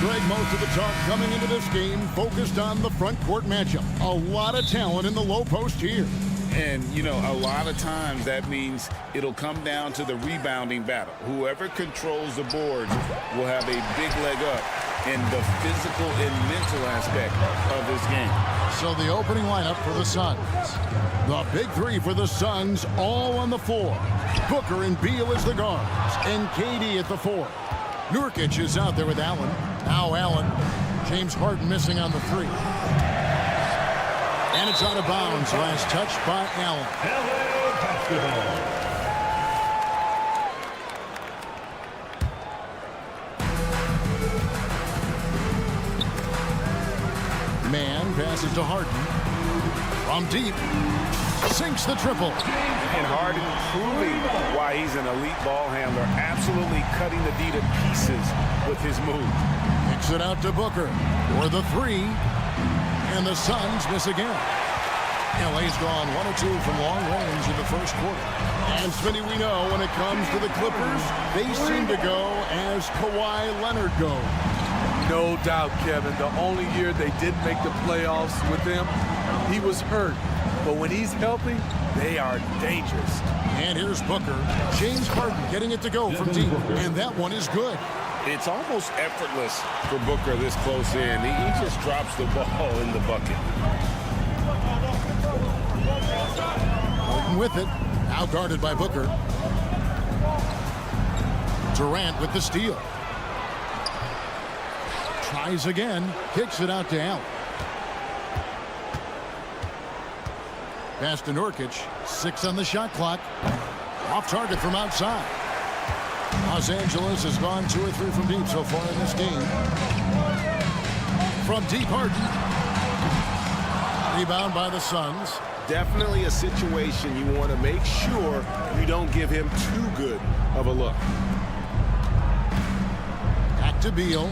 Greg, most of the talk coming into this game focused on the front court matchup. A lot of talent in the low post here. And, you know, a lot of times that means it'll come down to the rebounding battle. Whoever controls the board will have a big leg up in the physical and mental aspect of this game. So the opening lineup for the Suns. The big three for the Suns all on the floor. Booker and Beal as the guards, and KD at the four. Nurkic is out there with Allen. Now Allen. James Harden missing on the three. And it's out of bounds. Last touch by Allen. CLA basketball. Man passes to Harden. From deep. Sinks the triple. And Harden proving why he's an elite ball handler. Absolutely cutting the D to pieces with his move. Kicks it out to Booker for the three. And the Suns miss again. LA's gone 1 of 2 from long range in the first quarter. And Smitty, we know when it comes to the Clippers, they seem to go as Kawhi Leonard goes. No doubt, Kevin. The only year they didn't make the playoffs with him, he was hurt. But when he's healthy, they are dangerous. And here's Booker. James Harden getting it to go from deep. And that one is good. It's almost effortless for Booker this close in. He just drops the ball in the bucket. Harden with it. Now guarded by Booker. Durant with the steal. Tries again. Kicks it out to Allen. Pass to Nurkic. 6 on the shot clock. Off target from outside. Los Angeles has gone 2 or 3 from deep so far in this game. From deep, Harden. Rebound by the Suns. Definitely a situation you want to make sure you don't give him too good of a look. Back to Beal.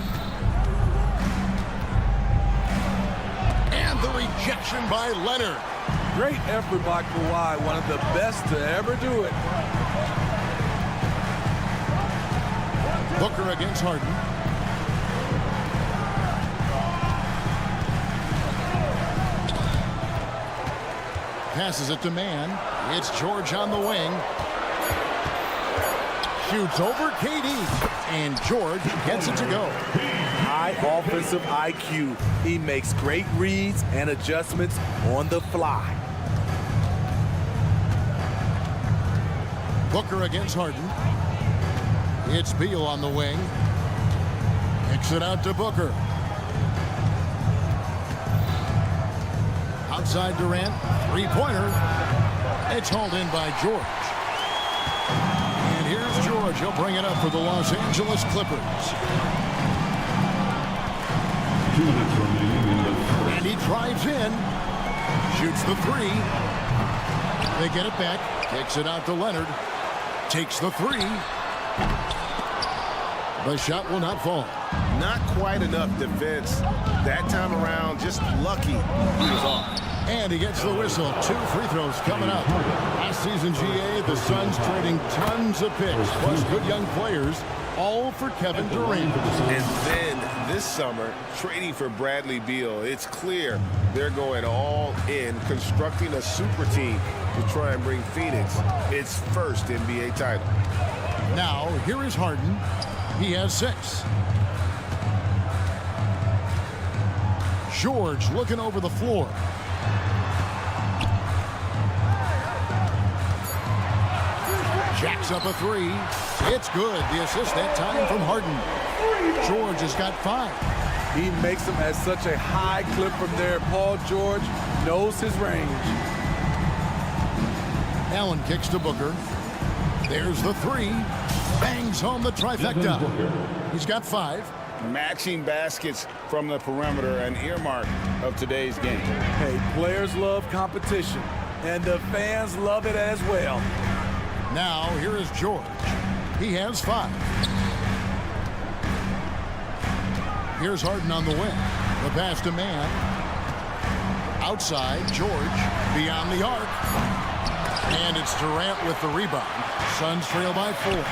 And the rejection by Leonard. Great effort by Kawhi, one of the best to ever do it. Booker against Harden. Passes it to Man. It's George on the wing. Shoots over KD. And George gets it to go. High offensive IQ. He makes great reads and adjustments on the fly. Booker against Harden. It's Beal on the wing. Kicks it out to Booker. Outside Durant. Three-pointer. It's hauled in by George. And here's George. He'll bring it up for the Los Angeles Clippers. 2 minutes remaining in the first. And he drives in. Shoots the three. They get it back. Kicks it out to Leonard. Takes the three. The shot will not fall. Not quite enough defense that time around. Just lucky he was off. And he gets the whistle. 2 free throws coming up. Last season, GA, the Suns trading tons of picks, plus good young players, all for Kevin Durant. And then this summer, trading for Bradley Beal. It's clear they're going all in, constructing a super team to try and bring Phoenix its first NBA title. Now, here is Harden. He has 6. George looking over the floor. Jacks up a three. It's good. The assist that time from Harden. George has got 5. He makes them at such a high clip from there. Paul George knows his range. Allen kicks to Booker. There's the three. Bangs home the trifecta. He's got 5. Matching baskets from the perimeter, an earmark of today's game. Hey, players love competition, and the fans love it as well. Now, here is George. He has 5. Here's Harden on the wing. The pass to Man. Outside, George beyond the arc. And it's Durant with the rebound. Suns trail by 4.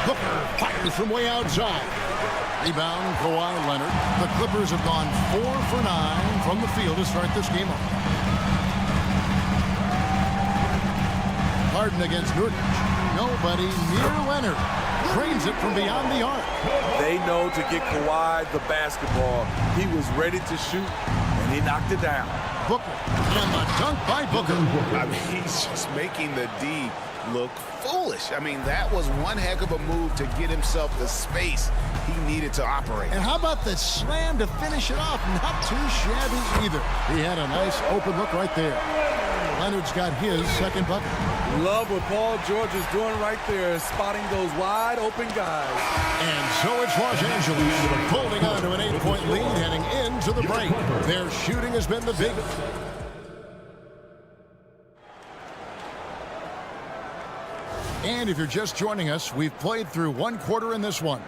Booker fires from way outside. Rebound, Kawhi Leonard. The Clippers have gone 4 for 9 from the field to start this game off. Harden against Nurkic. Nobody near Leonard. Trains it from beyond the arc. They know to get Kawhi the basketball. He was ready to shoot, and he knocked it down. Booker. And the dunk by Booker. I mean, he's just making the D look foolish. I mean, that was one heck of a move to get himself the space he needed to operate. And how about the slam to finish it off? Not too shabby either. He had a nice open look right there. Leonard's got his second bucket. Love what Paul George is doing right there, spotting those wide open guys. And so it's Los Angeles holding on to an 8-point lead heading into the break. Their shooting has been the biggest. And if you're just joining us, we've played through one quarter in this one.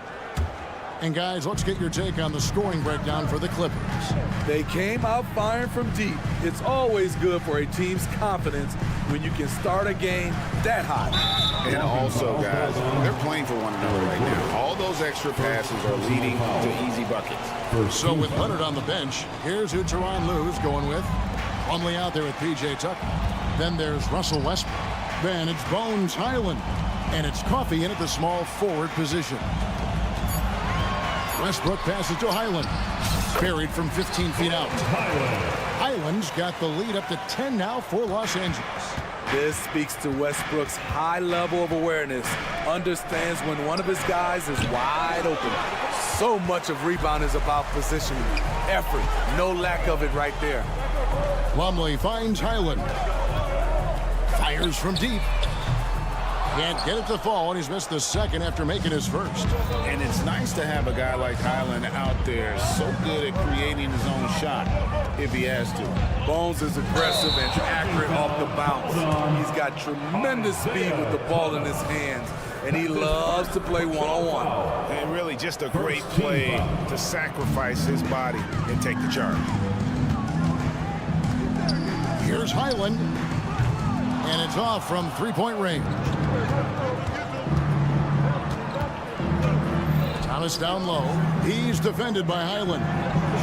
And guys, let's get your take on the scoring breakdown for the Clippers. They came out firing from deep. It's always good for a team's confidence when you can start a game that hot. And also, guys, they're playing for one another right now. All those extra passes are leading to easy buckets. So with Leonard on the bench, here's who Tyronn Lue's going with. Plumlee out there with P.J. Tucker. Then there's Russell Westbrook. Then it's Bones Highland. And it's Coffey in at the small forward position. Westbrook passes to Highland. Buried from 15 feet out. Highland's got the lead up to 10 now for Los Angeles. This speaks to Westbrook's high level of awareness. Understands when one of his guys is wide open. So much of rebound is about positioning. Effort, no lack of it right there. Plumlee finds Highland. Fires from deep. Can't get it to fall, and he's missed the second after making his first. And it's nice to have a guy like Highland out there so good at creating his own shot if he has to. Bones is aggressive and accurate off the bounce. He's got tremendous speed with the ball in his hands, and he loves to play one-on-one. And really just a great play to sacrifice his body and take the charge. Here's Highland. And it's off from three-point range. Thomas down low. He's defended by Highland.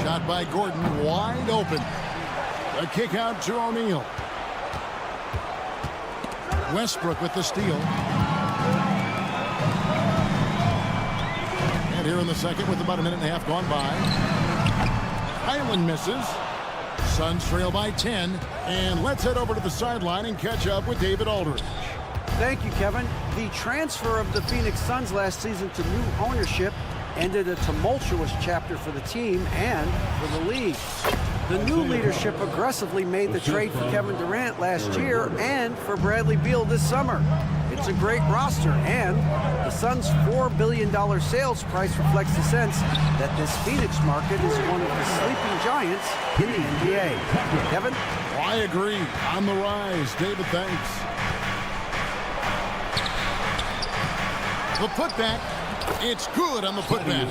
Shot by Gordon, wide open. A kick out to O'Neal. Westbrook with the steal. And here in the second with about a minute and a half gone by. Highland misses. Suns trail by 10, and let's head over to the sideline and catch up with David Aldridge. Thank you, Kevin. The transfer of the Phoenix Suns last season to new ownership ended a tumultuous chapter for the team and for the league. The new leadership aggressively made the trade for Kevin Durant last year and for Bradley Beal this summer. It's a great roster, and the Suns' $4 billion sales price reflects the sense that this Phoenix market is one of the sleeping giants in the NBA. Kevin? I agree. On the rise. David, thanks. The putback. It's good on the putback.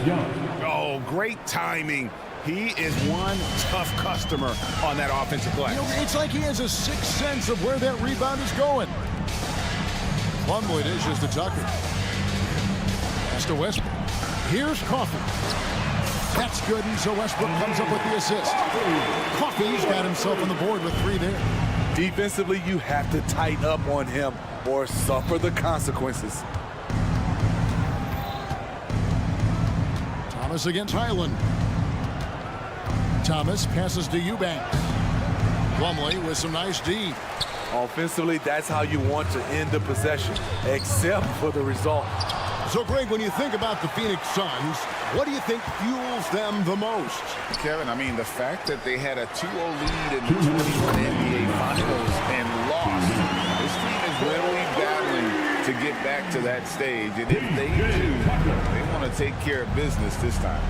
Oh, great timing. He is one tough customer on that offensive glass. You know, it's like he has a sixth sense of where that rebound is going. Plumlee dishes to Tucker. Pass to Westbrook. Here's Coffey. That's good, and so Westbrook comes up with the assist. Coffey's got himself on the board with 3 there. Defensively, you have to tighten up on him or suffer the consequences. Thomas against Highland. Thomas passes to Eubanks. Plumlee with some nice D. Offensively, that's how you want to end the possession, except for the result. So, Greg, when you think about the Phoenix Suns, what do you think fuels them the most? Kevin, I mean, the fact that they had a 2-0 lead in the 21 NBA Finals and lost. This team is literally battling to get back to that stage. And if they do, they want to take care of business this time.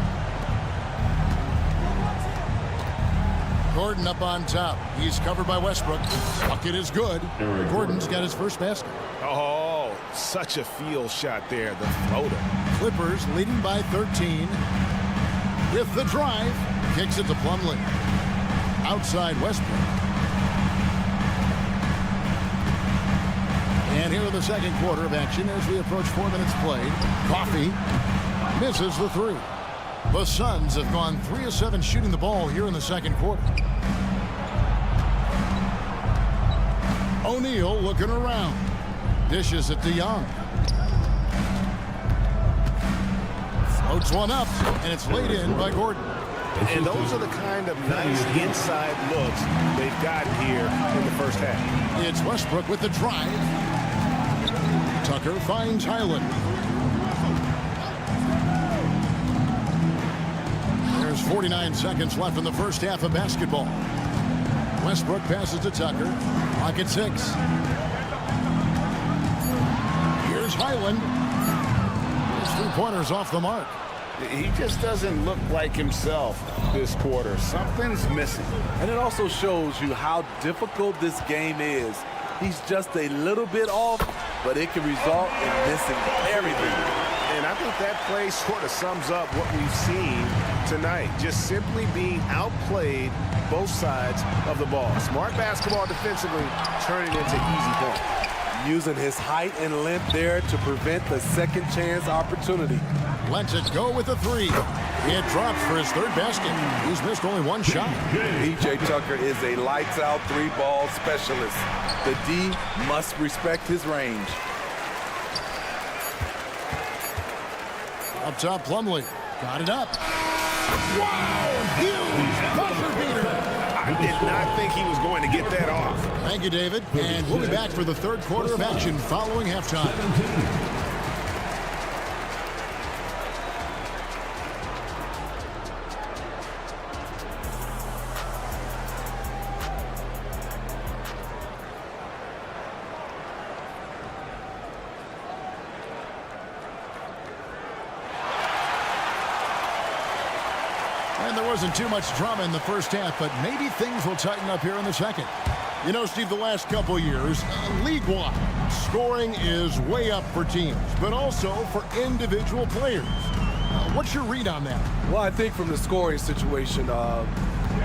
Gordon up on top. He's covered by Westbrook. Bucket is good. Gordon's got his first basket. Oh, such a field shot there, the floater. Clippers leading by 13. With the drive, kicks it to Plumlee. Outside Westbrook. And here in the second quarter of action as we approach 4 minutes played. Coffee misses the three. The Suns have gone 3 of 7 shooting the ball here in the second quarter. O'Neal looking around. Dishes it to Young. Floats one up, and it's laid in by Gordon. And those are the kind of nice inside looks they've gotten here in the first half. It's Westbrook with the drive. Tucker finds Highland. There's 49 seconds left in the first half of basketball. Westbrook passes to Tucker. Clock at 6. Here's Highland. His three-pointers off the mark. He just doesn't look like himself this quarter. Something's missing. And it also shows you how difficult this game is. He's just a little bit off, but it can result in missing everything. And I think that play sort of sums up what we've seen tonight. Just simply being outplayed both sides of the ball. Smart basketball defensively, turning into easy points. Using his height and length there to prevent the second chance opportunity. Lets it go with the three. It drops for his third basket. He's missed only one shot. P.J. Tucker is a lights-out three-ball specialist. The D must respect his range. Up top, Plumlee. Got it up. Wow! Huge buzzer beater. I did not think he was going to get that off. Thank you, David. And we'll be back for the third quarter of action following halftime. And there wasn't too much drama in the first half, but maybe things will tighten up here in the second. You know, Steve, the last couple years, league-wide, scoring is way up for teams, but also for individual players. What's your read on that? Well, I think from the scoring situation,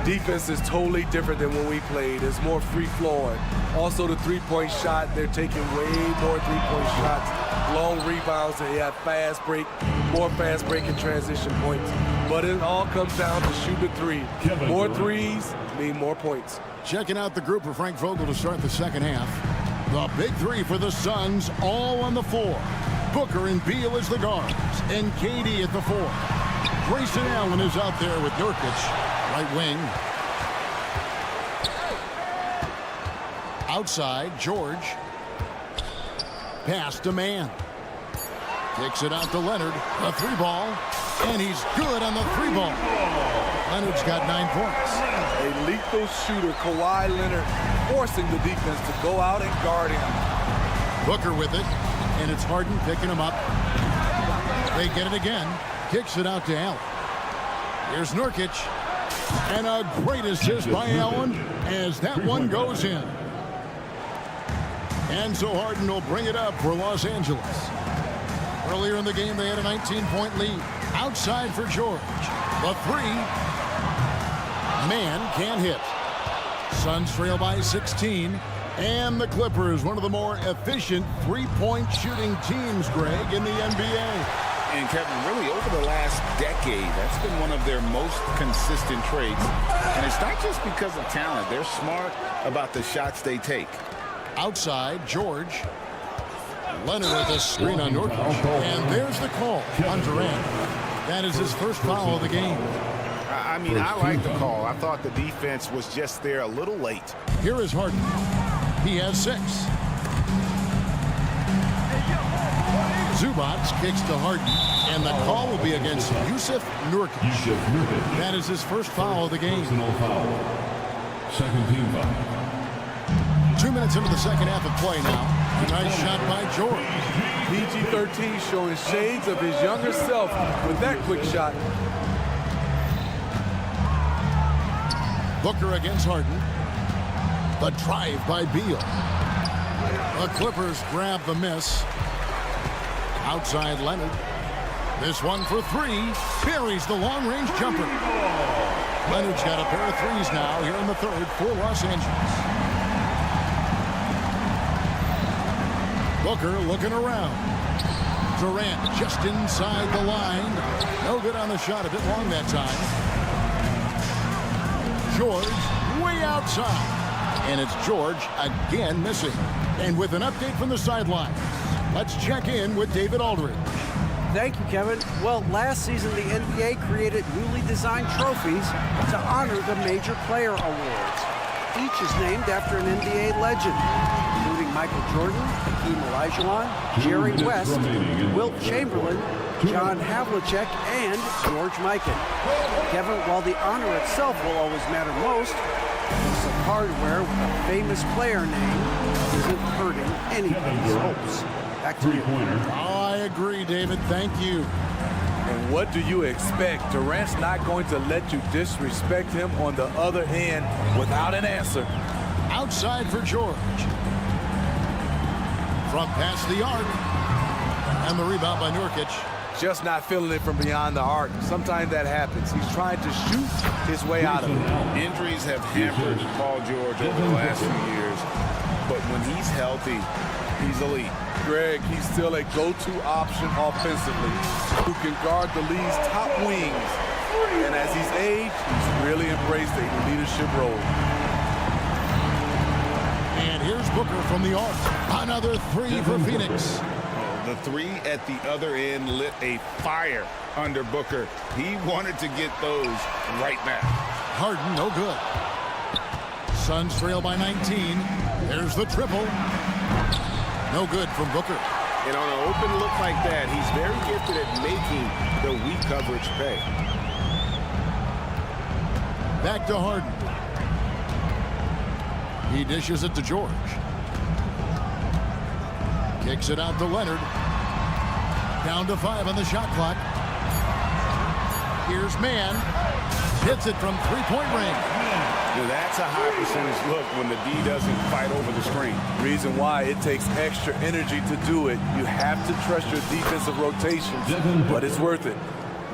defense is totally different than when we played. It's more free-flowing. Also, the three-point shot, they're taking way more three-point shots, long rebounds, and they have fast break, more fast break and transition points. But it all comes down to shoot the three. More threes mean more points. Checking out the group for Frank Vogel to start the second half. The big three for the Suns, all on the floor. Booker and Beal as the guards, and KD at the 4. Grayson Allen is out there with Nurkic, right wing. Outside, George. Pass to Mann. Kicks it out to Leonard. A three ball. And he's good on the three ball. Leonard's got 9 points. A lethal shooter, Kawhi Leonard, forcing the defense to go out and guard him. Booker with it. And it's Harden picking him up. They get it again. Kicks it out to Allen. Here's Nurkic. And a great assist by Allen as that one goes in. And so Harden will bring it up for Los Angeles. Earlier in the game, they had a 19-point lead. Outside for George. The three. Mann can't hit. Suns trail by 16. And the Clippers, one of the more efficient three-point shooting teams, Greg, in the NBA. And Kevin, really over the last decade, that's been one of their most consistent traits. And it's not just because of talent. They're smart about the shots they take. Outside, George. Leonard with a screen on Nurkic. And there's the call on Durant. That is his first foul of the game. I mean, I like the call. I thought the defense was just there a little late. Here is Harden. He has 6. Zubac kicks to Harden, and the call will be against Yusuf Nurkic. That is his first foul of the game. Personal foul. Second team foul. 2 minutes into the second half of play now. A nice shot by George. PG-13 showing shades of his younger self with that quick shot. Booker against Harden. The drive by Beal. The Clippers grab the miss. Outside Leonard. This one for 3. Buries the long-range jumper. Leonard's got a pair of threes now here in the third for Los Angeles. Booker looking around. Durant just inside the line. No good on the shot. A bit long that time. George way outside. And it's George again missing. And with an update from the sideline, let's check in with David Aldridge. Thank you, Kevin. Well, last season, the NBA created newly designed trophies to honor the major player awards. Each is named after an NBA legend, including Michael Jordan, Hakeem Olajuwon, Jerry West, Wilt Chamberlain, John Havlicek, and George Mikan. Kevin, while the honor itself will always matter most, it's the hardware with a famous player name isn't hurting anybody's hopes. Back to you. Oh, I agree, David. Thank you. And what do you expect? Durant's not going to let you disrespect him on the other end without an answer. Outside for George. From past the arc. And the rebound by Nurkic. Just not feeling it from beyond the arc. Sometimes that happens. He's trying to shoot his way out of it. Injuries have hampered Paul George over the last few years. But when he's healthy, he's elite. Greg, he's still a go-to option offensively who can guard the league's top wings. And as he's aged, he's really embraced a leadership role. And here's Booker from the arc. Another three for Phoenix. The three at the other end lit a fire under Booker. He wanted to get those right back. Harden, no good. Suns trail by 19. There's the triple. No good from Booker. And on an open look like that, he's very gifted at making the weak coverage pay. Back to Harden. He dishes it to George. Kicks it out to Leonard. Down to 5 on the shot clock. Here's Mann. Hits it from three-point range. Now that's a high percentage look when the D doesn't fight over the screen. Reason why it takes extra energy to do it. You have to trust your defensive rotations, but it's worth it.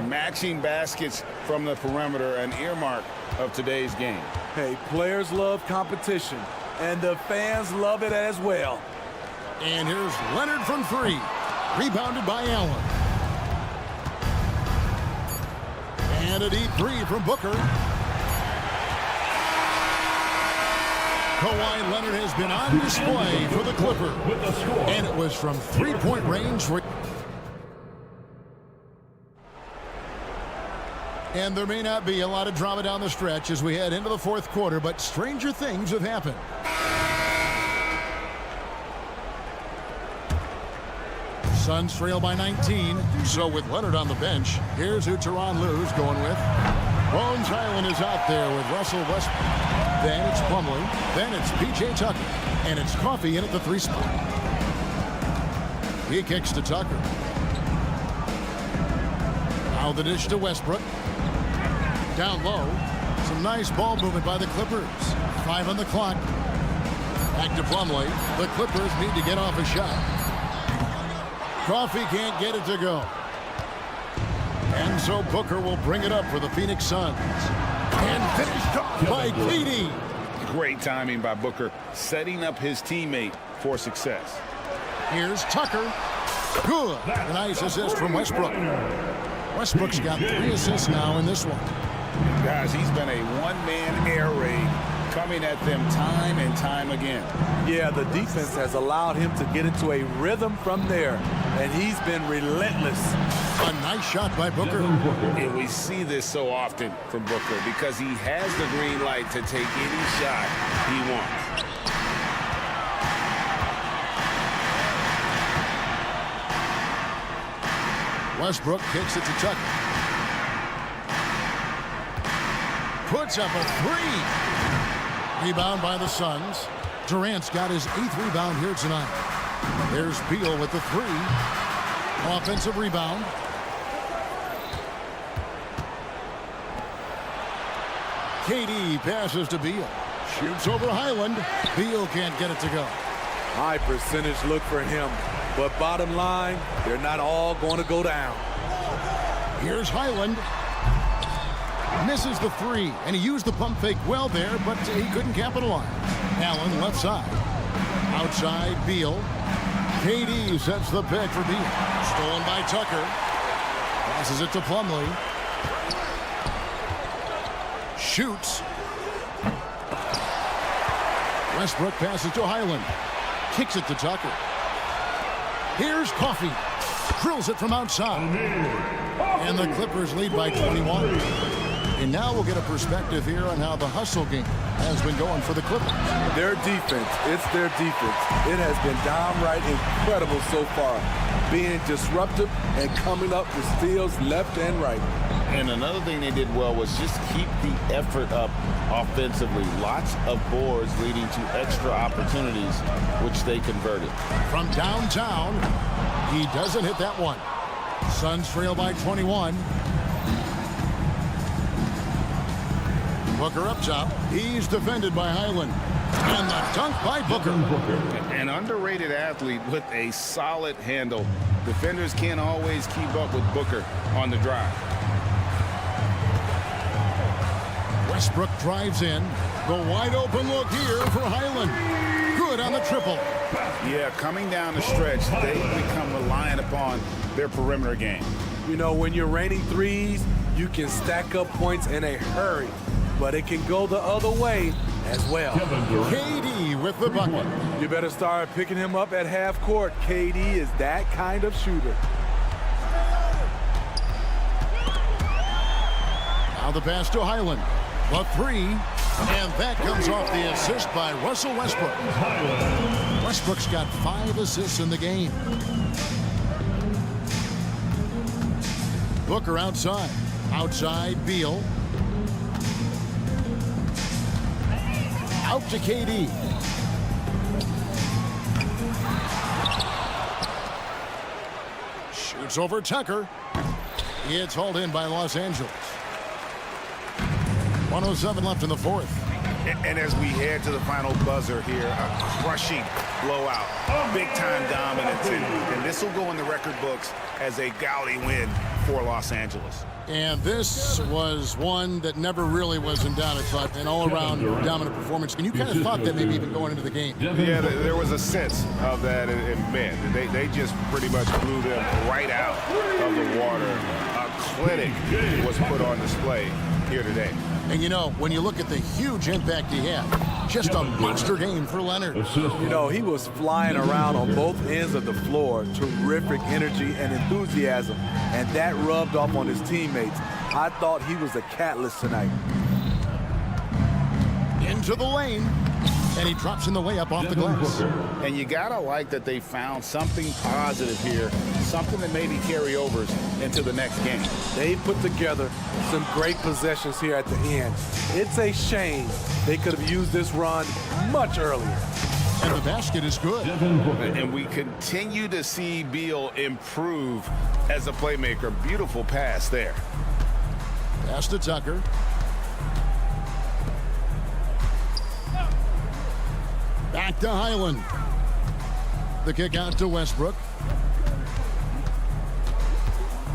Matching baskets from the perimeter, an earmark of today's game. Hey, players love competition, and the fans love it as well. And here's Leonard from 3. Rebounded by Allen. And a deep 3 from Booker. Kawhi Leonard has been on display for the Clippers. And it was from three-point range. And there may not be a lot of drama down the stretch as we head into the fourth quarter, but stranger things have happened. Suns trail by 19. So with Leonard on the bench, here's who Tyronn Lue's going with. Bones Highland is out there with Russell Westbrook. Then it's Plumlee. Then it's P.J. Tucker. And it's Coffey in at the 3 spot. He kicks to Tucker. Now the dish to Westbrook. Down low. Some nice ball movement by the Clippers. 5 on the clock. Back to Plumlee. The Clippers need to get off a shot. Coffey can't get it to go. And so Booker will bring it up for the Phoenix Suns. And finished off by KD. Great timing by Booker, setting up his teammate for success. Here's Tucker. Good. A nice assist from Westbrook. Westbrook's got 3 assists now in this one. Guys, he's been a one-man air raid, coming at them time and time again. Yeah, the defense has allowed him to get into a rhythm from there, and he's been relentless. A nice shot by Booker. And we see this so often from Booker because he has the green light to take any shot he wants. Westbrook kicks it to Tucker. Puts up a 3. Rebound by the Suns. Durant's got his 8th rebound here tonight. There's Beal with the 3. Offensive rebound. KD passes to Beal. Shoots over Highland. Beal can't get it to go. High percentage look for him. But bottom line, they're not all going to go down. Here's Highland. Misses the 3, and he used the pump fake well there, but he couldn't capitalize. Allen left side. Outside, Beal. KD sets the pick for Beal. Stolen by Tucker. Passes it to Plumlee. Shoots. Westbrook passes to Highland. Kicks it to Tucker. Here's Coffey. Drills it from outside. And the Clippers lead by 21. And now we'll get a perspective here on how the hustle game has been going for the Clippers. Their defense, it's their defense. It has been downright incredible so far, being disruptive and coming up with steals left and right. And another thing they did well was just keep the effort up offensively. Lots of boards leading to extra opportunities, which they converted. From downtown, he doesn't hit that one. Suns trail by 21. Booker up top. He's defended by Highland. And the dunk by Booker. An underrated athlete with a solid handle. Defenders can't always keep up with Booker on the drive. Westbrook drives in. The wide open look here for Highland. Good on the triple. Yeah, coming down the stretch, they become reliant upon their perimeter game. You know, when you're raining threes, you can stack up points in a hurry, but it can go the other way as well. KD with the bucket. You better start picking him up at half court. KD is that kind of shooter. Now the pass to Highland. The three, and that comes off the assist by Russell Westbrook. Westbrook's got 5 assists in the game. Booker outside. Outside, Beal. Out to KD. Shoots over Tucker. It's hauled in by Los Angeles. 1:07 left in the fourth. And as we head to the final buzzer here, a crushing blowout, big-time dominance, and this will go in the record books as a gaudy win for Los Angeles. And this was one that never really was in doubt. I thought an all-around dominant performance. And you kind of thought that maybe even going into the game. Yeah, there was a sense of that, and man, they just pretty much blew them right out of the water. A clinic was put on display here today. And you know, when you look at the huge impact he had, just a monster game for Leonard. You know, he was flying around on both ends of the floor. Terrific energy and enthusiasm, and that rubbed off on his teammates. I thought he was a catalyst tonight. Into the lane, and he drops in the layup off the glass. And you gotta like that they found something positive here, something that maybe carry overs into the next game. They put together some great possessions here at the end. It's a shame they could have used this run much earlier. And the basket is good. And we continue to see Beal improve as a playmaker. Beautiful pass there. Pass to Tucker. Back to Highland. The kick out to Westbrook.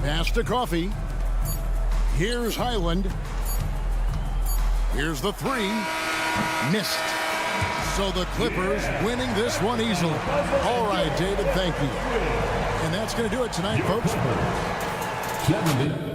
Pass to Coffey. Here's Highland. Here's the three. Missed. So the Clippers winning this one easily. All right, David, thank you. And that's going to do it tonight, folks. 70.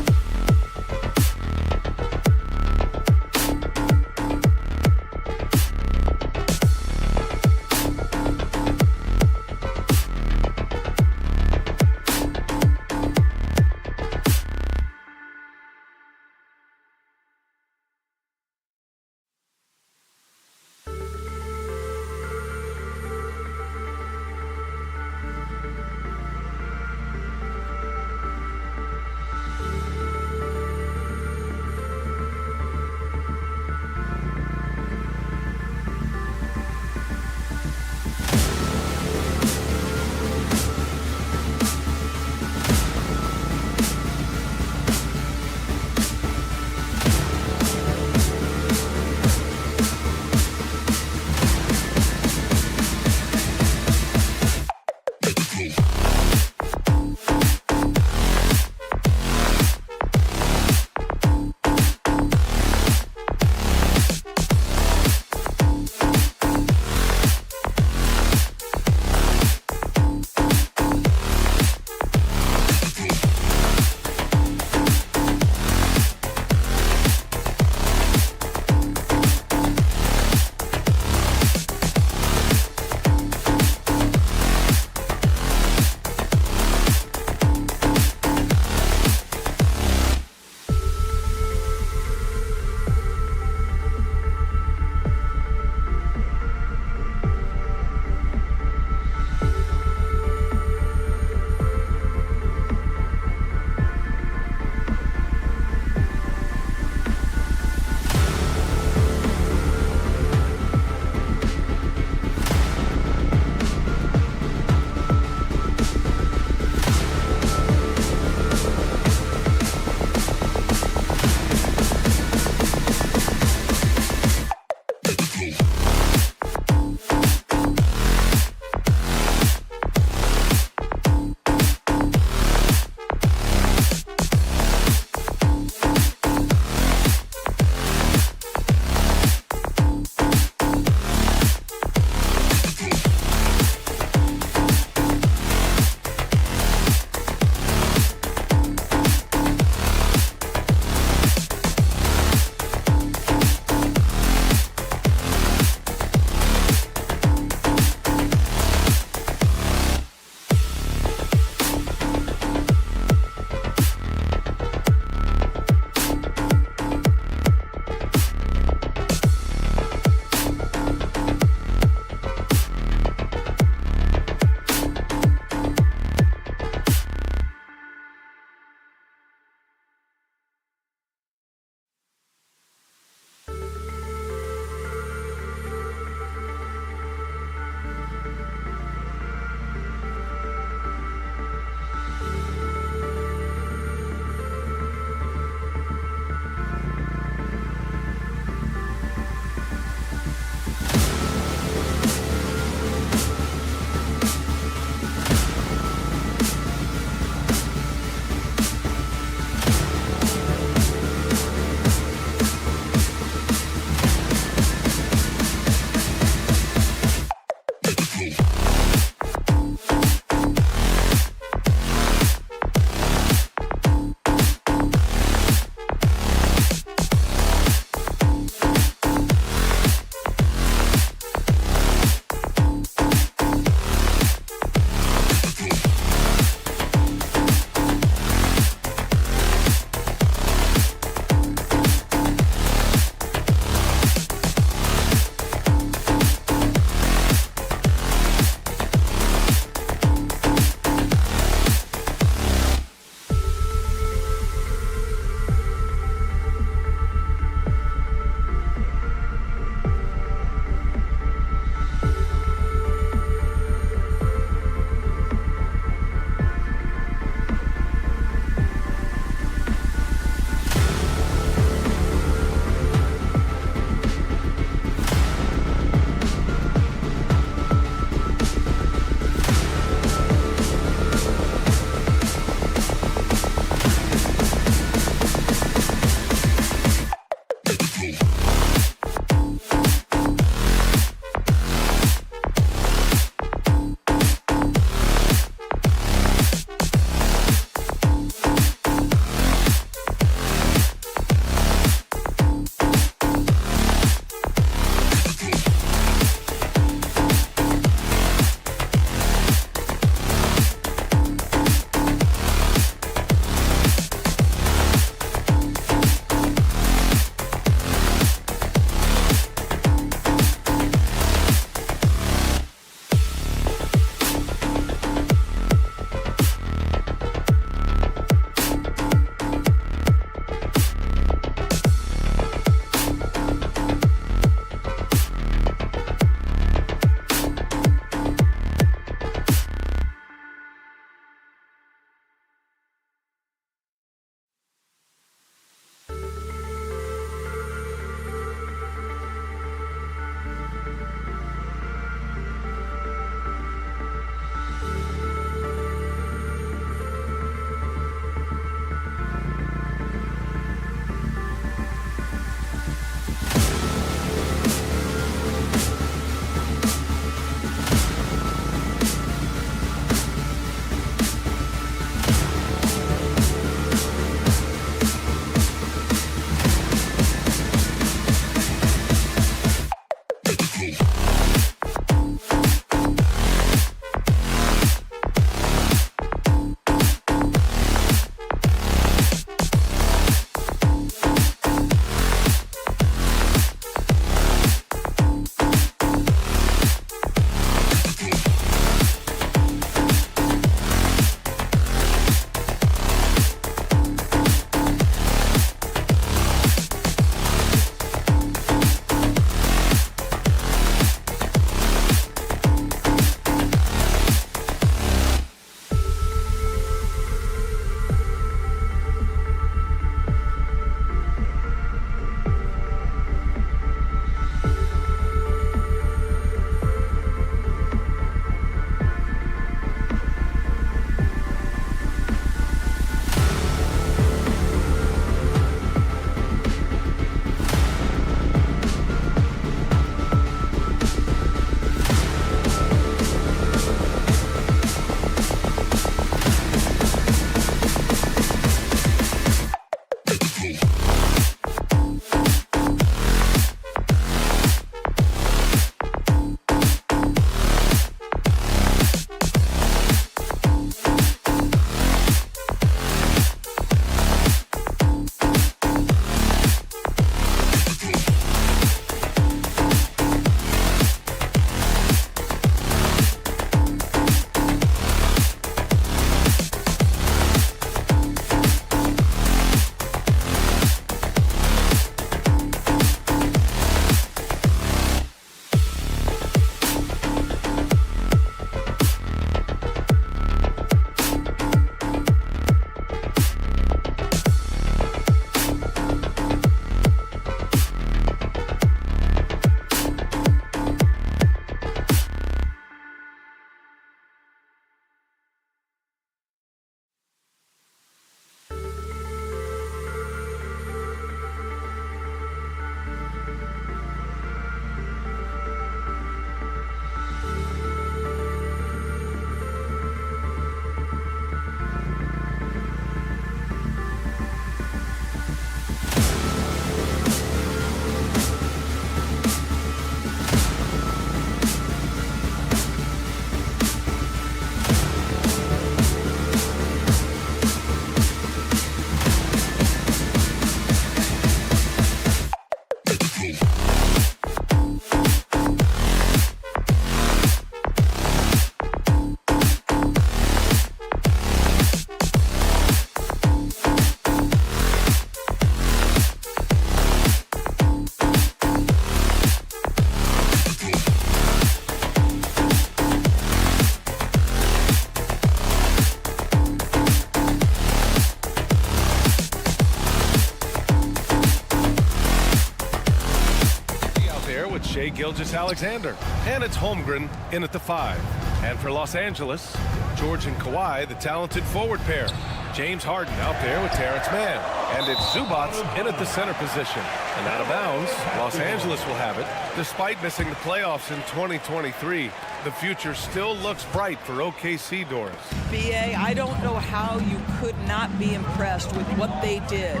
Shai Gilgeous-Alexander. And it's Holmgren in at the 5. And for Los Angeles, George and Kawhi, the talented forward pair. James Harden out there with Terrence Mann. And it's Zubac in at the center position. And out of bounds, Los Angeles will have it. Despite missing the playoffs in 2023, the future still looks bright for OKC, Doris. BA, I don't know how you could not be impressed with what they did.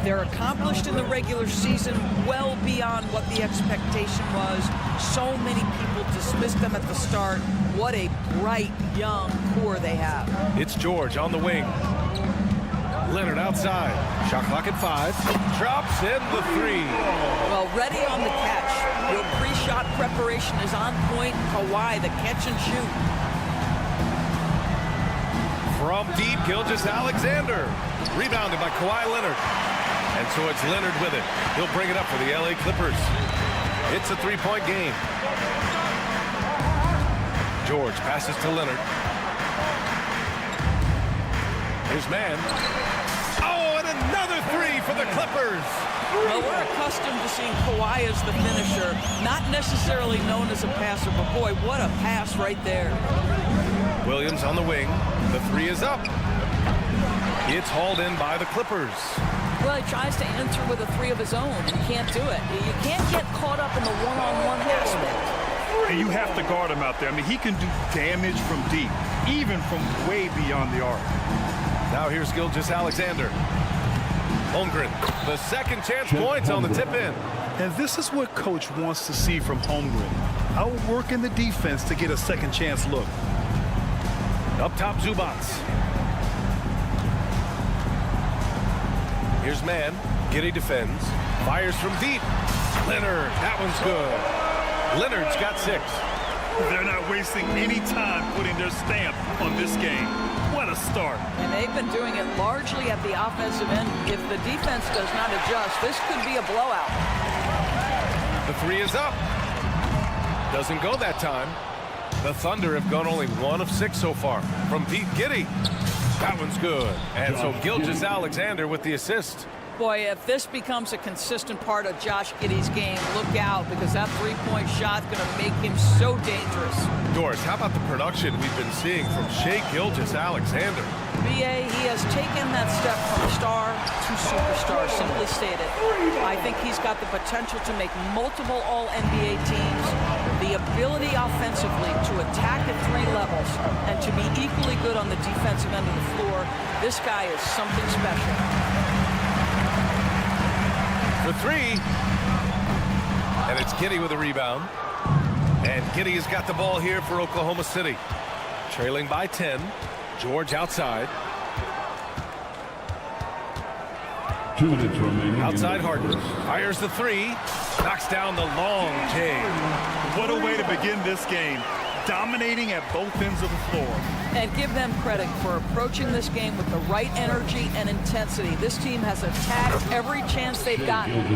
They're accomplished in the regular season well beyond what the expectation was. So many people dismissed them at the start. What a bright, young core they have. It's George on the wing. Leonard outside. Shot clock at 5. Drops in the 3. Well, ready on the catch. Your pre-shot preparation is on point. Kawhi, the catch and shoot. From deep, Gilgeous-Alexander. Rebounded by Kawhi Leonard. And so it's Leonard with it. He'll bring it up for the LA Clippers. It's a 3-point game. George passes to Leonard. Here's Mann. Oh, and another 3 for the Clippers. Well, we're accustomed to seeing Kawhi as the finisher, not necessarily known as a passer, but boy, what a pass right there. Williams on the wing. The 3 is up. It's hauled in by the Clippers. Well, he tries to enter with a 3 of his own and can't do it. You can't get caught up in the one-on-one aspect. And you have to guard him out there. I mean, he can do damage from deep, even from way beyond the arc. Now here's Gilgeous-Alexander. Holmgren, the second chance points on the tip-in. And this is what Coach wants to see from Holmgren. Outworking the defense to get a second chance look. Up top, Zubac. Here's Mann. Giddey defends. Fires from deep. Leonard, that one's good. Leonard's got 6. They're not wasting any time putting their stamp on this game. What a start. And they've been doing it largely at the offensive end. If the defense does not adjust, this could be a blowout. The 3 is up. Doesn't go that time. The Thunder have gone only 1 of 6 so far. From Pete Giddey. That one's good. And so Gilgeous-Alexander with the assist. Boy, if this becomes a consistent part of Josh Giddey's game, look out, because that three-point shot's going to make him so dangerous. Doris, how about the production we've been seeing from Shai Gilgeous-Alexander? BA, he has taken that step from star to superstar, simply stated. I think he's got the potential to make multiple All-NBA teams, the ability offensively to attack at 3 levels, and to be equally good on the defensive end of the floor. This guy is something special. For 3. And it's Giddey with a rebound. And Giddey has got the ball here for Oklahoma City. Trailing by 10. George outside. 2 minutes remaining. Outside Harden. Fires the 3. Knocks down the long J. What a way to begin this game. Dominating at both ends of the floor. And give them credit for approaching this game with the right energy and intensity. This team has attacked every chance they've gotten.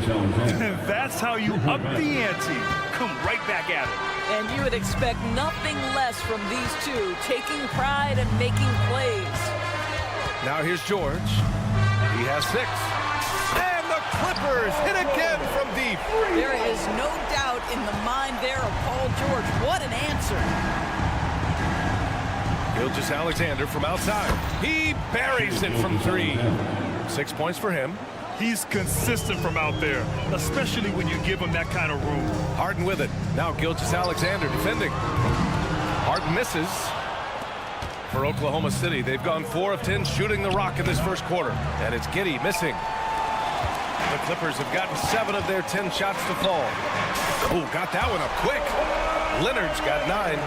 That's how you up the ante. Come right back at it. And you would expect nothing less from these two, taking pride and making plays. Now here's George. He has 6. And the Clippers hit again from deep. There is no doubt in the mind there of Paul George. What an answer. Gilgeous-Alexander from outside. He buries it from 3. 6 points for him. He's consistent from out there, especially when you give him that kind of room. Harden with it. Now Gilgeous-Alexander defending. Harden misses. For Oklahoma City, they've gone 4 of 10 shooting the rock in this first quarter. And it's Giddey missing. The Clippers have gotten 7 of their 10 shots to fall. Oh, got that one up quick. Leonard's got 9.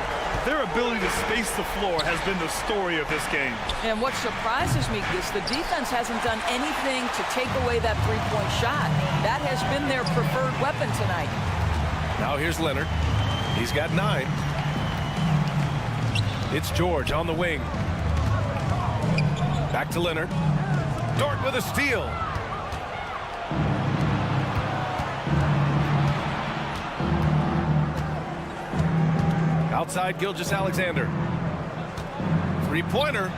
Their ability to space the floor has been the story of this game. And what surprises me is the defense hasn't done anything to take away that three-point shot. That has been their preferred weapon tonight. Now here's Leonard. He's got 9. It's George on the wing. Back to Leonard. Dort with a steal. Outside Gilgeous-Alexander. 3-pointer.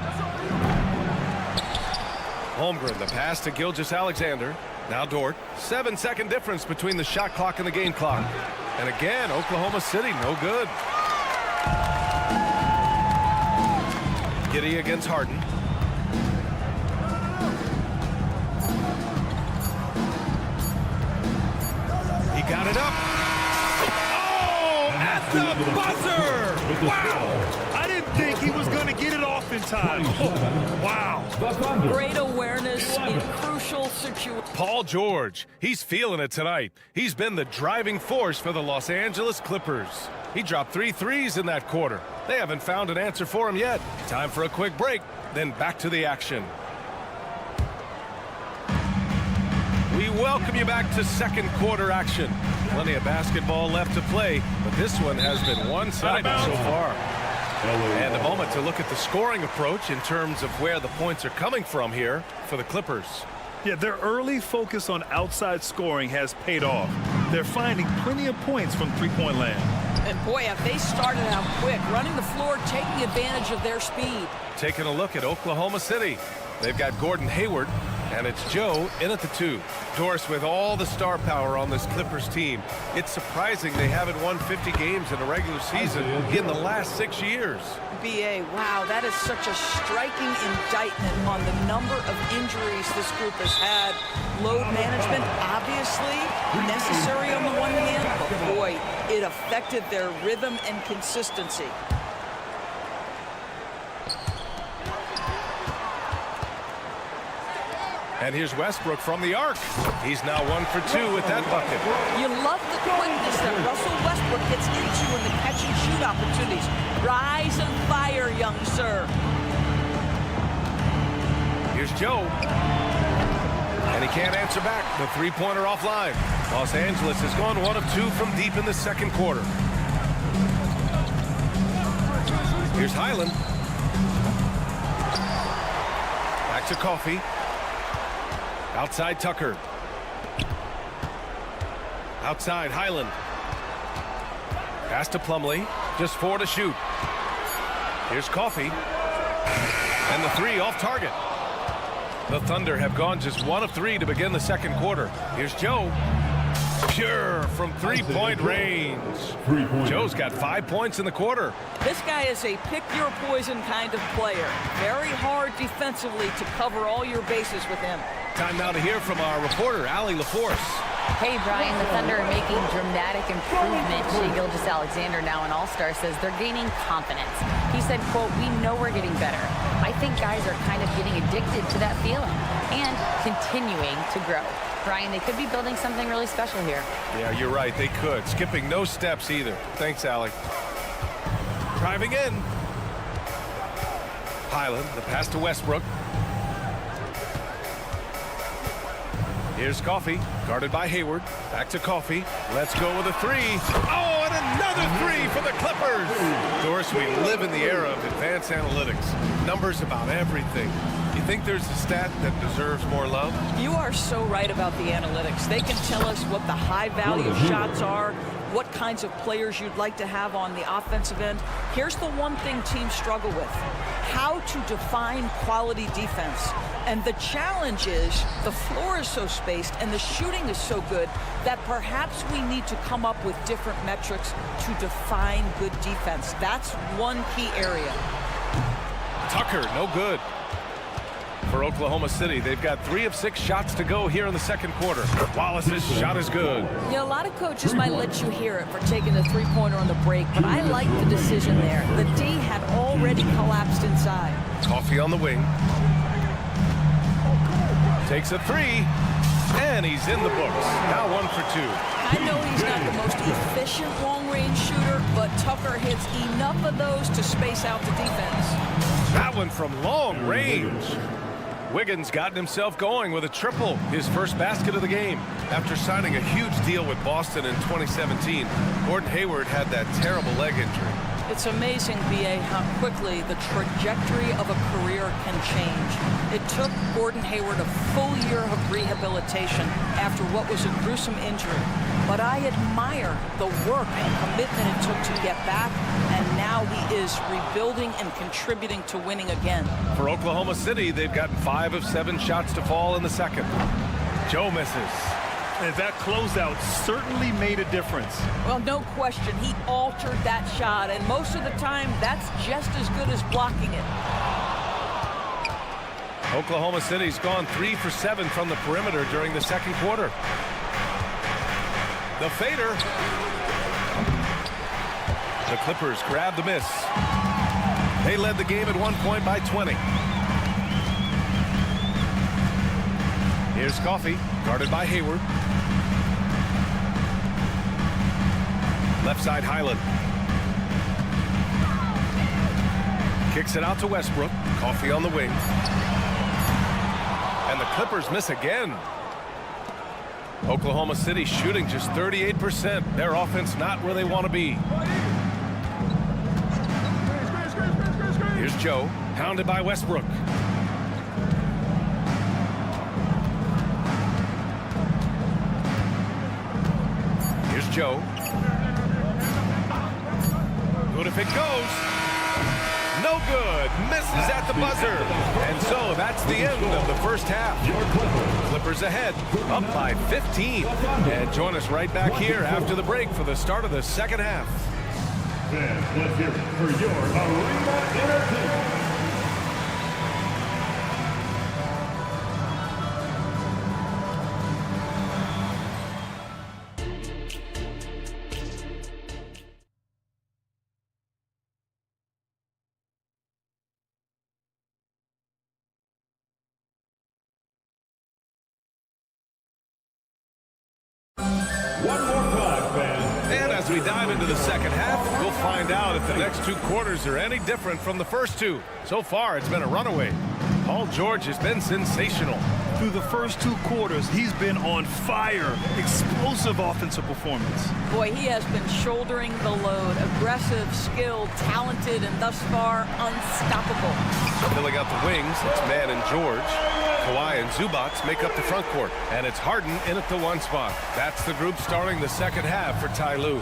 Holmgren, the pass to Gilgeous-Alexander. Now Dort. 7-second difference between the shot clock and the game clock. And again, Oklahoma City, no good. Giddey against Harden. He got it up. Oh, at the buzzer! Wow! I didn't think he was going to get it off in time. Oh, wow. Great awareness in crucial situations. Paul George, he's feeling it tonight. He's been the driving force for the Los Angeles Clippers. He dropped 3 threes in that quarter. They haven't found an answer for him yet. Time for a quick break, then back to the action. We welcome you back to second quarter action. Plenty of basketball left to play, but this one has been one-sided so far. And a moment to look at the scoring approach in terms of where the points are coming from here for the Clippers. Yeah, their early focus on outside scoring has paid off. They're finding plenty of points from three-point land. And boy, have they started out quick, running the floor, taking advantage of their speed. Taking a look at Oklahoma City. They've got Gordon Hayward, and it's Joe in at the 2. Doris, with all the star power on this Clippers team, it's surprising they haven't won 50 games in a regular season in the last 6 years. BA, wow, that is such a striking indictment on the number of injuries this group has had. Load management, obviously necessary on the one hand, but boy, it affected their rhythm and consistency. And here's Westbrook from the arc. He's now 1 for 2 with that bucket. You love the quickness that Russell Westbrook gets into in the catch and shoot opportunities. Rise and fire, young sir. Here's Joe. And he can't answer back. The three-pointer offline. Los Angeles has gone 1 of 2 from deep in the second quarter. Here's Highland. Back to Coffey. Outside Tucker. Outside Highland. Pass to Plumlee. Just 4 to shoot. Here's Coffey. And the 3 off target. The Thunder have gone just 1 of 3 to begin the second quarter. Here's Joe. Pure from three-point range. Joe's got 5 points in the quarter. This guy is a pick-your-poison kind of player. Very hard defensively to cover all your bases with him. Time now to hear from our reporter, Allie LaForce. Hey, Brian, the Thunder are making dramatic improvement. Shai Gilgeous-Alexander, now an all-star, says they're gaining confidence. He said, quote, "We know we're getting better. I think guys are kind of getting addicted to that feeling and continuing to grow." Brian, they could be building something really special here. Yeah, you're right. They could. Skipping no steps either. Thanks, Allie. Driving in. Highland, the pass to Westbrook. Here's Coffey, guarded by Hayward. Back to Coffey. Let's go with a 3. Oh, and another 3 for the Clippers. Doris, we live in the era of advanced analytics. Numbers about everything. You think there's a stat that deserves more love? You are so right about the analytics. They can tell us what the high-value shots are, what kinds of players you'd like to have on the offensive end. Here's the one thing teams struggle with: how to define quality defense. And the challenge is the floor is so spaced and the shooting is so good that perhaps we need to come up with different metrics to define good defense. That's one key area. Tucker, no good. For Oklahoma City, they've got 3 of 6 shots to go here in the second quarter. Wallace's shot is good. Yeah, a lot of coaches might let you hear it for taking the three-pointer on the break, but I like the decision there. The D had already collapsed inside. Coffey on the wing. Takes a 3, and he's in the books. Now 1 for 2. I know he's not the most efficient long-range shooter, but Tucker hits enough of those to space out the defense. That one from long range. Wiggins gotten himself going with a triple, his first basket of the game. After signing a huge deal with Boston in 2017, Gordon Hayward had that terrible leg injury. It's amazing, B.A., how quickly the trajectory of a career can change. It took Gordon Hayward a full year of rehabilitation after what was a gruesome injury. But I admire the work and commitment it took to get back, and now he is rebuilding and contributing to winning again. For Oklahoma City, they've gotten 5 of 7 shots to fall in the second. Joe misses. And that closeout certainly made a difference. Well, no question, he altered that shot, and most of the time, that's just as good as blocking it. Oklahoma City's gone 3 for 7 from the perimeter during the second quarter. The fader. The Clippers grab the miss. They led the game at one point by 20. Here's Coffey, guarded by Hayward. Left side, Highland. Kicks it out to Westbrook. Coffey on the wing. And the Clippers miss again. Oklahoma City shooting just 38%. Their offense not where they want to be. Here's Joe, hounded by Westbrook. Here's Joe. Good if it goes. No good. Misses at the buzzer. And so that's the end of the first half. Clippers ahead, up by 15. And join us right back here after the break for the start of the second half. Fans, let's hear it for your Arena Entertainment. One more time, fans. And as we dive into the second half, we'll find out if the next two quarters are any different from the first two. So far, it's been a runaway. Paul George has been sensational. Through the first two quarters, he's been on fire. Explosive offensive performance. Boy, he has been shouldering the load. Aggressive, skilled, talented, and thus far, unstoppable. Filling out the wings, it's Mann and George. Kawhi and Zubac make up the front court. And it's Harden in at the one spot. That's the group starting the second half for Ty Lue.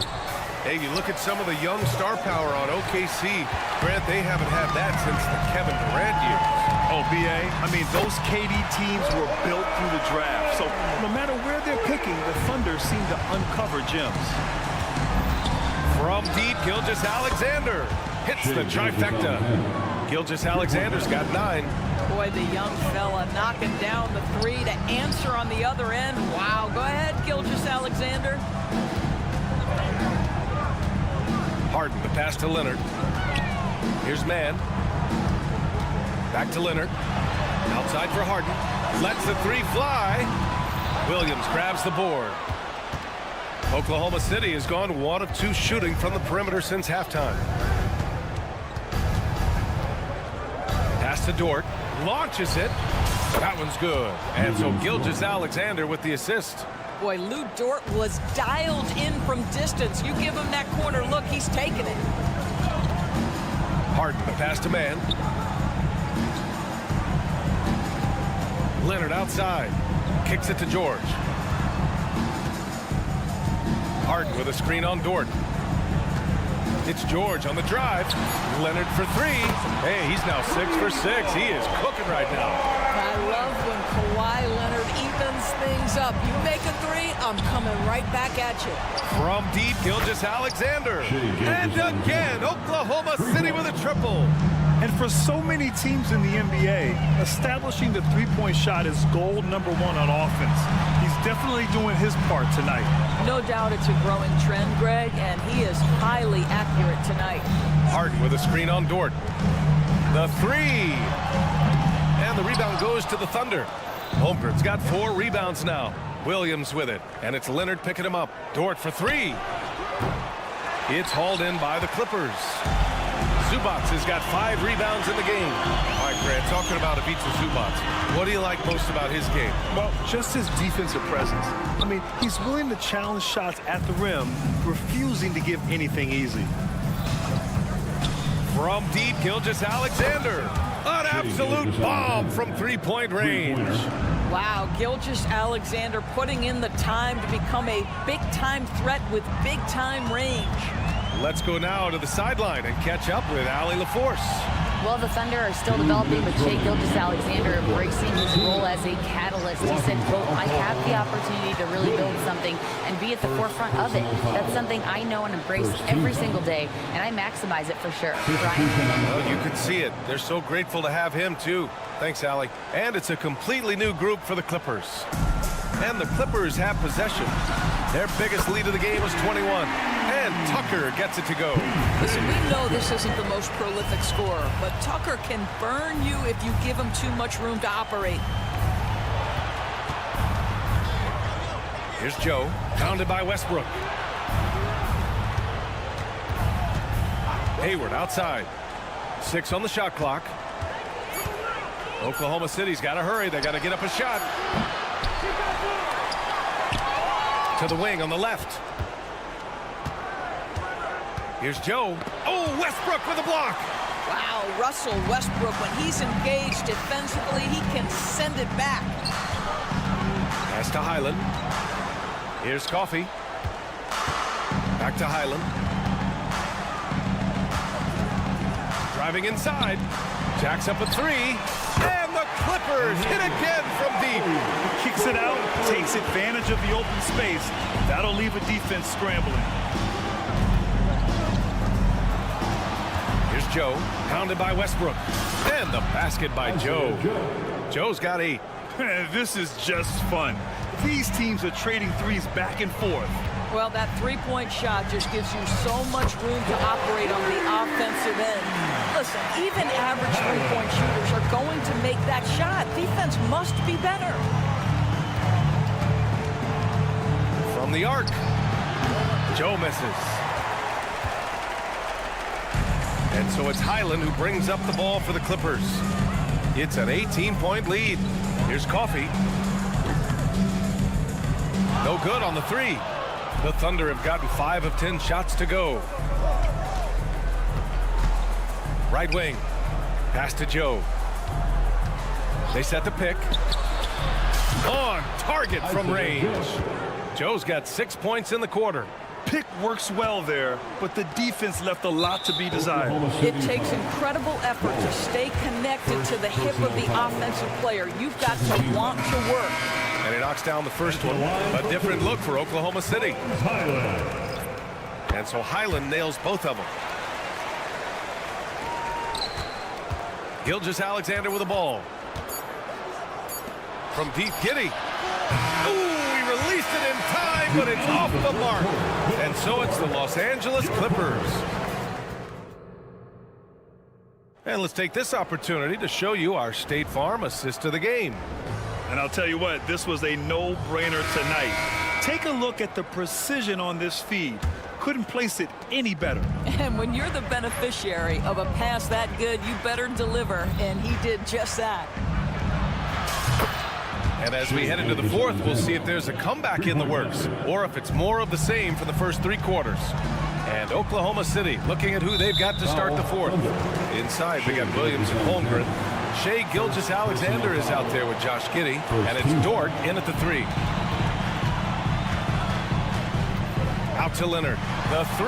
Hey, you look at some of the young star power on OKC. Grant, they haven't had that since the Kevin Durant years. Oh, B.A., I mean, those KD teams were built through the draft. So no matter where they're picking, the Thunder seem to uncover gems. From deep, Gilgeous-Alexander hits the trifecta. Gilgeous-Alexander's got 9. Boy, the young fella knocking down the three to answer on the other end. Wow, go ahead, Gilgeous-Alexander. Harden, the pass to Leonard. Here's Mann. Back to Leonard. Outside for Harden. Lets the three fly. Williams grabs the board. Oklahoma City has gone 1 of 2 shooting from the perimeter since halftime. Pass to Dort. Launches it. That one's good. And so Gilgeous-Alexander with the assist. Boy, Lou Dort was dialed in from distance. You give him that corner look, he's taking it. Harden, the pass to Mann. Leonard outside. Kicks it to George. Harden with a screen on Dort. It's George on the drive. Leonard for 3. Hey, he's now 6 for 6. He is cooking right now. I love when Kawhi Leonard evens things up. You make a 3, I'm coming right back at you. From deep, Gilgeous-Alexander. And again, Oklahoma City with a triple. And for so many teams in the NBA, establishing the three-point shot is goal number 1 on offense. He's definitely doing his part tonight. No doubt it's a growing trend, Greg, and he is highly accurate tonight. Harden with a screen on Dort. The 3. And the rebound goes to the Thunder. Holmgren's got 4 rebounds now. Williams with it, and it's Leonard picking him up. Dort for 3. It's hauled in by the Clippers. Zubac has got 5 rebounds in the game. All right, Grant, talking about Ivica Zubac, what do you like most about his game? Well, just his defensive presence. I mean, he's willing to challenge shots at the rim, refusing to give anything easy. From deep, Gilgeous-Alexander. An absolute bomb from three-point range. Wow, Gilgeous-Alexander putting in the time to become a big-time threat with big-time range. Let's go now to the sideline and catch up with Allie LaForce. Well, the Thunder are still developing with Shai Gilgeous-Alexander embracing his role as a catalyst. He said, quote, I have the opportunity to really build something and be at the forefront of it. That's something I know and embrace every single day, and I maximize it for sure. Brian? Well, you can see it. They're so grateful to have him, too. Thanks, Allie. And it's a completely new group for the Clippers. And the Clippers have possession. Their biggest lead of the game was 21. And Tucker gets it to go. Listen, we know this isn't the most prolific scorer, but Tucker can burn you if you give him too much room to operate. Here's Joe, pounded by Westbrook. Hayward outside. 6 on the shot clock. Oklahoma City's got to hurry. They got to get up a shot. To the wing on the left. Here's Joe. Oh, Westbrook with a block. Wow, Russell Westbrook, when he's engaged defensively, he can send it back. Pass to Highland. Here's Coffey. Back to Highland. Driving inside. Jacks up a 3. And the Clippers hit again from deep. Kicks it out, takes advantage of the open space. That'll leave a defense scrambling. Here's Joe, pounded by Westbrook. And the basket by Joe. Joe's got 8. This is just fun. These teams are trading threes back and forth. Well, that three-point shot just gives you so much room to operate on the offensive end. Listen, even average three-point shooters are going to make that shot. Defense must be better. From the arc. Joe misses. And so it's Highland who brings up the ball for the Clippers. It's an 18-point lead. Here's Coffey. No good on the 3. The Thunder have gotten 5 of 10 shots to go. Right wing. Pass to Joe. They set the pick. On target from range. Joe's got 6 points in the quarter. Pick works well there, but the defense left a lot to be desired. It takes incredible effort to stay connected to the hip of the offensive player. You've got to want to work. And he knocks down the first one. A different look for Oklahoma City. And so Highland nails both of them. Gilgeous-Alexander with the ball. From deep, Giddey. Ooh, he released it in time, but it's off the mark. And so it's the Los Angeles Clippers. And let's take this opportunity to show you our State Farm assist of the game. And I'll tell you what, this was a no-brainer tonight. Take a look at the precision on this feed. Couldn't place it any better. And when you're the beneficiary of a pass that good, you better deliver, and he did just that. And as we head into the fourth, we'll see if there's a comeback in the works or if it's more of the same for the first 3 quarters. And Oklahoma City looking at who they've got to start the fourth. Inside, they got Williams and Holmgren. Shai Gilgeous-Alexander is out there with Josh Giddey, and it's Dort in at the 3. Out to Leonard. The 3.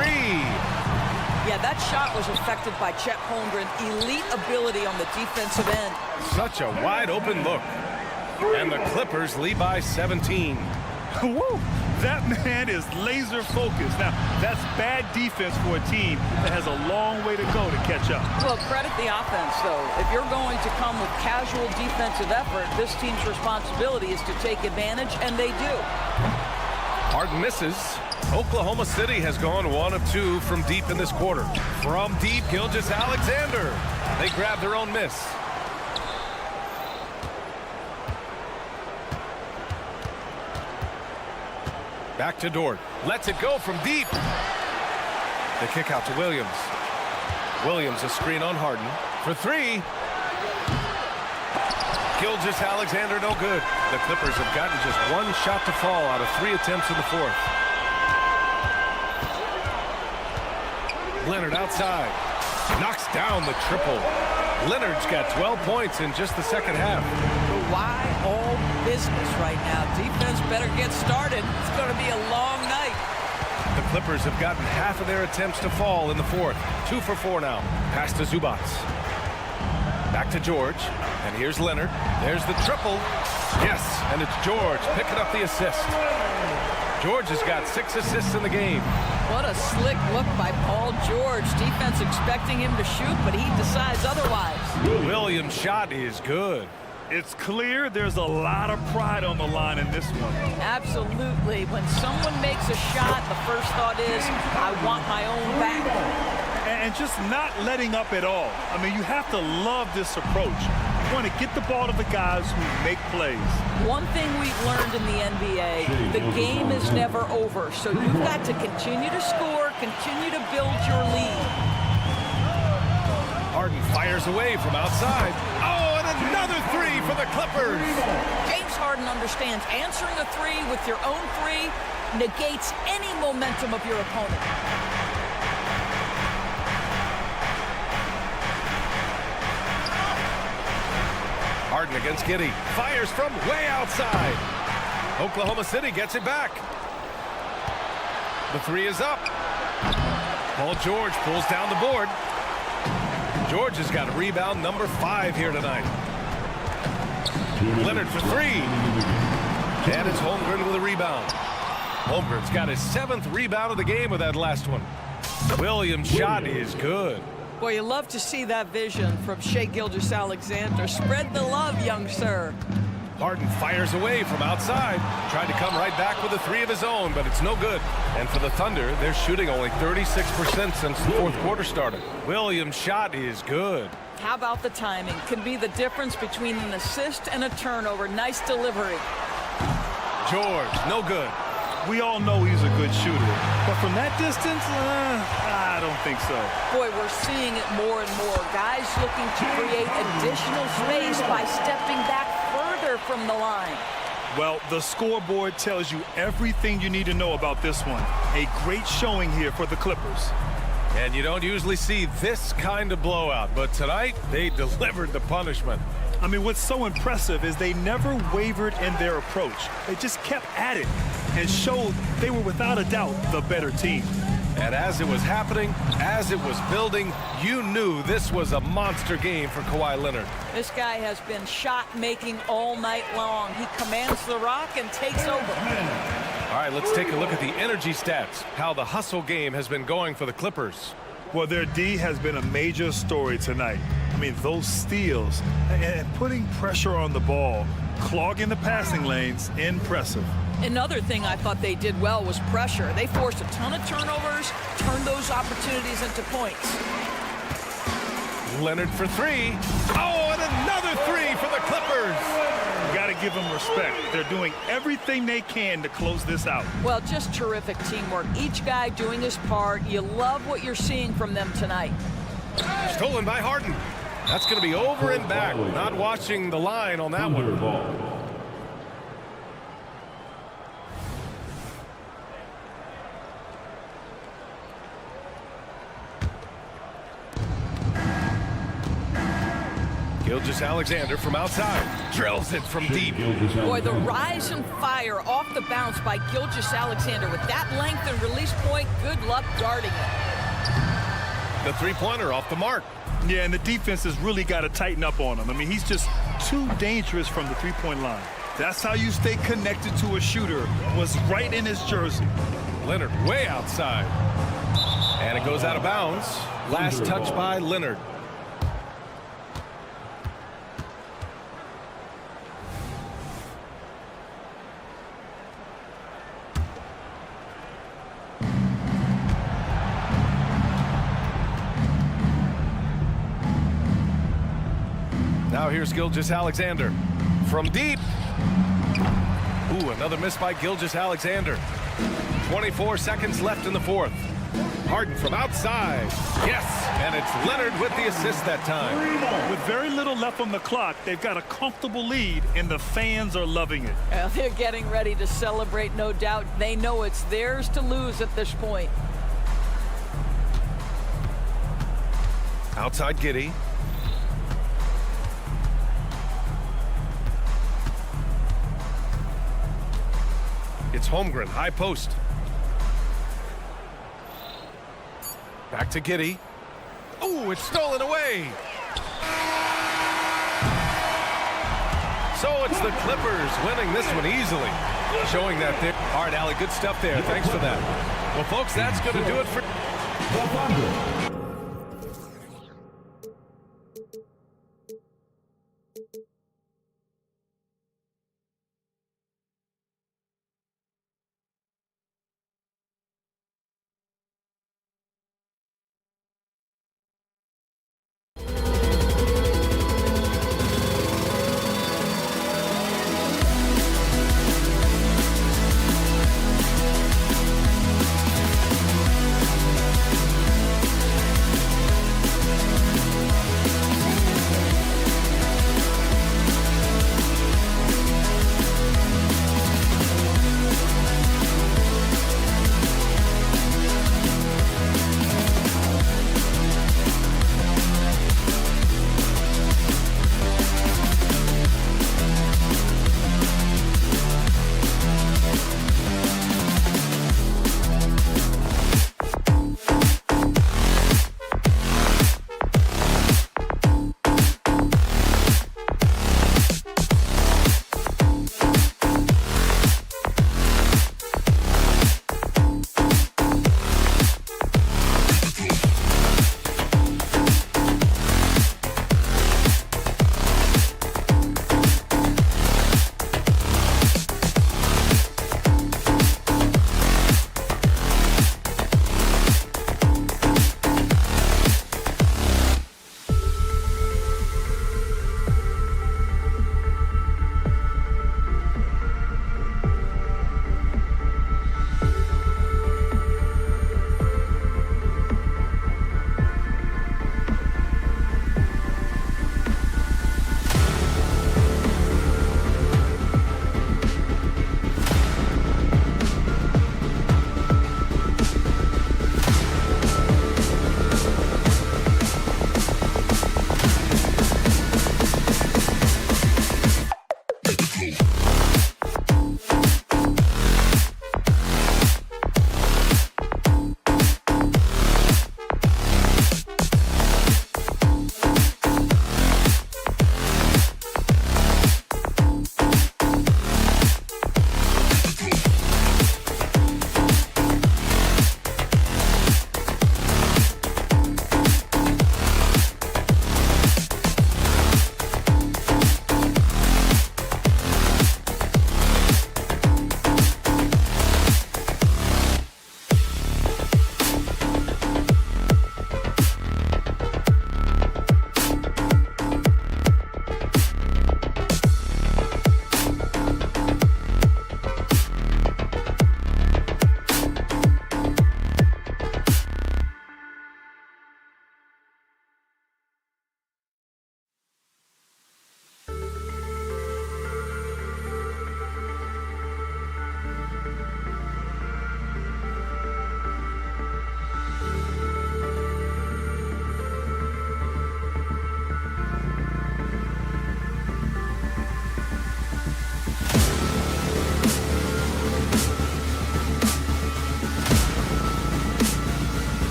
Yeah, that shot was affected by Chet Holmgren. Elite ability on the defensive end. Such a wide open look. And the Clippers lead by 17. Woo! That man is laser focused. Now, that's bad defense for a team that has a long way to go to catch up. Well, credit the offense, though. If you're going to come with casual defensive effort, this team's responsibility is to take advantage, and they do. Harden misses. Oklahoma City has gone 1 of 2 from deep in this quarter. From deep, Gilgeous-Alexander. They grab their own miss. Back to Dort. Lets it go from deep. The kick out to Williams. Williams a screen on Harden. For 3. Gilgeous-Alexander no good. The Clippers have gotten just 1 shot to fall out of 3 attempts in the fourth. Leonard outside. Knocks down the triple. Leonard's got 12 points in just the second half. Why all business right now? Defense better get started. It's going to be a long night. The Clippers have gotten half of their attempts to fall in the fourth. 2 for 4 now. Pass to Zubac. Back to George. And here's Leonard. There's the triple. Yes, and it's George picking up the assist. George has got 6 assists in the game. What a slick look by Paul George. Defense expecting him to shoot, but he decides otherwise. Williams' shot is good. It's clear there's a lot of pride on the line in this one. Absolutely. When someone makes a shot, the first thought is, I want my own back. And just not letting up at all. I mean, you have to love this approach. You want to get the ball to the guys who make plays. One thing we've learned in the NBA, the game is never over. So you've got to continue to score, continue to build your lead. Harden fires away from outside. Oh, and another 3 for the Clippers. James Harden understands answering a 3 with your own 3 negates any momentum of your opponent. Harden against Giddey. Fires from way outside. Oklahoma City gets it back. The 3 is up. Paul George pulls down the board. George has got a rebound number 5 here tonight. Leonard for 3. And it's Holmgren with a rebound. Holmgren's got his 7th rebound of the game with that last one. Williams' shot is good. Boy, you love to see that vision from Shai Gilgeous-Alexander. Spread the love, young sir. Harden fires away from outside. Tried to come right back with a 3 of his own, but it's no good. And for the Thunder, they're shooting only 36% since the 4th quarter started. Williams' shot is good. How about the timing? Can be the difference between an assist and a turnover. Nice delivery. George, no good. We all know he's a good shooter. But from that distance, I don't think so. Boy, we're seeing it more and more. Guys looking to create additional space by stepping back further from the line. Well, the scoreboard tells you everything you need to know about this one. A great showing here for the Clippers. And you don't usually see this kind of blowout, but tonight they delivered the punishment. I mean, what's so impressive is they never wavered in their approach. They just kept at it and showed they were without a doubt the better team. And as it was happening, as it was building, you knew this was a monster game for Kawhi Leonard. This guy has been shot-making all night long. He commands the rock and takes over. All right, let's take a look at the energy stats, how the hustle game has been going for the Clippers. Well, their D has been a major story tonight. I mean, those steals and putting pressure on the ball, clogging the passing lanes, impressive. Another thing I thought they did well was pressure. They forced a ton of turnovers, turned those opportunities into points. Leonard for 3. Oh, and another 3 for the Clippers. You got to give them respect. They're doing everything they can to close this out. Well, just terrific teamwork. Each guy doing his part. You love what you're seeing from them tonight. Stolen by Harden. That's going to be over and back. Not watching the line on that one. Gilgeous-Alexander from outside. Drills it from deep. Boy, the rise and fire off the bounce by Gilgeous-Alexander. With that length and release point, good luck guarding it. The 3-pointer off the mark. Yeah, and the defense has really got to tighten up on him. I mean, he's just too dangerous from the 3-point line. That's how you stay connected to a shooter, was right in his jersey. Leonard way outside. And it goes out of bounds. Last touch by Leonard. Now here's Gilgeous-Alexander from deep. Ooh, another miss by Gilgeous-Alexander. 24 seconds left in the 4th. Harden from outside. Yes, and it's Leonard with the assist that time. With very little left on the clock, they've got a comfortable lead, and the fans are loving it. Well, they're getting ready to celebrate, no doubt. They know it's theirs to lose at this point. Outside Giddey. It's Holmgren, high post. Back to Giddey. Oh, it's stolen away. So it's the Clippers winning this one easily. Showing that there. All right, Allie, good stuff there. Thanks for that. Well, folks, that's going to do it for... The Thunder.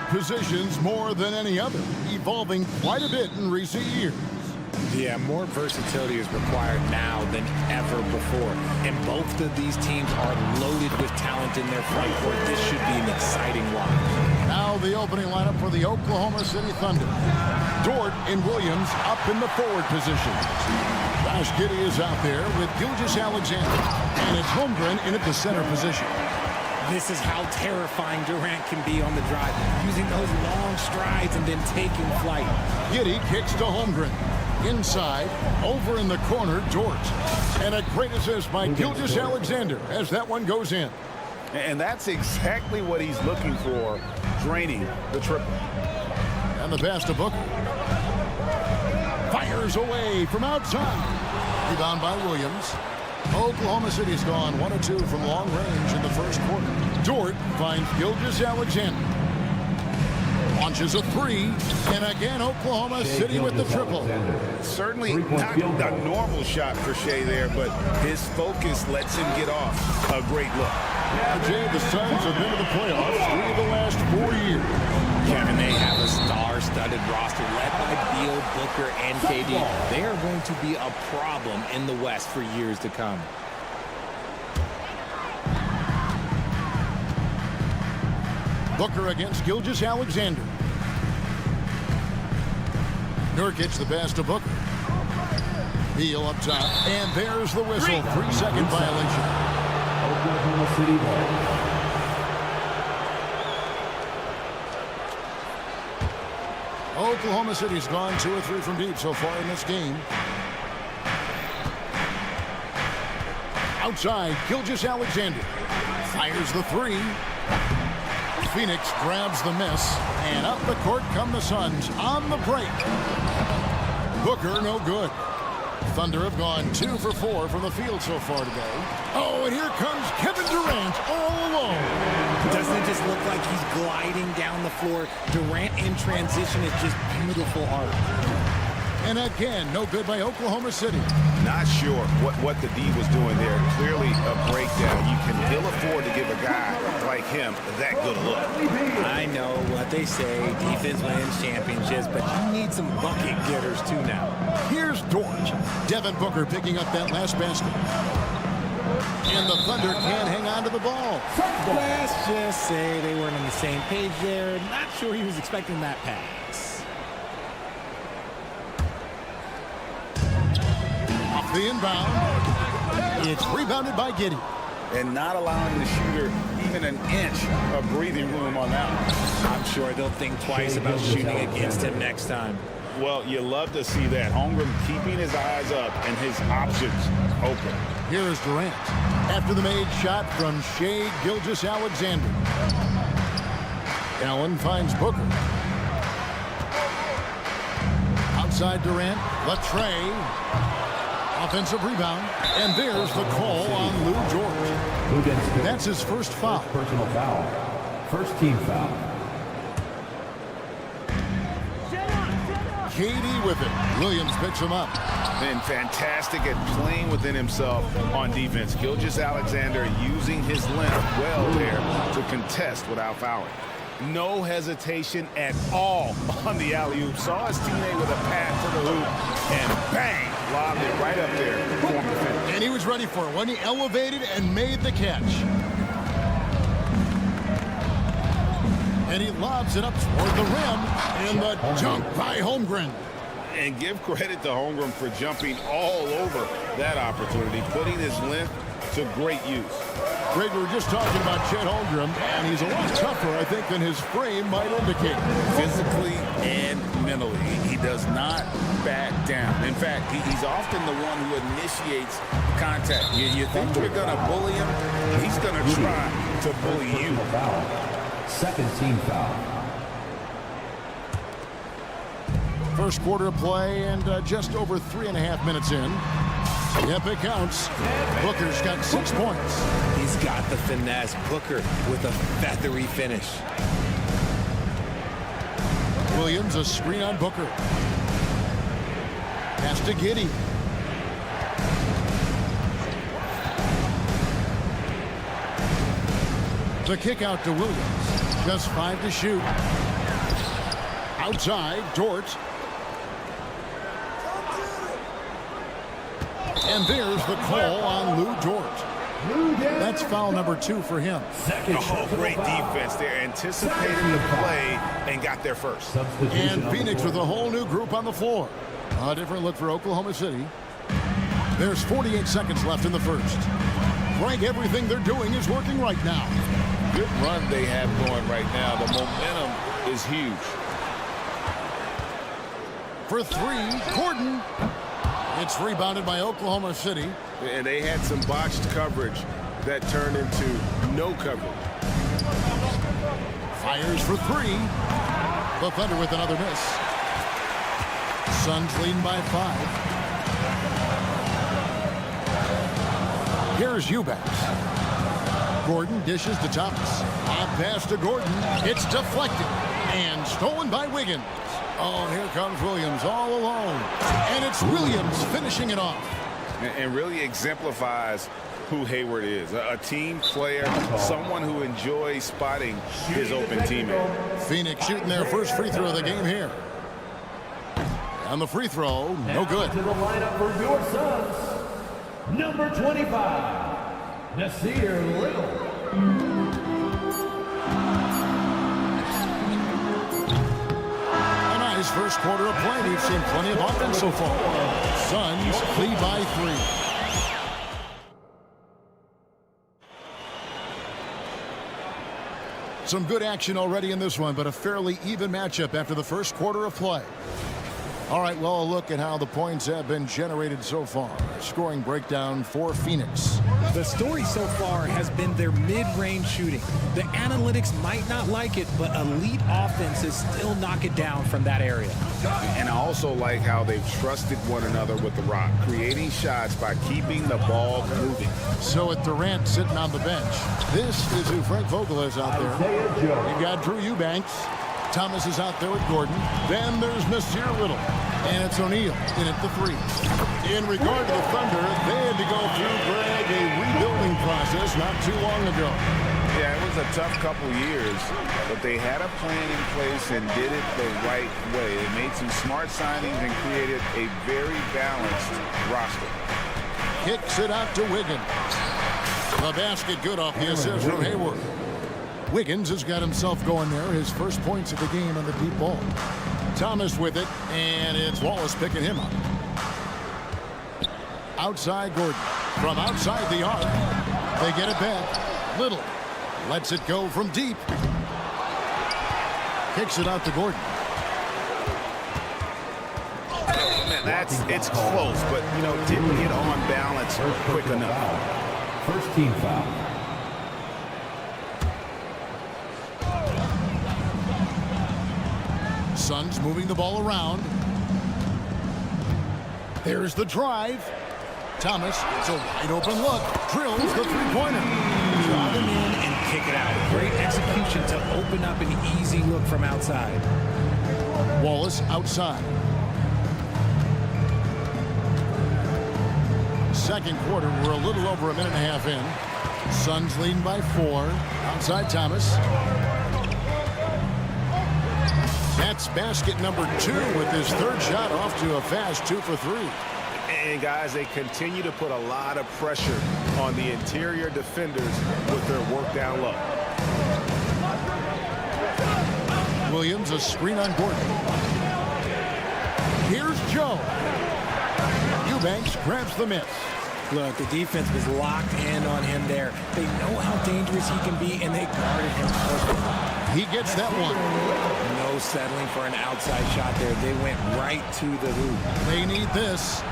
positions more than any other, evolving quite a bit in recent years. Yeah, more versatility is required now than ever before. And both of these teams are loaded with talent in their front court. This should be an exciting watch. Now the opening lineup for the Oklahoma City Thunder. Dort and Williams up in the forward position. Josh Giddey is out there with Gilgeous-Alexander. And it's Holmgren in at the center position. This is how terrifying Durant can be on the drive, using those long strides and then taking flight. Giddey kicks to Holmgren. Inside, over in the corner, Dort. And a great assist by Gilgeous-Alexander as that one goes in. And that's exactly what he's looking for, draining the triple. And the pass to Booker. Fires away from outside. Rebound by Williams. Oklahoma City's gone 1 of 2 from long range in the first quarter. Dort finds Gilgeous-Alexander. Launches a 3, and again Oklahoma City with the triple. Certainly not a normal shot for Shea there, but his focus lets him get off a great look. Yeah, Jay, the Suns have been to the playoffs 3 of the last 4 years. Kevin, they have a star-studded roster led by Beal, Booker, and KD. They are going to be a problem in the West for years to come. Booker against Gilgeous-Alexander. Nurkic the pass to Booker. Beal up top, and there's the whistle. 3-second violation. Oklahoma City ball. Oklahoma City's gone 2 of 3 from deep so far in this game. Outside, Gilgeous-Alexander fires the 3. Phoenix grabs the miss, and up the court come the Suns on the break. Booker no good. Thunder have gone 2 for 4 from the field so far today. Oh, and here comes Kevin Durant all alone. Doesn't it just look like he's gliding down the floor? Durant in transition is just beautiful art. And again, no good by Oklahoma City. Not sure what the D was doing there. Clearly a breakdown. You can ill afford to give a guy like him that good a look. I know what they say, defense wins championships, but you need some bucket getters too now. Here's Dort. Devin Booker picking up that last basket. And the Thunder can't hang on to the ball. Let's just say they weren't on the same page there. Not sure he was expecting that pass. Off the inbound. It's rebounded by Giddey. And not allowing the shooter even an inch of breathing room on that one. I'm sure they'll think twice about shooting against him next time. Well, you love to see that. Holmgren keeping his eyes up and his options open. Here is Durant. After the made shot from Shea Gilgeous-Alexander. Allen finds Booker. Outside Durant. Latrey. Offensive rebound. And there's the call on Lou George. That's his first foul. Personal foul. First team foul. KD with it. Williams picks him up. Been fantastic at playing within himself on defense. Gilgeous-Alexander using his length well there to contest without fouling. No hesitation at all on the alley-oop. Saw his teammate with a pass to the hoop, and bang, lobbed it right up there for him to finish. And he was ready for it when he elevated and made the catch. And he lobs it up toward the rim, and the dunk by Holmgren. And give credit to Holmgren for jumping all over that opportunity, putting his length to great use. Greg, we were just talking about Chet Holmgren, and he's a lot tougher, I think, than his frame might indicate. Physically and mentally, he does not back down. In fact, he's often the one who initiates contact. You think you're going to bully him, he's going to try to bully you. Second team foul. First quarter of play and just over 3.5 minutes in. Yep, it counts. Booker's got 6 points. He's got the finesse. Booker with a feathery finish. Williams, a screen on Booker. Pass to Giddey. The kick out to Williams. Just 5 to shoot. Outside, Dort. And there's the call on Lou Dort. That's foul number 2 for him. Oh, great defense there. Anticipating the play and got there first. And Phoenix with a whole new group on the floor. A different look for Oklahoma City. There's 48 seconds left in the first. Frank, everything they're doing is working right now. Good run they have going right now. The momentum is huge. For 3, Gordon. It's rebounded by Oklahoma City. And they had some botched coverage that turned into no coverage. Fires for 3. The Thunder with another miss. Suns leading by 5. Here's Eubanks. Gordon dishes to Thomas. Off pass to Gordon. It's deflected and stolen by Wiggins. Oh, here comes Williams all alone. And it's Williams finishing it off. And really exemplifies who Hayward is. A team player, someone who enjoys spotting his open teammate. Phoenix shooting their first free throw of the game here. And the free throw, no good. To the lineup for your Suns, number 25, Nasir Little. His first quarter of play, we've seen plenty of offense so far. Suns lead by 3. Some good action already in this one, but a fairly even matchup after the first quarter of play. All right, well, a look at how the points have been generated so far. Scoring breakdown for Phoenix. The story so far has been their mid-range shooting. The analytics might not like it, but elite offenses still knock it down from that area. And I also like how they've trusted one another with the rock, creating shots by keeping the ball moving. So with Durant sitting on the bench, this is who Frank Vogel is out there. You got Drew Eubanks. Thomas is out there with Gordon. Then there's Nasir Little. And it's O'Neal in at the 3. In regard to the Thunder, they had to go through, Greg, a rebuilding process not too long ago. Yeah, it was a tough couple years, but they had a plan in place and did it the right way. They made some smart signings and created a very balanced roster. Kicks it out to Wiggins. The basket good off the assist from Hayward. Wiggins has got himself going there. His first points of the game on the deep ball. Thomas with it, and it's Wallace picking him up. Outside Gordon. From outside the arc. They get it back. Little lets it go from deep. Kicks it out to Gordon. Man, it's close, but, didn't get on balance quick enough. First team foul. Suns moving the ball around. There's the drive. Thomas, it's a wide open look. Drills the three-pointer. Draw them in and kick it out. Great execution to open up an easy look from outside. Wallace outside. Second quarter, we're a little over a minute and a half in. Suns leading by 4. Outside Thomas. That's basket number 2 with his third shot off to a fast 2 for 3. And, guys, they continue to put a lot of pressure on the interior defenders with their work down low. Williams, a screen on Gordon. Here's Joe. Eubanks grabs the miss. Look, the defense was locked in on him there. They know how dangerous he can be, and they guarded him perfectly. He gets that one. No settling for an outside shot there. They went right to the hoop. They need this.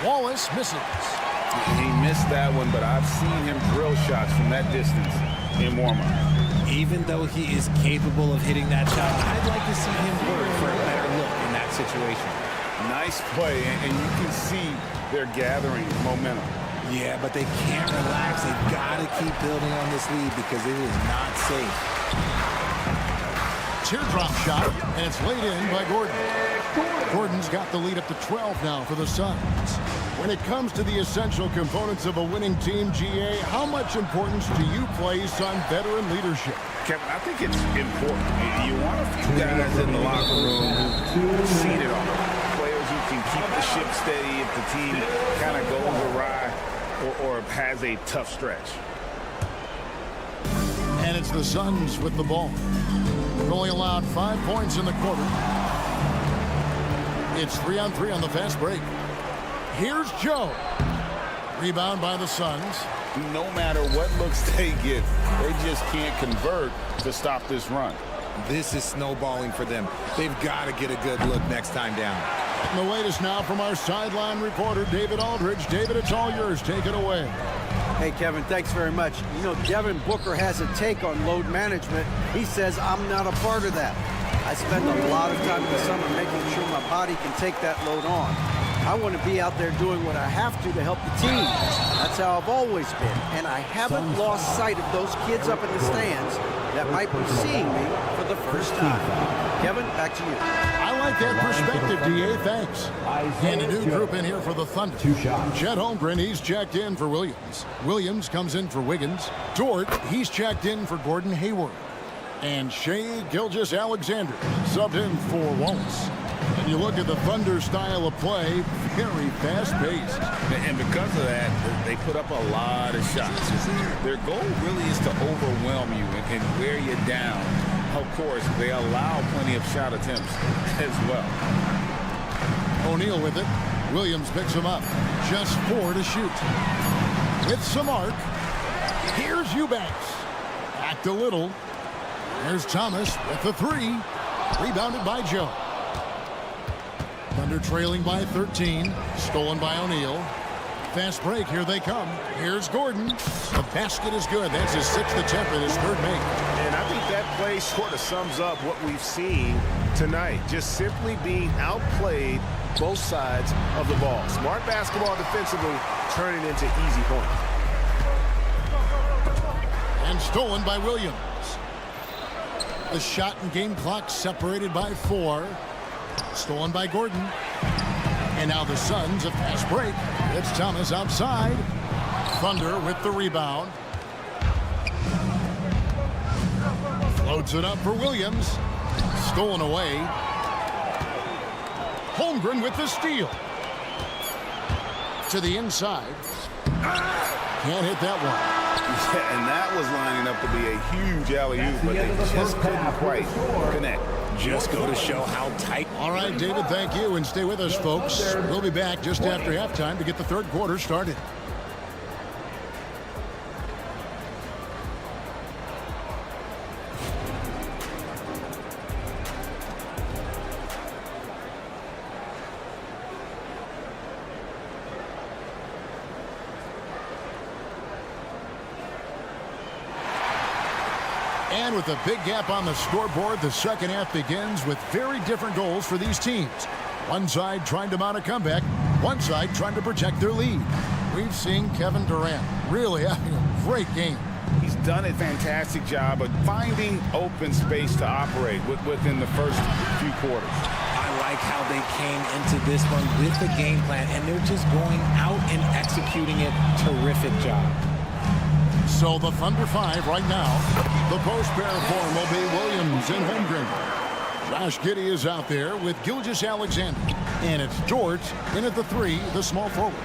Wallace misses. He missed that one, but I've seen him drill shots from that distance in warm-up. Even though he is capable of hitting that shot, I'd like to see him work for a better look in that situation. Nice play, and you can see they're gathering momentum. Yeah, but they can't relax. They've got to keep building on this lead because it is not safe. Teardrop shot, and it's laid in by Gordon. Gordon's got the lead up to 12 now for the Suns. When it comes to the essential components of a winning team, GA, how much importance do you place on veteran leadership? Kevin, I think it's important. You want a few guys in the locker room who see it all. Players who can keep the ship steady if the team kind of goes awry or has a tough stretch. And it's the Suns with the ball. They've only allowed 5 points in the quarter. It's 3-on-3 on the fast break. Here's Joe. Rebound by the Suns. No matter what looks they get, they just can't convert to stop this run. This is snowballing for them. They've got to get a good look next time down. And the latest now from our sideline reporter, David Aldridge. David, it's all yours. Take it away. Hey, Kevin, thanks very much. You know, Devin Booker has a take on load management. He says, I'm not a part of that. I spend a lot of time in the summer making sure my body can take that load on. I want to be out there doing what I have to help the team. That's how I've always been. And I haven't lost sight of those kids up in the stands that might be seeing me for the first time. Kevin, back to you. I like that perspective, DA. Thanks. And a new group in here for the Thunder. Chet Holmgren, he's checked in for Williams. Williams comes in for Wiggins. Dort, he's checked in for Gordon Hayward. And Shai Gilgeous-Alexander subbed in for Wallace. And you look at the Thunder style of play, very fast-paced. And because of that, they put up a lot of shots. Their goal really is to overwhelm you and wear you down. Of course, they allow plenty of shot attempts as well. O'Neal with it. Williams picks him up. Just 4 to shoot. With some arc. Here's Eubanks. Back to Little. There's Thomas with the 3. Rebounded by Joe. Thunder trailing by 13. Stolen by O'Neal. Fast break. Here they come. Here's Gordon. The basket is good. That's his 6th attempt and his 3rd make. And I think that play sort of sums up what we've seen tonight. Just simply being outplayed both sides of the ball. Smart basketball defensively, turning into easy points. And stolen by Williams. The shot and game clock separated by 4. Stolen by Gordon. And now the Suns, a fast break. It's Thomas outside. Thunder with the rebound. Floats it up for Williams. Stolen away. Holmgren with the steal. To the inside. Can't hit that one. Yeah, and that was lining up to be a huge alley-oop, but they just couldn't quite connect. Just go to show how tight. All right, David, thank you, and stay with us, folks. We'll be back just after halftime to get the 3rd quarter started. And with a big gap on the scoreboard, the second half begins with very different goals for these teams. One side trying to mount a comeback, one side trying to protect their lead. We've seen Kevin Durant really having a great game. He's done a fantastic job of finding open space to operate within the first few quarters. I like how they came into this one with the game plan, and they're just going out and executing it. Terrific job. So the Thunder 5 right now. The post pair form will be Williams and Holmgren. Josh Giddey is out there with Gilgeous-Alexander. And it's George in at the 3, the small forward.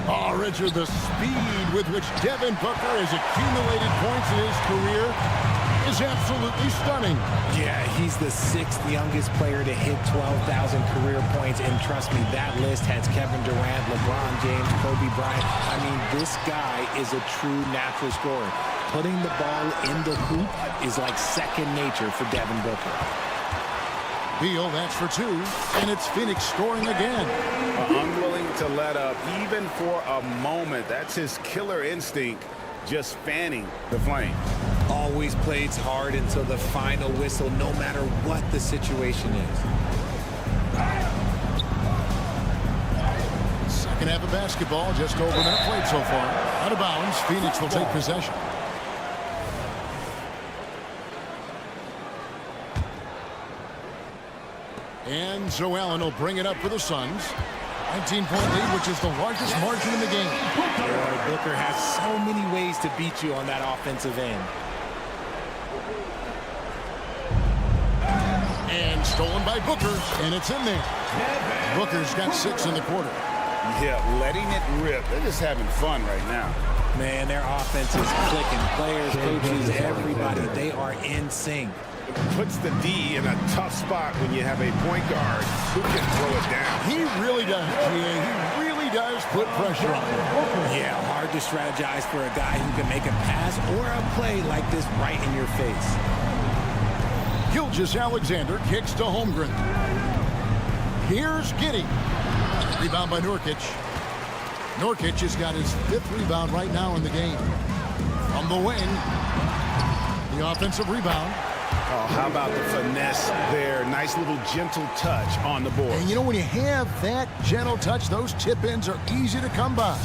Oh, Richard, the speed with which Devin Booker has accumulated points in his career is absolutely stunning. Yeah, he's the 6th youngest player to hit 12,000 career points, and trust me, that list has Kevin Durant, LeBron James, Kobe Bryant. I mean, this guy is a true natural scorer. Putting the ball in the hoop is like second nature for Devin Booker. Beal, that's for 2, and it's Phoenix scoring again. Unwilling to let up, even for a moment. That's his killer instinct, just fanning the flame. Always plays hard until the final whistle, no matter what the situation is. Second half of basketball, just over a minute played so far. Out of bounds, Phoenix will take possession. And Joe Allen will bring it up for the Suns. 19-point lead, which is the largest margin in the game. Boy, Booker has so many ways to beat you on that offensive end. And stolen by Booker, and it's in there. Booker's got 6 in the quarter. Yeah, letting it rip. They're just having fun right now. Man, their offense is clicking. Players, coaches, everybody, they are in sync. It puts the D in a tough spot when you have a point guard who can throw it down. He really does. He really does put pressure on him. Yeah, hard to strategize for a guy who can make a pass or a play like this right in your face. Gilgeous-Alexander kicks to Holmgren. Here's Giddey. Rebound by Nurkic. Nurkic has got his 5th rebound right now in the game. From the wing, the offensive rebound. Oh, how about the finesse there? Nice little gentle touch on the board. And you know, when you have that gentle touch, those tip-ins are easy to come by.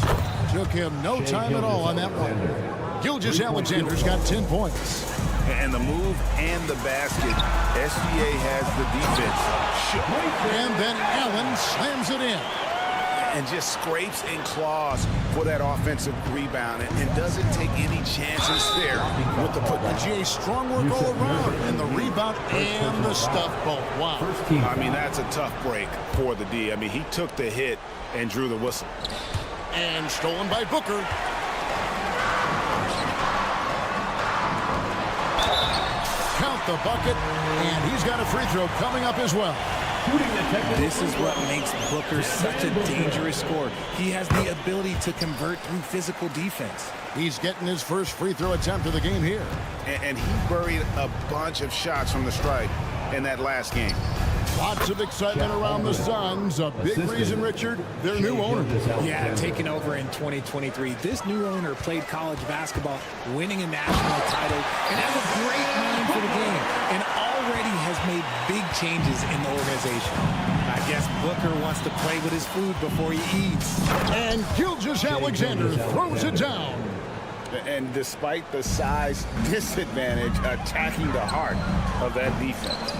Took him no time at all on that one. Gilgeous-Alexander's got 10 points. And the move and the basket, SGA has the defense shook. And then Allen slams it in. And just scrapes and claws for that offensive rebound and doesn't take any chances there with the putback. GA, strong work all around, and the rebound and the stuff both. Wow. I mean, that's a tough break for the D. I mean, he took the hit and drew the whistle. And stolen by Booker. Count the bucket, and he's got a free throw coming up as well. This is what makes Booker such a dangerous scorer. He has the ability to convert through physical defense. He's getting his first free throw attempt of the game here. And he buried a bunch of shots from the stripe in that last game. Lots of excitement around the Suns. A big reason, Richard, their new owner. Yeah, taking over in 2023. This new owner played college basketball, winning a national title, and has a great mind for the game, and already has made big changes in the organization. I guess Booker wants to play with his food before he eats. And Gilgeous-Alexander throws it down. And despite the size disadvantage, attacking the heart of that defense.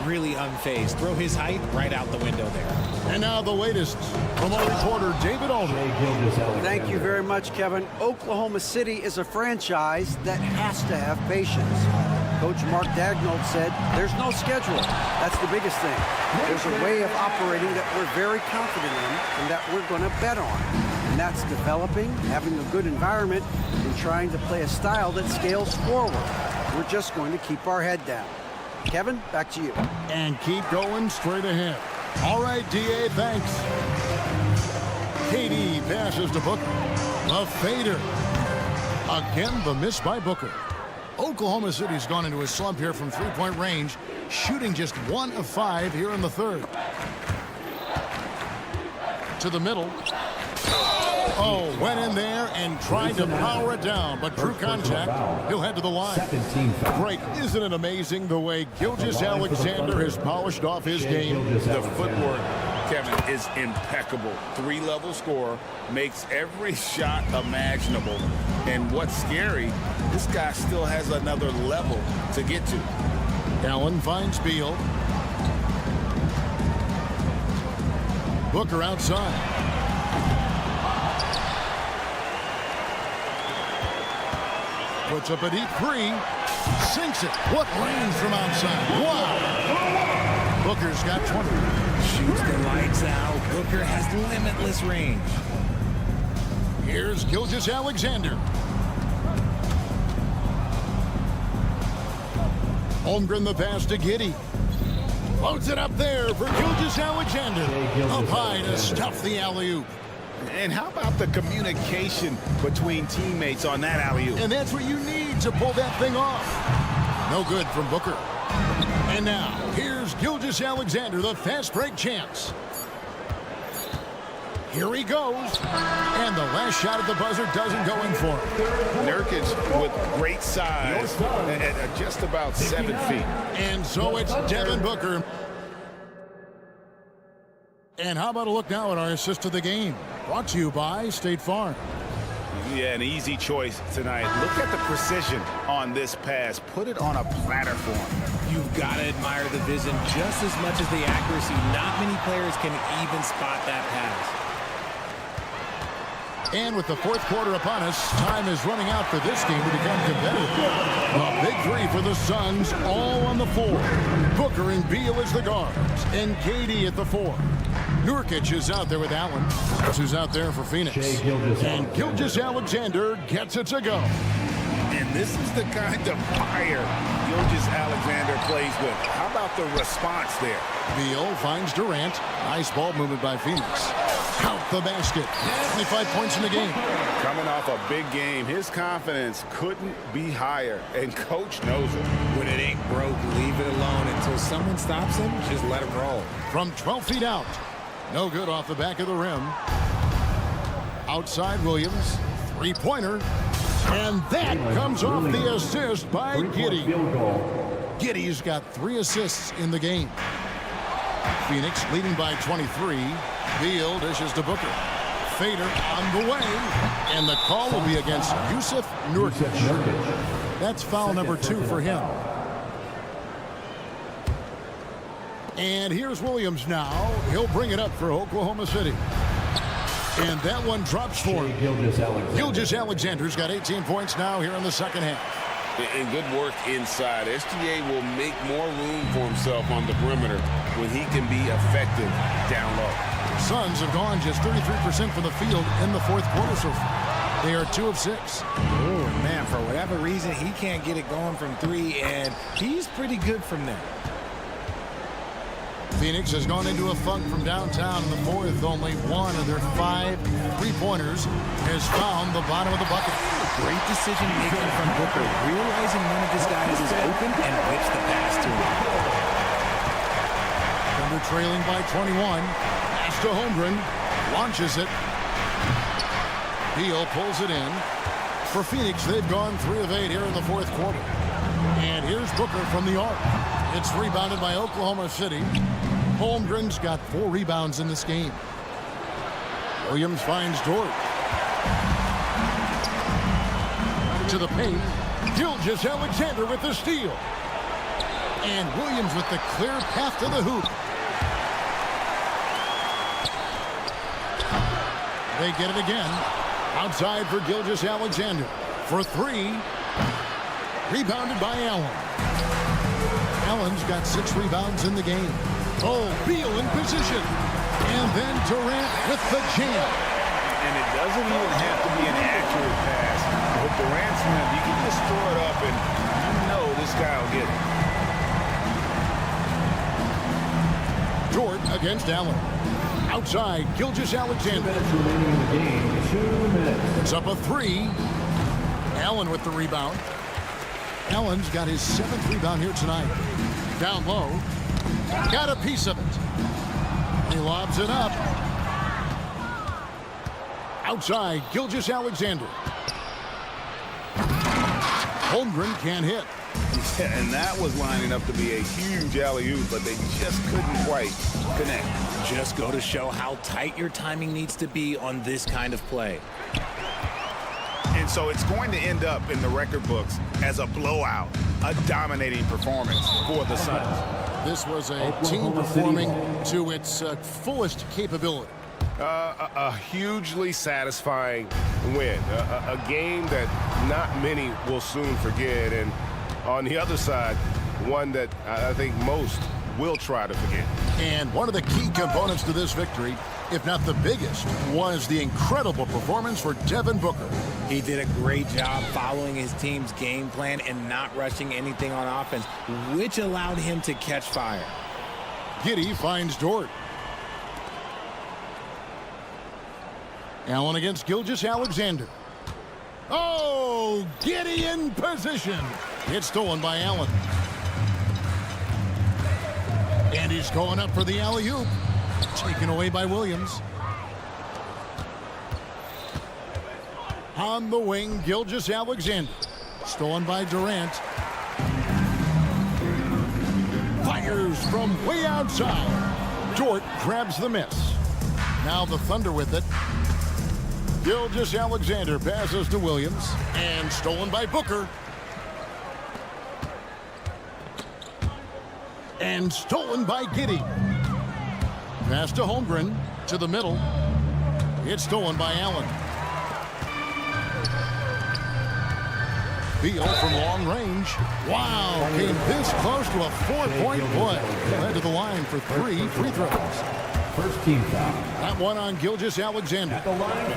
Really unfazed. Throw his height right out the window there. And now the latest from our reporter, David Aldridge. Thank you very much, Kevin. Oklahoma City is a franchise that has to have patience. Coach Mark Daigneault said, there's no schedule. That's the biggest thing. There's a way of operating that we're very confident in and that we're going to bet on. And that's developing, having a good environment, and trying to play a style that scales forward. We're just going to keep our head down. Kevin, back to you. And keep going straight ahead. All right, DA, thanks. KD passes to Booker. The fader. Again, the miss by Booker. Oklahoma City's gone into a slump here from three-point range, shooting just 1 of 5 here in the third. To the middle. Oh, went in there and tried to power it down, but true contact, he'll head to the line. Great. Isn't it amazing the way Gilgeous-Alexander has polished off his game? The footwork, Kevin, is impeccable. 3-level scorer, makes every shot imaginable. And what's scary, this guy still has another level to get to. Allen finds Beal. Booker outside. Puts up a deep 3. Sinks it. What range from outside. Wow. Booker's got 20. Shoots the lights out. Booker has limitless range. Here's Gilgeous-Alexander. Holmgren the pass to Giddey. Loads it up there for Gilgeous-Alexander. Up high to stuff the alley-oop. And how about the communication between teammates on that alley-oop? And that's what you need to pull that thing off. No good from Booker. And now, here's Gilgeous-Alexander, the fast break champs. Here he goes. And the last shot at the buzzer doesn't go in for him. Nurkic with great size at just about 7 feet. And so it's Devin Booker. And how about a look now at our assist of the game? Brought to you by State Farm. Yeah, an easy choice tonight. Look at the precision on this pass. Put it on a platter for him. You've got to admire the vision just as much as the accuracy. Not many players can even spot that pass. And with the fourth quarter upon us, time is running out for this game to become competitive. A big three for the Suns, all on the floor. Booker and Beal as the guards, and KD at the 4. Nurkic is out there with Allen. That's who's out there for Phoenix. And Gilgeous-Alexander gets it to go. And this is the kind of fire Gilgeous-Alexander plays with. How about the response there? Beal finds Durant. Nice ball movement by Phoenix. Count the basket. 25 points in the game. Coming off a big game, his confidence couldn't be higher, and coach knows it. When it ain't broke, leave it alone until someone stops him. Just let him roll. From 12 feet out. No good off the back of the rim. Outside Williams. Three-pointer. And that comes off the assist by Giddey. Giddey's got 3 assists in the game. Phoenix leading by 23. Beal dishes to Booker. Fader on the way. And the call will be against Yusuf Nurkic. That's foul number 2 for him. And here's Williams now. He'll bring it up for Oklahoma City. And that one drops for him. Gilgeous-Alexander's got 18 points now here in the second half. And good work inside. SGA will make more room for himself on the perimeter when he can be effective down low. Suns have gone just 33% from the field in the fourth quarter so far. They are 2 of 6. Oh, man, for whatever reason, he can't get it going from 3, and he's pretty good from there. Phoenix has gone into a funk from downtown in the fourth. Only 1 of their 5 three-pointers has found the bottom of the bucket. Great decision-making from Booker, realizing one of his guys is open and whips the pass to him. Thunder trailing by 21. Pass to Holmgren. Launches it. Beal pulls it in. For Phoenix, they've gone 3 of 8 here in the fourth quarter. And here's Booker from the arc. It's rebounded by Oklahoma City. Holmgren's got 4 rebounds in this game. Williams finds Dort. To the paint. Gilgeous-Alexander with the steal. And Williams with the clear path to the hoop. They get it again. Outside for Gilgeous-Alexander. For 3. Rebounded by Allen. Allen's got 6 rebounds in the game. Oh, Beal in position. And then Durant with the jam. And it doesn't even have to be an accurate pass. With Durant's rim, you can just throw it up and you know this guy will get it. Dort against Allen. Outside, Gilgeous-Alexander. 2 minutes remaining in the game. 2 minutes. It's up a 3. Allen with the rebound. Allen's got his 7th rebound here tonight. Down low. Got a piece of it. He lobs it up. Outside, Gilgeous-Alexander. Holmgren can't hit. Yeah, and that was lining up to be a huge alley-oop, but they just couldn't quite connect. Just go to show how tight your timing needs to be on this kind of play. And so it's going to end up in the record books as a blowout, a dominating performance for the Suns. This was a team performing to its fullest capability. A hugely satisfying win, a game that not many will soon forget, and on the other side, one that I think most will try to forget. And one of the key components to this victory, if not the biggest, was the incredible performance for Devin Booker. He did a great job following his team's game plan and not rushing anything on offense, which allowed him to catch fire. Giddey finds Dort. Allen against Gilgeous-Alexander. Oh, Giddey in position. It's stolen by Allen. And he's going up for the alley-oop. Taken away by Williams. On the wing, Gilgeous-Alexander. Stolen by Durant. Fires from way outside. Dort grabs the miss. Now the Thunder with it. Gilgeous-Alexander passes to Williams. And stolen by Booker. And stolen by Giddey. Pass to Holmgren. To the middle. It's stolen by Allen. Beal from long range. Wow, came this close to a 4-point play. Led to the line for 3 free throws. First team foul. That one on Gilgeous-Alexander.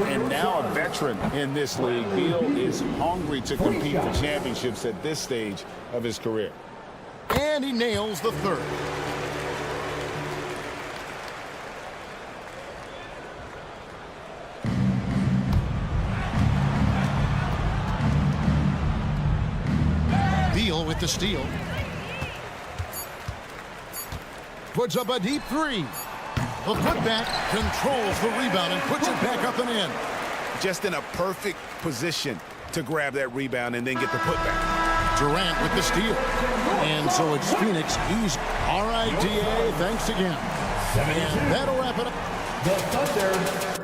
And now a veteran in this league, Beal is hungry to compete for championships at this stage of his career. And he nails the third. Beal with the steal. Puts up a deep three. The putback controls the rebound and puts it back up and in. Just in a perfect position to grab that rebound and then get the putback. Durant with the steal. And so it's Phoenix easy. All right, DA, thanks again. And that'll wrap it up. The Thunder.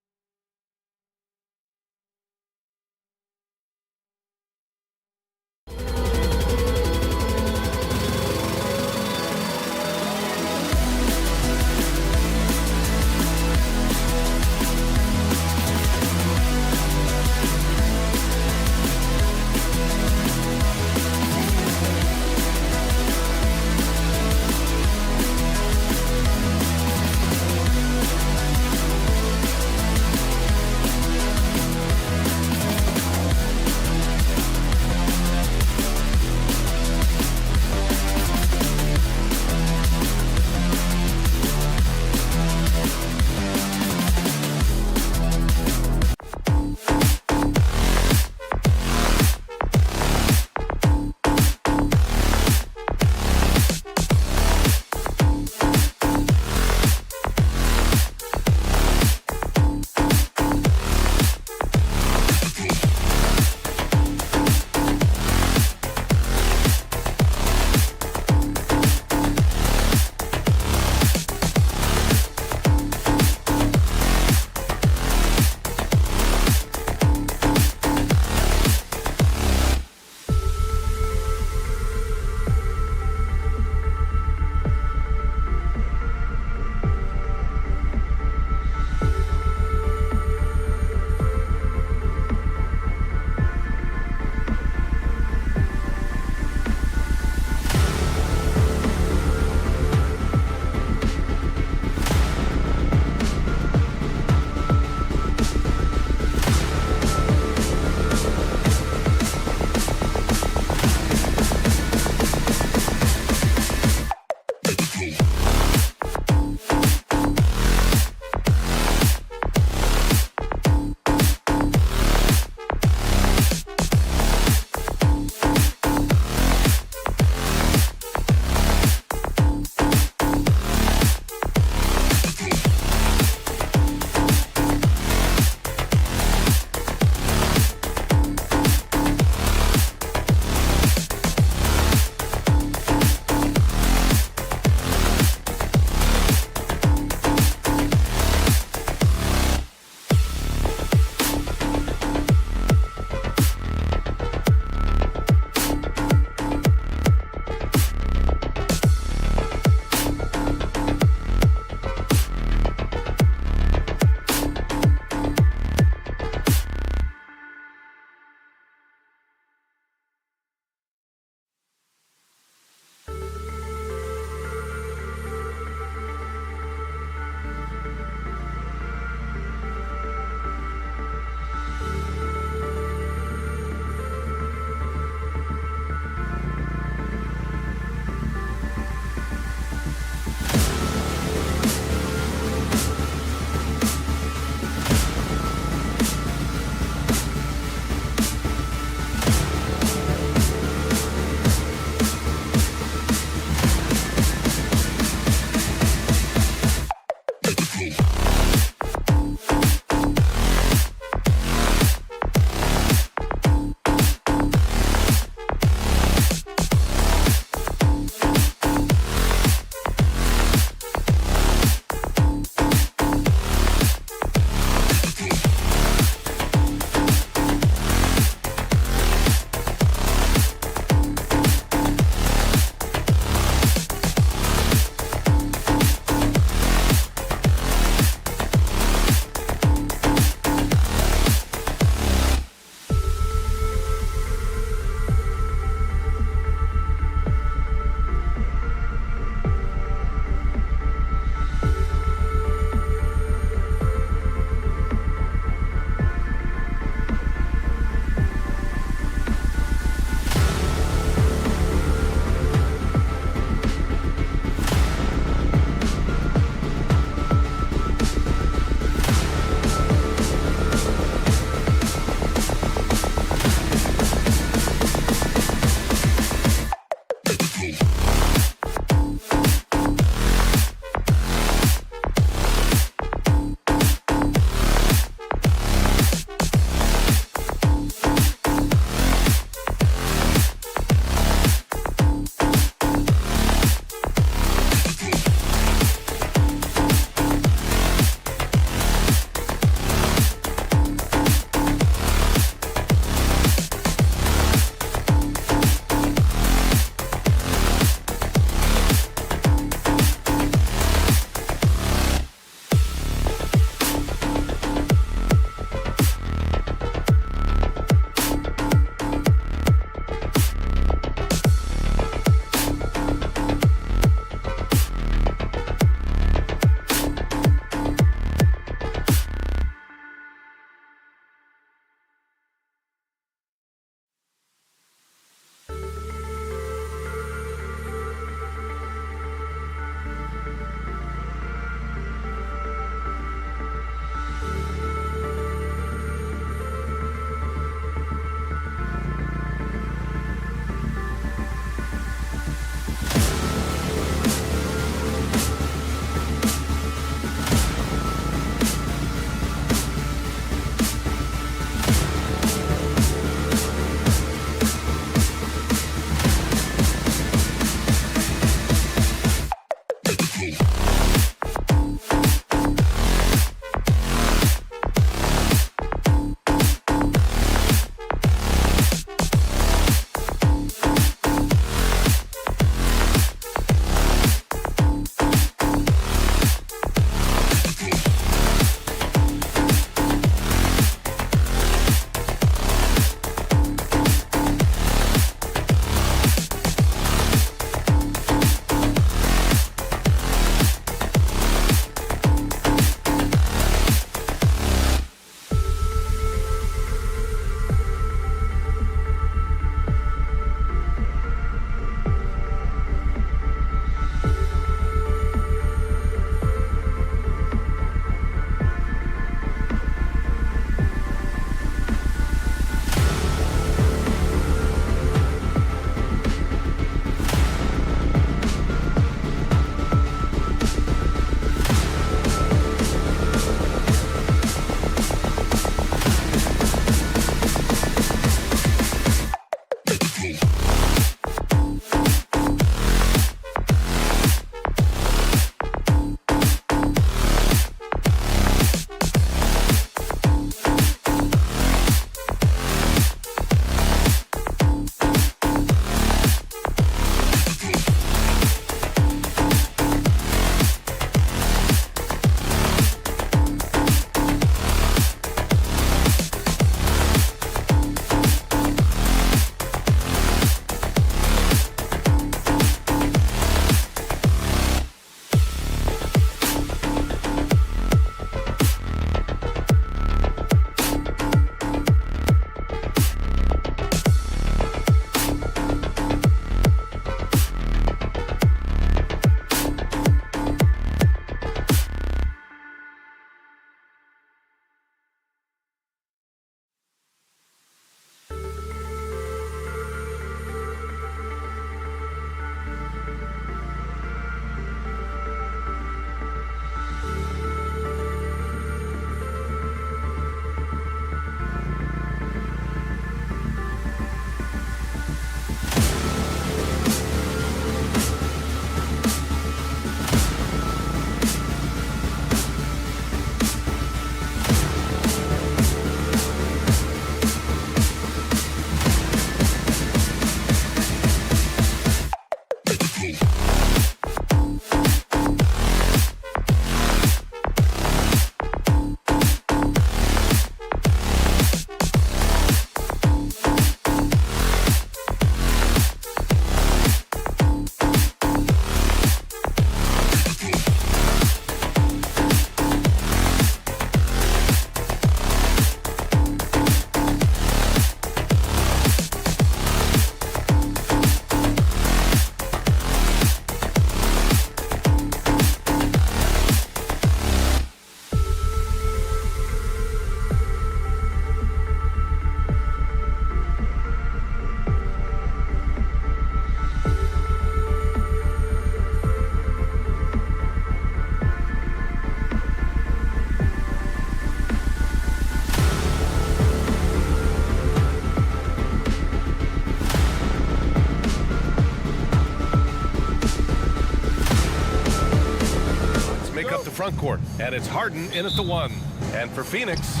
front court. And it's Harden in at the 1. And for Phoenix,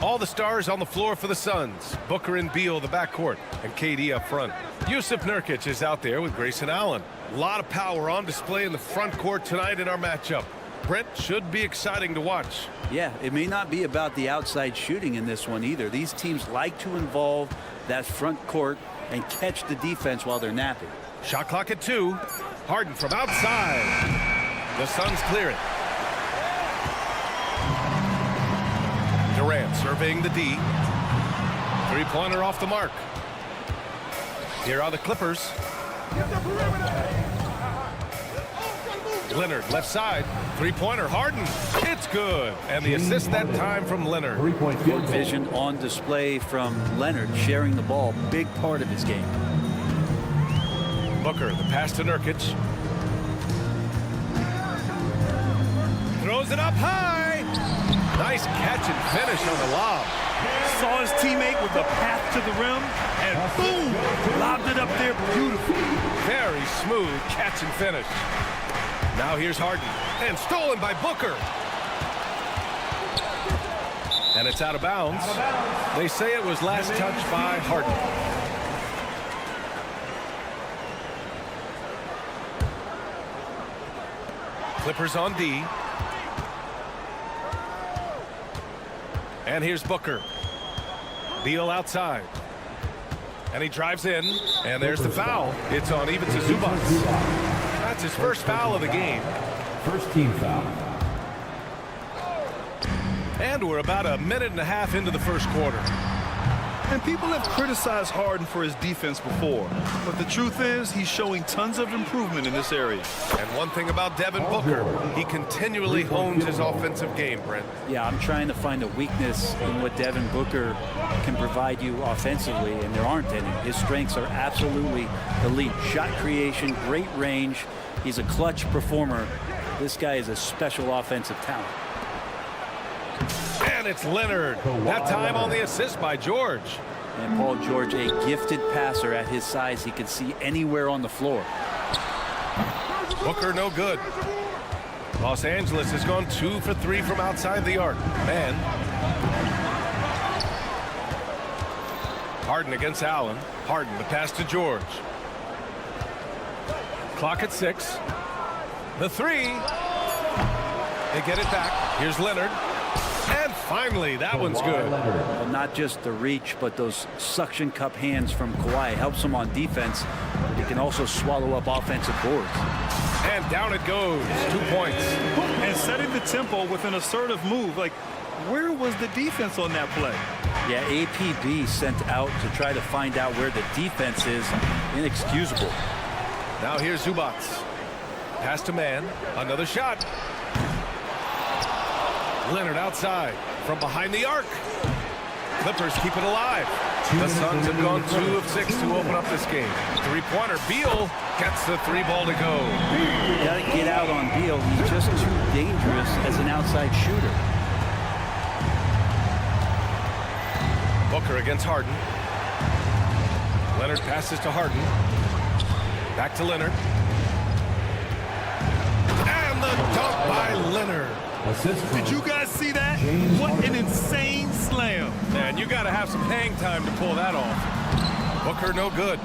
all the stars on the floor for the Suns. Booker and Beal, the backcourt, and KD up front. Yusuf Nurkic is out there with Grayson Allen. A lot of power on display in the front court tonight in our matchup. Brent, should be exciting to watch. Yeah, it may not be about the outside shooting in this one either. These teams like to involve that front court and catch the defense while they're napping. Shot clock at 2. Harden from outside. The Suns clear it. Durant surveying the D. Three-pointer off the mark. Here are the Clippers. Leonard left side. Three-pointer. Harden. It's good. And the assist that time from Leonard. Good vision on display from Leonard, sharing the ball. Big part of his game. Booker, the pass to Nurkic. Throws it up high. Nice catch and finish on the lob. Saw his teammate with the path to the rim, and boom! Lobbed it up there beautifully. Very smooth catch and finish. Now here's Harden, and stolen by Booker. And it's out of bounds. They say it was last touched by Harden. Clippers on D. And here's Booker. Beal outside. And he drives in. And there's the foul. It's on Ivica Zubac. That's his first foul of the game. First team foul. And we're about a minute and a half into the first quarter. And people have criticized Harden for his defense before, but the truth is he's showing tons of improvement in this area. And one thing about Devin Booker, he continually hones his offensive game, Brent. Yeah, I'm trying to find a weakness in what Devin Booker can provide you offensively, and there aren't any. His strengths are absolutely elite. Shot creation, great range. He's a clutch performer. This guy is a special offensive talent. And it's Leonard. That time on the assist by George. And Paul George, a gifted passer at his size. He can see anywhere on the floor. Booker no good. Los Angeles has gone 2 for 3 from outside the arc. Man. Harden against Allen. Harden, the pass to George. Clock at 6. The 3. They get it back. Here's Leonard. And finally, that one's good. Well, not just the reach, but those suction cup hands from Kawhi helps him on defense. But he can also swallow up offensive boards. And down it goes. 2 points. And setting the tempo with an assertive move. Like, where was the defense on that play? Yeah, APB sent out to try to find out where the defense is. Inexcusable. Now here's Zubac. Pass to man. Another shot. Leonard outside from behind the arc. Clippers keep it alive. The Suns have gone 2 of 6 to open up this game. Three-pointer. Beal gets the 3-ball to go. You got to get out on Beal. He's just too dangerous as an outside shooter. Booker against Harden. Leonard passes to Harden. Back to Leonard. And the dunk by Leonard. Did you guys see that? What an insane slam. Man, you got to have some hang time to pull that off. Booker no good.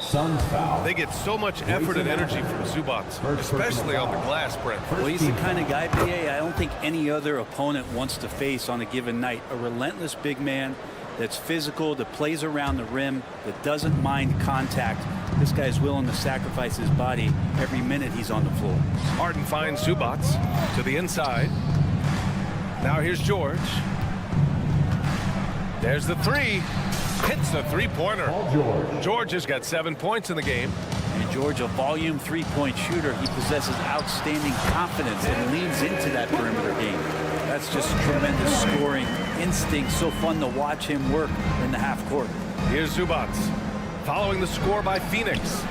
Suns foul. They get so much effort and energy from Zubac, especially on the glass, Brent. Well, he's the kind of guy, PA, I don't think any other opponent wants to face on a given night. A relentless big man that's physical, that plays around the rim, that doesn't mind contact. This guy's willing to sacrifice his body every minute he's on the floor. Harden finds Zubac to the inside. Now here's George. There's the 3. Hits the three-pointer. George has got 7 points in the game. And George, a volume three-point shooter. He possesses outstanding confidence and leans into that perimeter game. That's just tremendous scoring instinct. So fun to watch him work in the half court. Here's Zubac. Following the score by Phoenix.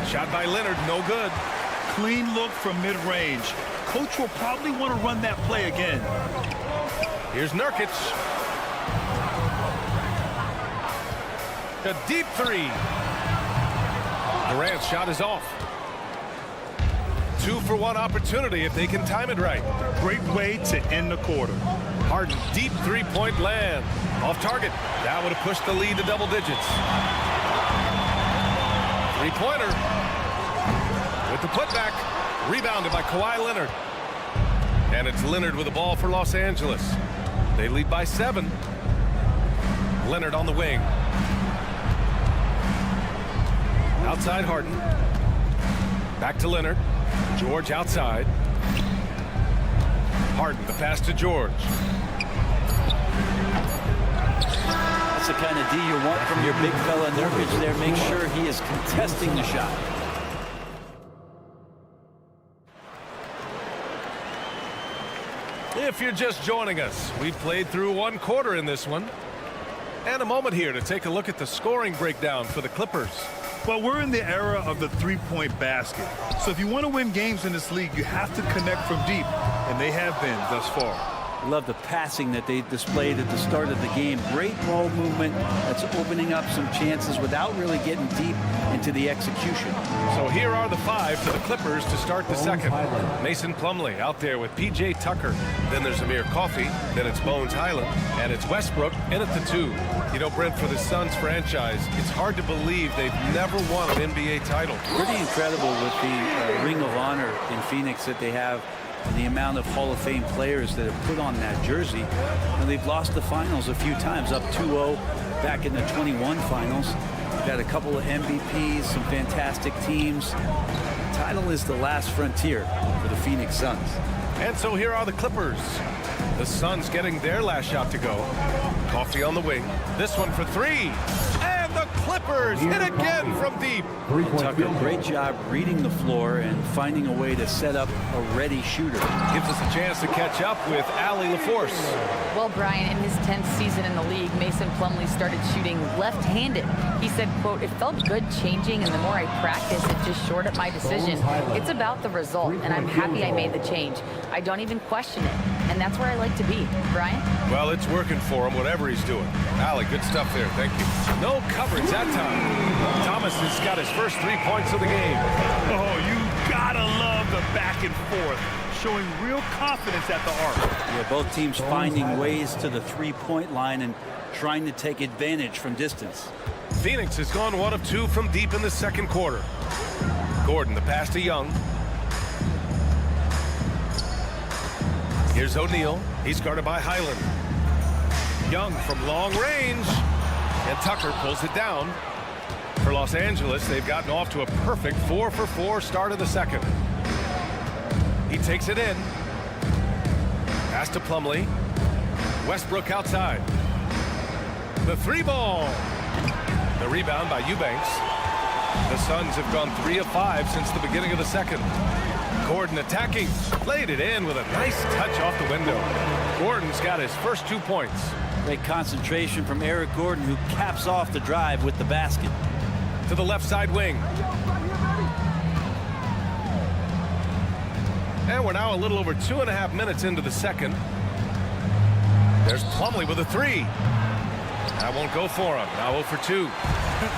Shot by Leonard, no good. Clean look from mid-range. Coach will probably want to run that play again. Here's Nurkic. A deep 3. Durant's shot is off. 2-for-1 opportunity if they can time it right. Great way to end the quarter. Harden, deep three-point land. Off target. That would have pushed the lead to double digits. Three-pointer. With the putback. Rebounded by Kawhi Leonard. And it's Leonard with the ball for Los Angeles. They lead by 7. Leonard on the wing. Outside Harden. Back to Leonard. George outside. Harden, the pass to George. That's the kind of D you want from your big fella Nurkic there. Make sure he is contesting the shot. If you're just joining us, we've played through 1 quarter in this one. And a moment here to take a look at the scoring breakdown for the Clippers. Well, we're in the era of the three-point basket. So if you want to win games in this league, you have to connect from deep. And they have been thus far. Love the passing that they displayed at the start of the game. Great ball movement that's opening up some chances without really getting deep into the execution. So here are the 5 for the Clippers to start the second. Mason Plumlee out there with P.J. Tucker. Then there's Amir Coffey. Then it's Bones Highland. And it's Westbrook in at the 2. You know, Brent, for the Suns franchise, it's hard to believe they've never won an NBA title. Pretty incredible with the Ring of Honor in Phoenix that they have. And the amount of Hall of Fame players that have put on that jersey. And they've lost the finals a few times, up 2-0 back in the 21 finals. They've got a couple of MVPs, some fantastic teams. The title is the last frontier for the Phoenix Suns. And so here are the Clippers. The Suns getting their last shot to go. Coffey on the wing. This one for 3. And the Clippers hit again from deep. Tucker, great job reading the floor and finding a way to set up a ready shooter. Gives us a chance to catch up with Allie LaForce. Well, Brian, in his 10th season in the league, Mason Plumlee started shooting left-handed. He said, quote, "It felt good changing, and the more I practice, it just shored up my decision. It's about the result, and I'm happy I made the change. I don't even question it, and that's where I like to be." Brian? Well, it's working for him, whatever he's doing. Allie, good stuff there. Thank you. No coverage that time. Thomas has got his first 3 points of the game. Oh, you gotta love the back and forth, showing real confidence at the arc. Yeah, both teams finding ways to the three-point line and trying to take advantage from distance. Phoenix has gone 1 of 2 from deep in the second quarter. Gordon, the pass to Young. Here's O'Neal. He's guarded by Highland. Young from long range. And Tucker pulls it down. For Los Angeles, they've gotten off to a perfect 4-for-4 start of the second. He takes it in. Pass to Plumlee. Westbrook outside. The 3-ball. The rebound by Eubanks. The Suns have gone 3 of 5 since the beginning of the second. Gordon attacking. Laid it in with a nice touch off the window. Gordon's got his first 2 points. Great concentration from Eric Gordon, who caps off the drive with the basket. To the left side wing. And we're now a little over 2.5 minutes into the second. There's Plumlee with a 3. That won't go for him. Now 0 for 2.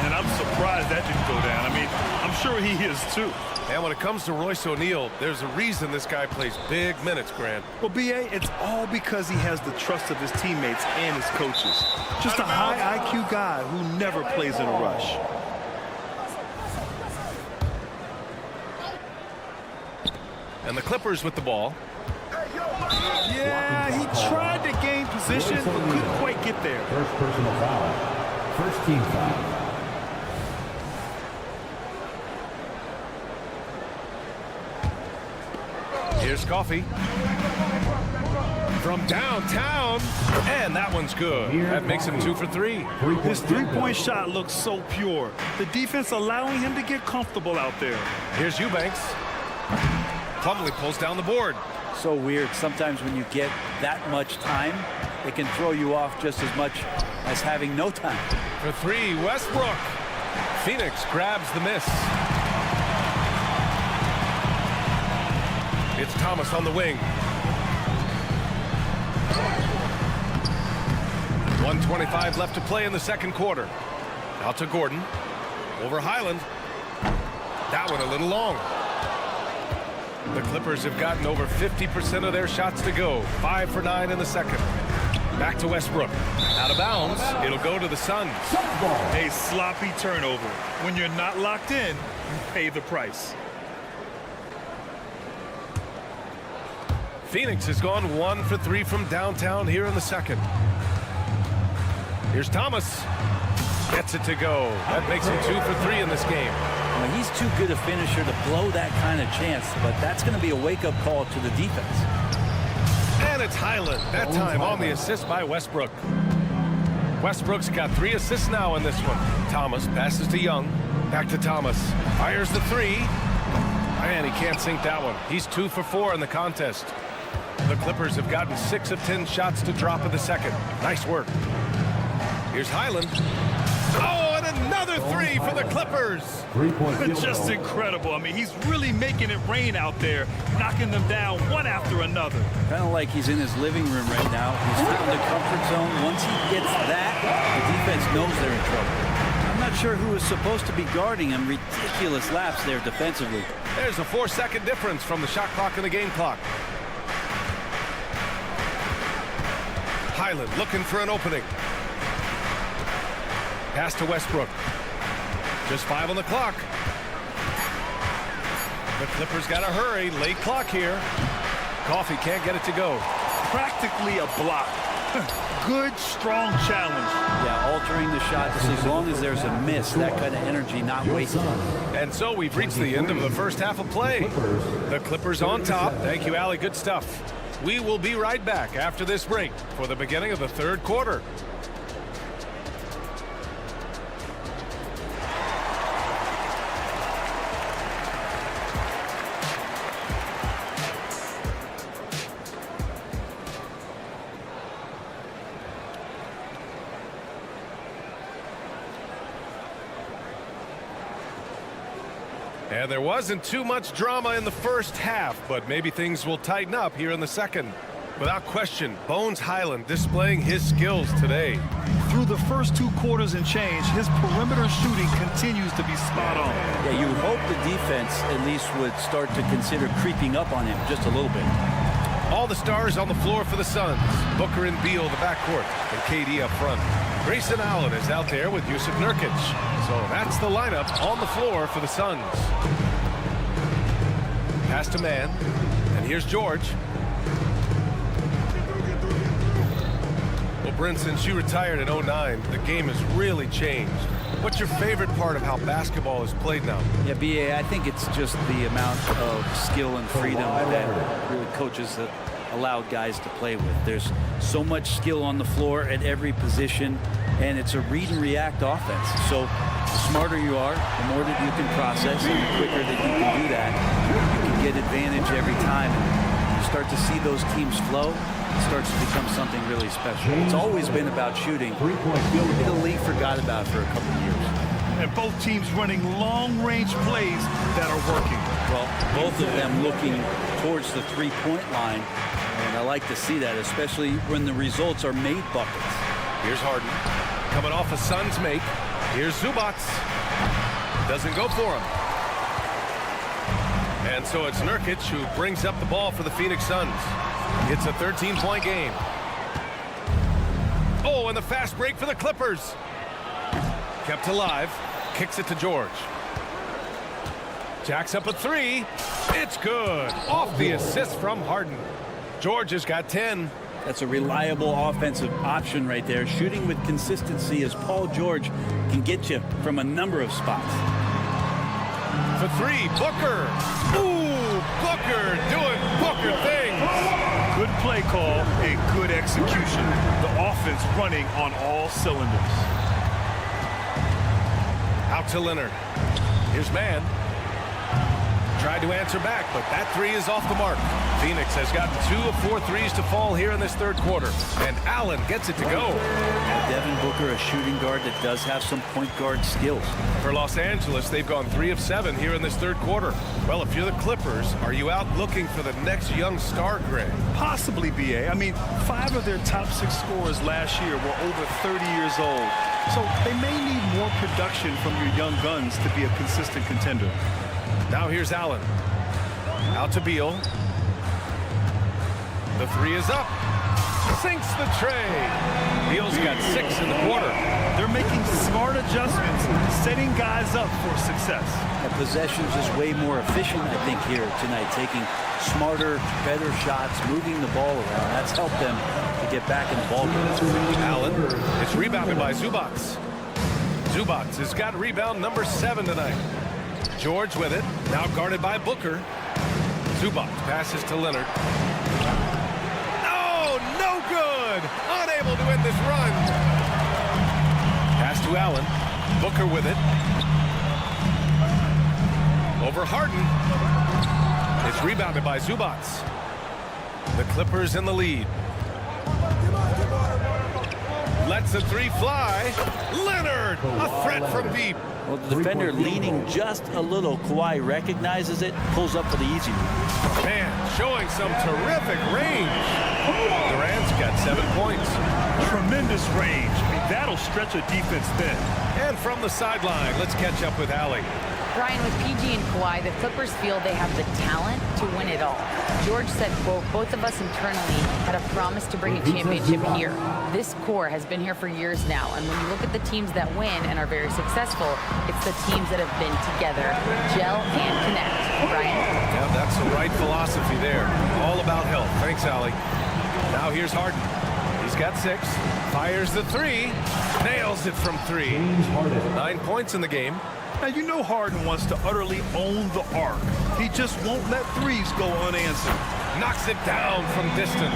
And I'm surprised that didn't go down. I mean, I'm sure he is too. And when it comes to Royce O'Neal, there's a reason this guy plays big minutes, Grant. Well, B.A., it's all because he has the trust of his teammates and his coaches. Just a high IQ guy who never plays in a rush. And the Clippers with the ball. Yeah, he tried to gain position, but couldn't quite get there. First personal foul. First team foul. Here's Coffey. From downtown. And that one's good. That makes him 2 for 3. His three-point shot looks so pure. The defense allowing him to get comfortable out there. Here's Eubanks. Plumlee pulls down the board. So weird. Sometimes when you get that much time, it can throw you off just as much as having no time. For 3, Westbrook. Phoenix grabs the miss. It's Thomas on the wing. 1:25 left to play in the second quarter. Out to Gordon. Over Highland. That one a little long. The Clippers have gotten over 50% of their shots to go. 5 for 9 in the second. Back to Westbrook. Out of bounds. It'll go to the Suns. A sloppy turnover. When you're not locked in, you pay the price. Phoenix has gone 1 for 3 from downtown here in the second. Here's Thomas. Gets it to go. That makes him 2 for 3 in this game. Well, he's too good a finisher to blow that kind of chance, but that's going to be a wake-up call to the defense. And it's Highland, that time on the assist by Westbrook. Westbrook's got 3 assists now in this one. Thomas passes to Young. Back to Thomas. Fires the 3. Man, he can't sink that one. He's 2 for 4 in the contest. The Clippers have gotten 6 of 10 shots to drop in the second. Nice work. Here's Highland. Oh, and another 3 for the Clippers. Just incredible. I mean, he's really making it rain out there, knocking them down one after another. Kind of like he's in his living room right now. He's found the comfort zone. Once he gets that, the defense knows they're in trouble. I'm not sure who is supposed to be guarding him. Ridiculous laps there defensively. There's a 4-second difference from the shot clock and the game clock. Highland looking for an opening. Pass to Westbrook. Just 5 on the clock. The Clippers got to hurry. Late clock here. Coffee can't get it to go. Practically a block. Good, strong challenge. Yeah, altering the shot just as long as there's a miss. That kind of energy not wasted. And so we've reached the end of the first half of play. The Clippers on top. Thank you, Allie. Good stuff. We will be right back after this break for the beginning of the third quarter. And there wasn't too much drama in the first half, but maybe things will tighten up here in the second. Without question, Bones Highland displaying his skills today. Through the first 2 quarters and change, his perimeter shooting continues to be spot on. Yeah, you would hope the defense at least would start to consider creeping up on him just a little bit. All the stars on the floor for the Suns. Booker and Beal, the backcourt, and KD up front. Grayson Allen is out there with Yusuf Nurkic. So that's the lineup on the floor for the Suns. Pass to Man. And here's George. Well, Brent, since you retired in 09, the game has really changed. What's your favorite part of how basketball is played now? Yeah, B.A., I think it's just the amount of skill and freedom that really coaches have allowed guys to play with. There's so much skill on the floor at every position, and it's a read and react offense. So the smarter you are, the more that you can process, and the quicker that you can do that, you can get advantage every time. And you start to see those teams flow. It starts to become something really special. It's always been about shooting. The league forgot about it for a couple of years. And both teams running long-range plays that are working. Well, both of them looking towards the three-point line. And I like to see that, especially when the results are made buckets. Here's Harden. Coming off a Suns make. Here's Zubac. Doesn't go for him. And so it's Nurkic who brings up the ball for the Phoenix Suns. It's a 13-point game. Oh, and the fast break for the Clippers. Kept alive. Kicks it to George. Jacks up a 3. It's good. Off the assist from Harden. George has got 10. That's a reliable offensive option right there. Shooting with consistency as Paul George can get you from a number of spots. For 3, Booker. Ooh, Booker doing Booker things. Good play call, a good execution. The offense running on all cylinders. Out to Leonard. Here's Man. Tried to answer back, but that 3 is off the mark. Phoenix has gotten 2 of 4 threes to fall here in this third quarter. And Allen gets it to go. Devin Booker, a shooting guard that does have some point guard skills. For Los Angeles, they've gone 3 of 7 here in this third quarter. Well, if you're the Clippers, are you out looking for the next young star, Greg? Possibly, B.A. I mean, 5 of their top 6 scorers last year were over 30 years old. So they may need more production from your young guns to be a consistent contender. Now here's Allen. Out to Beal. The three is up. Sinks the tray. Beal's got 6 in the quarter. They're making smart adjustments, setting guys up for success. The possession's just way more efficient, I think, here tonight, taking smarter, better shots, moving the ball around. That's helped them to get back in the ball game. Allen, it's rebounded by Zubac. Zubac has got rebound number 7 tonight. George with it, now guarded by Booker. Zubac passes to Leonard. Oh, no good! Unable to end this run. Pass to Allen. Booker with it. Over Harden. It's rebounded by Zubac. The Clippers in the lead. Lets the three fly. Leonard, a threat from deep. Well, the defender leaning just a little. Kawhi recognizes it, pulls up for the easy move. Man, showing some terrific range. Durant's got 7 points. Tremendous range. I mean, that'll stretch a defense thin. And from the sideline, let's catch up with Allie. Brian, with PG and Kawhi, the Clippers feel they have the talent to win it all. George said, quote, both of us internally had a promise to bring a championship here. This core has been here for years now, and when you look at the teams that win and are very successful, it's the teams that have been together, gel and connect. Brian? Yeah, that's the right philosophy there. All about health. Thanks, Allie. Now here's Harden. He's got 6. Fires the 3. Nails it from 3. 9 points in the game. Now, you know Harden wants to utterly own the arc. He just won't let threes go unanswered. Knocks it down from distance.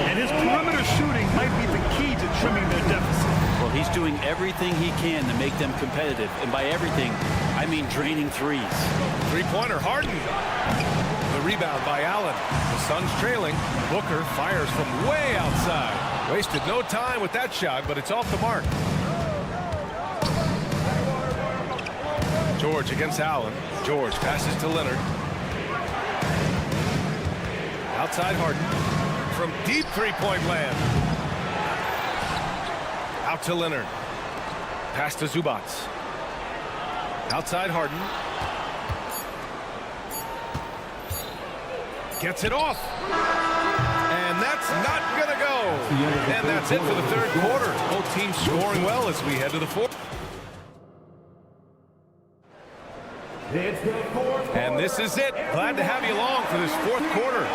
And his perimeter shooting might be the key to trimming their deficit. Well, he's doing everything he can to make them competitive. And by everything, I mean draining threes. Three-pointer, Harden. The rebound by Allen. The Suns trailing. Booker fires from way outside. Wasted no time with that shot, but it's off the mark. George against Allen. George passes to Leonard. Outside Harden. From deep three-point land. Out to Leonard. Pass to Zubac. Outside Harden. Gets it off. And that's not going to go. And that's it for the third quarter. Both teams scoring well as we head to the fourth. And this is it. Glad to have you along for this fourth quarter.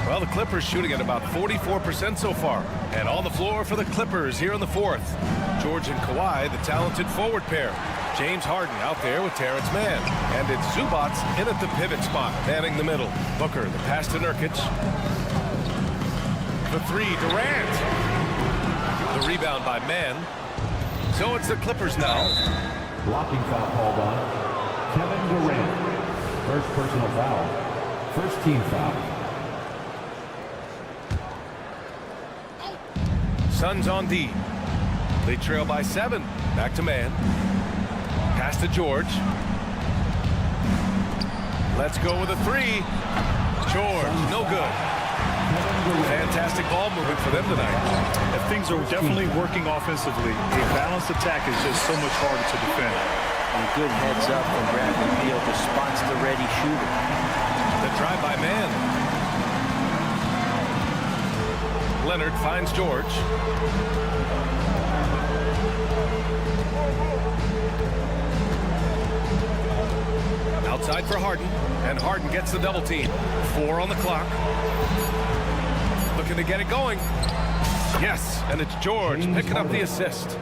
Well, the Clippers shooting at about 44% so far. And on the floor for the Clippers here in the fourth. George and Kawhi, the talented forward pair. James Harden out there with Terrence Mann. And it's Zubac in at the pivot spot, manning the middle. Booker, the pass to Nurkic. The 3, Durant. The rebound by Mann. So it's the Clippers now. Blocking foul called on Kevin Durant. First personal foul. First team foul. Suns on D. They trail by 7. Back to Mann. Pass to George. Let's go with a 3. George, no good. Fantastic ball movement for them tonight. If things are definitely working offensively, a balanced attack is just so much harder to defend. And good heads up from Bradley Beal to spots the ready shooter. The drive by Mann. Leonard finds George. Outside for Harden. And Harden gets the double team. 4 on the clock. Looking to get it going. Yes, and it's George picking up the assist.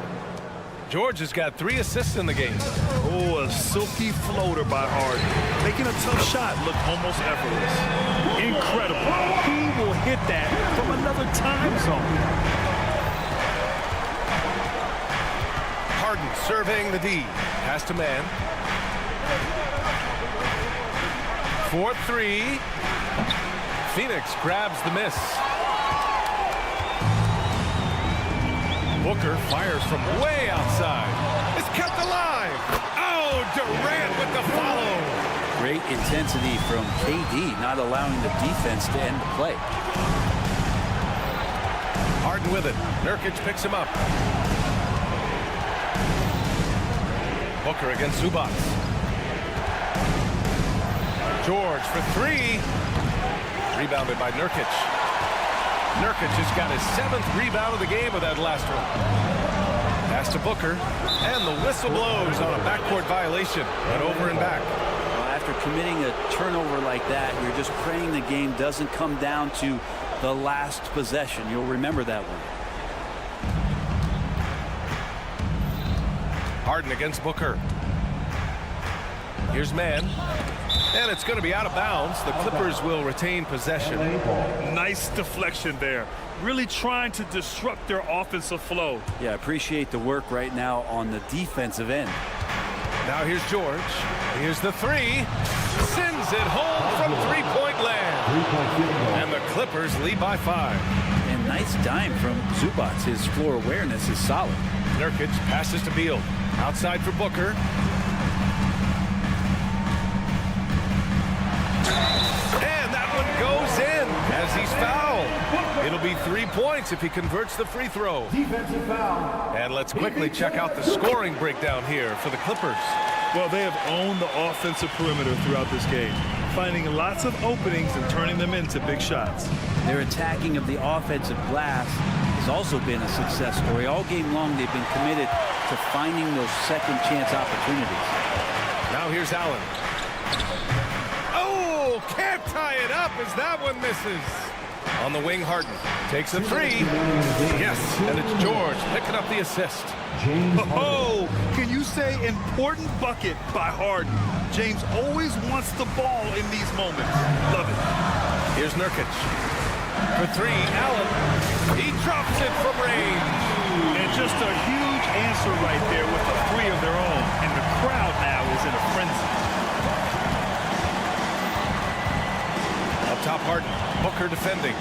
George has got 3 assists in the game. Oh, a silky floater by Harden. Making a tough shot look almost effortless. Incredible. He will hit that from another time zone. Harden surveying the D. Pass to Mann. 4-3. Phoenix grabs the miss. Booker fires from way outside. It's kept alive. Oh, Durant with the follow. Great intensity from KD, not allowing the defense to end the play. Harden with it. Nurkic picks him up. Booker against Zubac. George for three. Rebounded by Nurkic. Nurkic just got his 7th rebound of the game with that last one. Pass to Booker, and the whistle blows on a backcourt violation. But over and back. Well, after committing a turnover like that, you're just praying the game doesn't come down to the last possession. You'll remember that one. Harden against Booker. Here's man. And it's going to be out of bounds. The Clippers will retain possession. Nice deflection there. Really trying to disrupt their offensive flow. Yeah, appreciate the work right now on the defensive end. Now here's George. Here's the three. Sends it home from three-point land. And the Clippers lead by 5. And nice dime from Zubac. His floor awareness is solid. Nurkic passes to Beal. Outside for Booker. And that one goes in as he's fouled. It'll be 3 points if he converts the free throw. Defensive foul. And let's quickly check out the scoring breakdown here for the Clippers. Well, they have owned the offensive perimeter throughout this game, finding lots of openings and turning them into big shots. Their attacking of the offensive glass has also been a success story. All game long, they've been committed to finding those second chance opportunities. Now here's Allen. Oh, can't tie it up as that one misses. On the wing, Harden takes a three. Yes, and it's George picking up the assist. Oh, can you say important bucket by Harden? James always wants the ball in these moments. Love it. Here's Nurkic. For three, Allen. He drops it from range. And just a huge answer right there with a three of their own. And the crowd now is in a frenzy. Up top, Harden. Booker defending.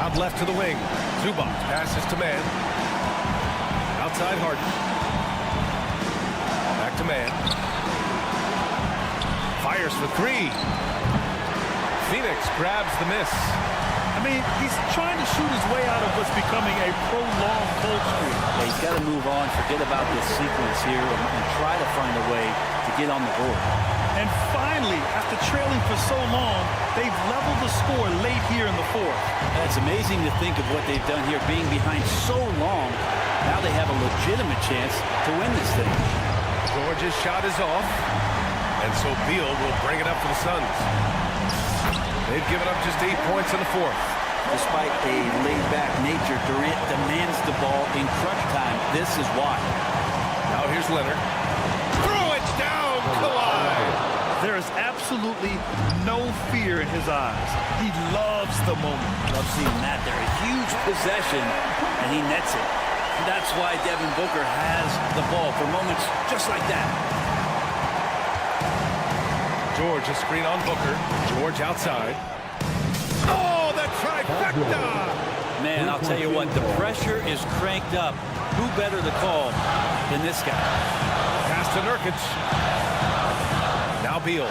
Out left to the wing. Zubac passes to man. Outside Harden. Back to man. Fires for three. Phoenix grabs the miss. I mean, he's trying to shoot his way out of what's becoming a prolonged cold streak. Yeah, he's got to move on, forget about this sequence here, and try to find a way to get on the board. And finally, after trailing for so long, they've leveled the score late here in the fourth. And it's amazing to think of what they've done here, being behind so long. Now they have a legitimate chance to win this thing. George's shot is off, and so Beal will bring it up for the Suns. They've given up just 8 points in the fourth. Despite a laid-back nature, Durant demands the ball in crunch time. This is why. Now here's Leonard. Throw it down, Kawhi! There is absolutely no fear in his eyes. He loves the moment. Love seeing that. They're a huge possession, and he nets it. And that's why Devin Booker has the ball for moments just like that. George, a screen on Booker. George outside. Oh, the trifecta! Man, I'll tell you what, the pressure is cranked up. Who better to call than this guy? Pass to Nurkic. Now Beal.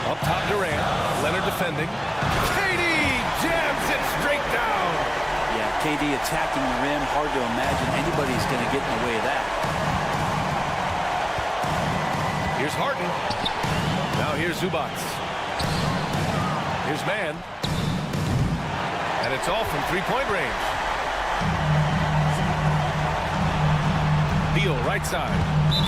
Up top Durant. Leonard defending. KD jams it straight down. Yeah, KD attacking the rim. Hard to imagine anybody's going to get in the way of that. Here's Harden. Now here's Zubac. Here's man. And it's all from three-point range. Beal, right side.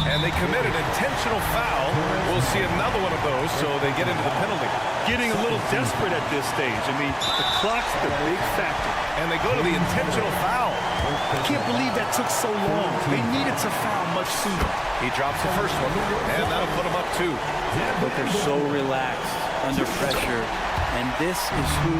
And they commit an intentional foul. We'll see another one of those, so they get into the penalty. Getting a little desperate at this stage. I mean, the clock's the big factor. And they go to the intentional foul. I can't believe that took so long. They needed to foul much sooner. He drops the first one, and that'll put him up 2. Booker's so relaxed under pressure, and this is who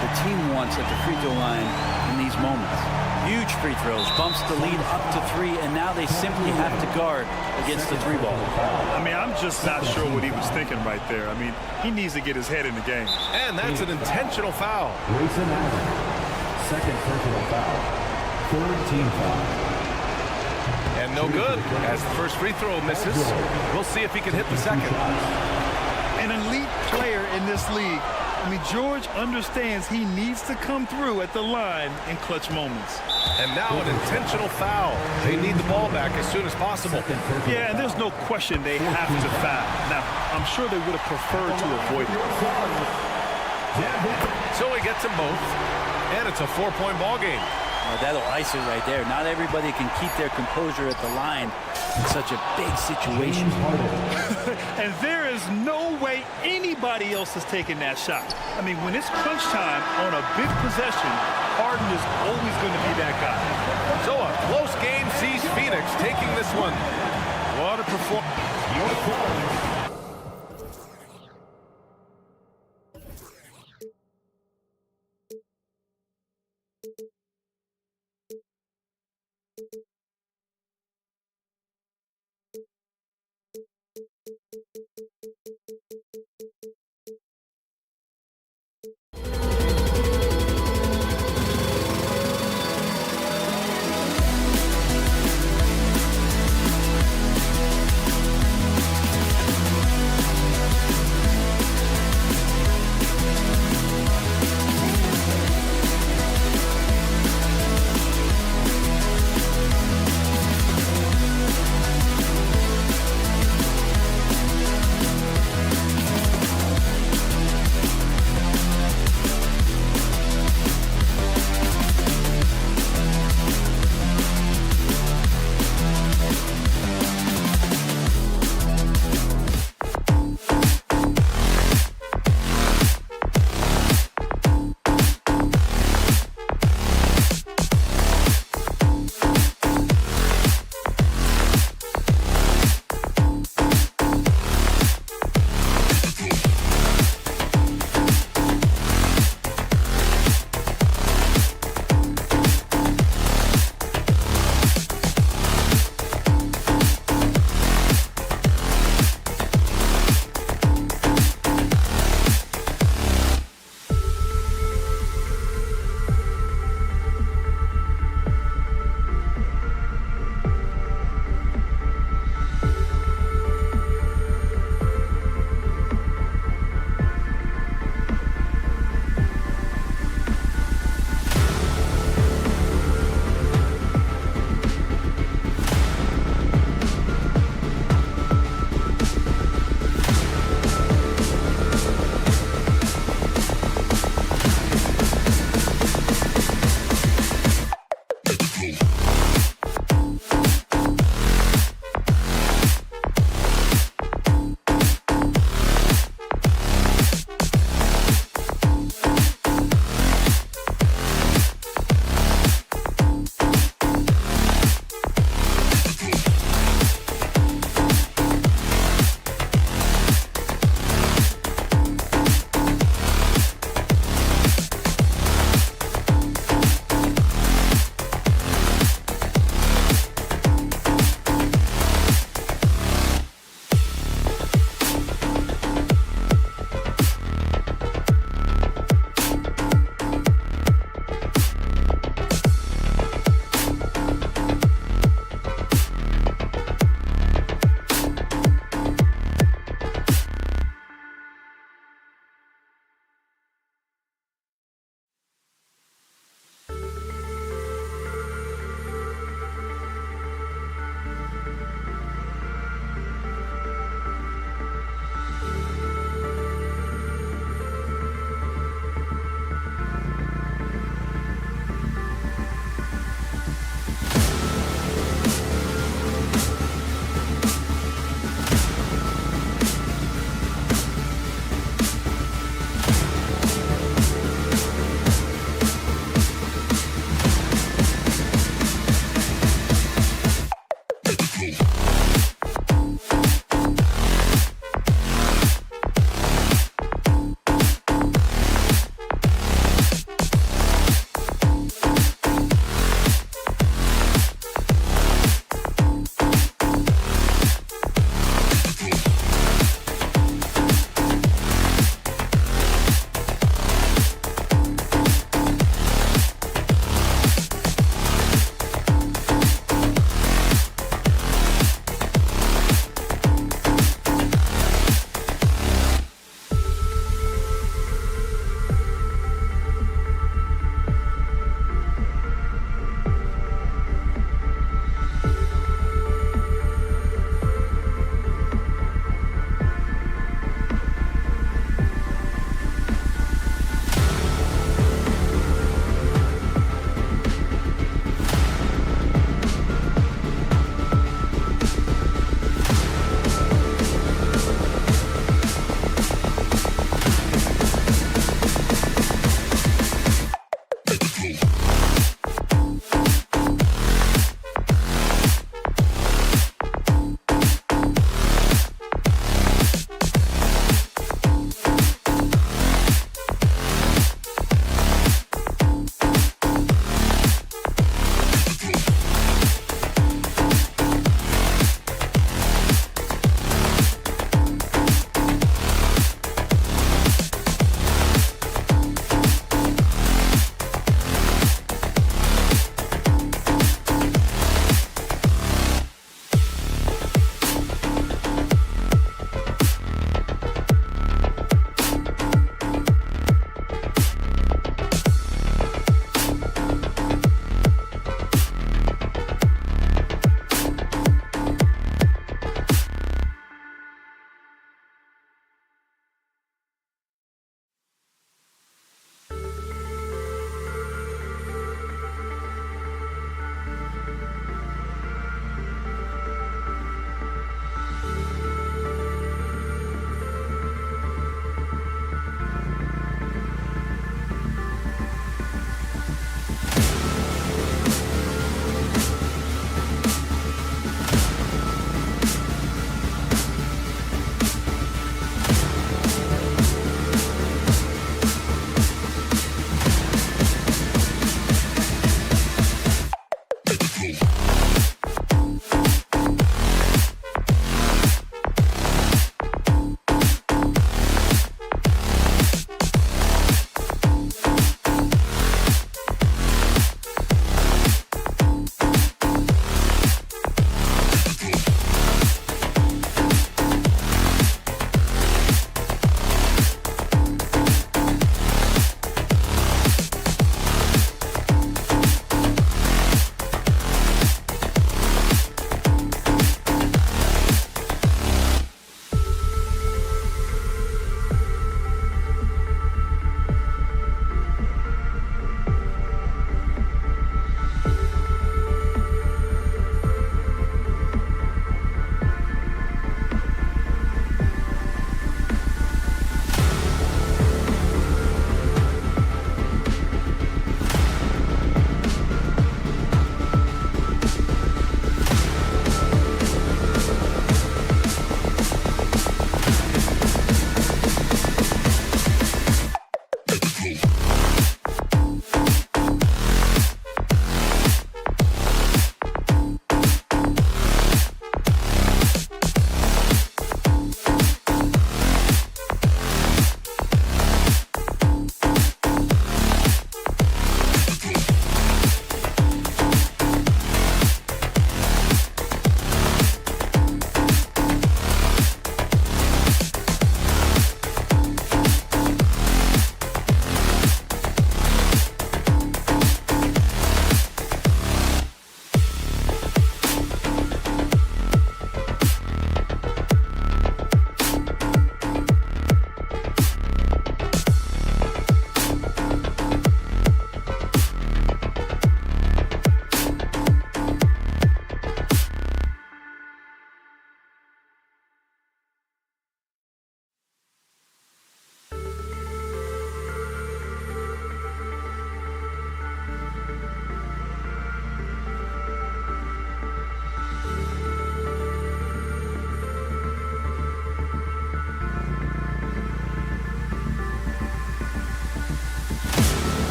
the team wants at the free throw line in these moments. Huge free throws, bumps the lead up to 3, and now they simply have to guard against the 3 ball. I mean, I'm just not sure what he was thinking right there. I mean, he needs to get his head in the game. And that's an intentional foul. Grayson Allen, second personal foul, third team foul. And no good, as the first free throw misses. We'll see if he can hit the second. An elite player in this league I mean, George understands he needs to come through at the line in clutch moments. And now an intentional foul. They need the ball back as soon as possible. Yeah, and there's no question they have to foul. Now, I'm sure they would have preferred to avoid it. So he gets them both, and it's a 4-point ball game. Well, that'll ice it right there. Not everybody can keep their composure at the line in such a big situation. And there is no way anybody else is taking that shot. I mean, when it's crunch time on a big possession, Harden is always going to be that guy. So a close game sees Phoenix taking this one. What a performance.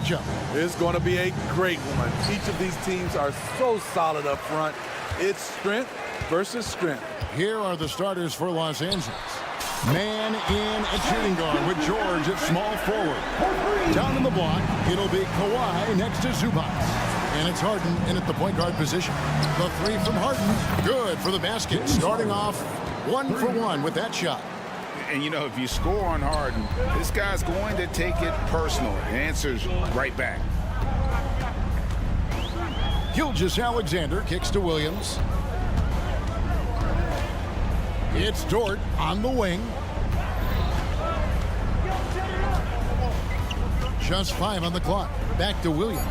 matchup. It's going to be a great one. Each of these teams are so solid up front. It's strength versus strength. Here are the starters for Los Angeles. Man in at shooting guard with George at small forward. Down in the block, it'll be Kawhi next to Zubac. And it's Harden in at the point guard position. The three from Harden, good for the basket. Starting off 1 for 1 with that shot. And, you know, if you score on Harden, this guy's going to take it personally. Answers right back. Gilgeous-Alexander kicks to Williams. It's Dort on the wing. Just 5 on the clock. Back to Williams.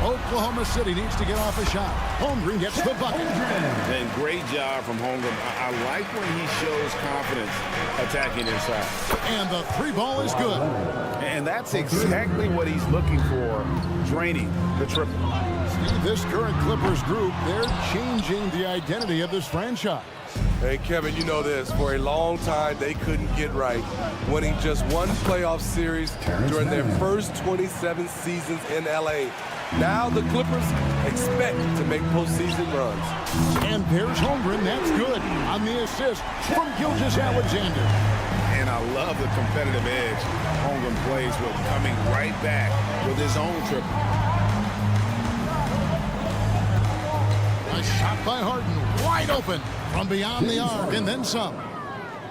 Oklahoma City needs to get off a shot. Holmgren gets the bucket. And great job from Holmgren. I like when he shows confidence attacking inside. And the 3 ball is good. And that's exactly what he's looking for, draining the triple. See, this current Clippers group, they're changing the identity of this franchise. Hey, Kevin, you know this. For a long time, they couldn't get right, winning just one playoff series during their first 27 seasons in L.A. Now the Clippers expect to make postseason runs. And there's Holmgren. That's good on the assist from Gilgeous-Alexander. And I love the competitive edge Holmgren plays with, coming right back with his own triple. A shot by Harden, wide open from beyond the arc, and then some.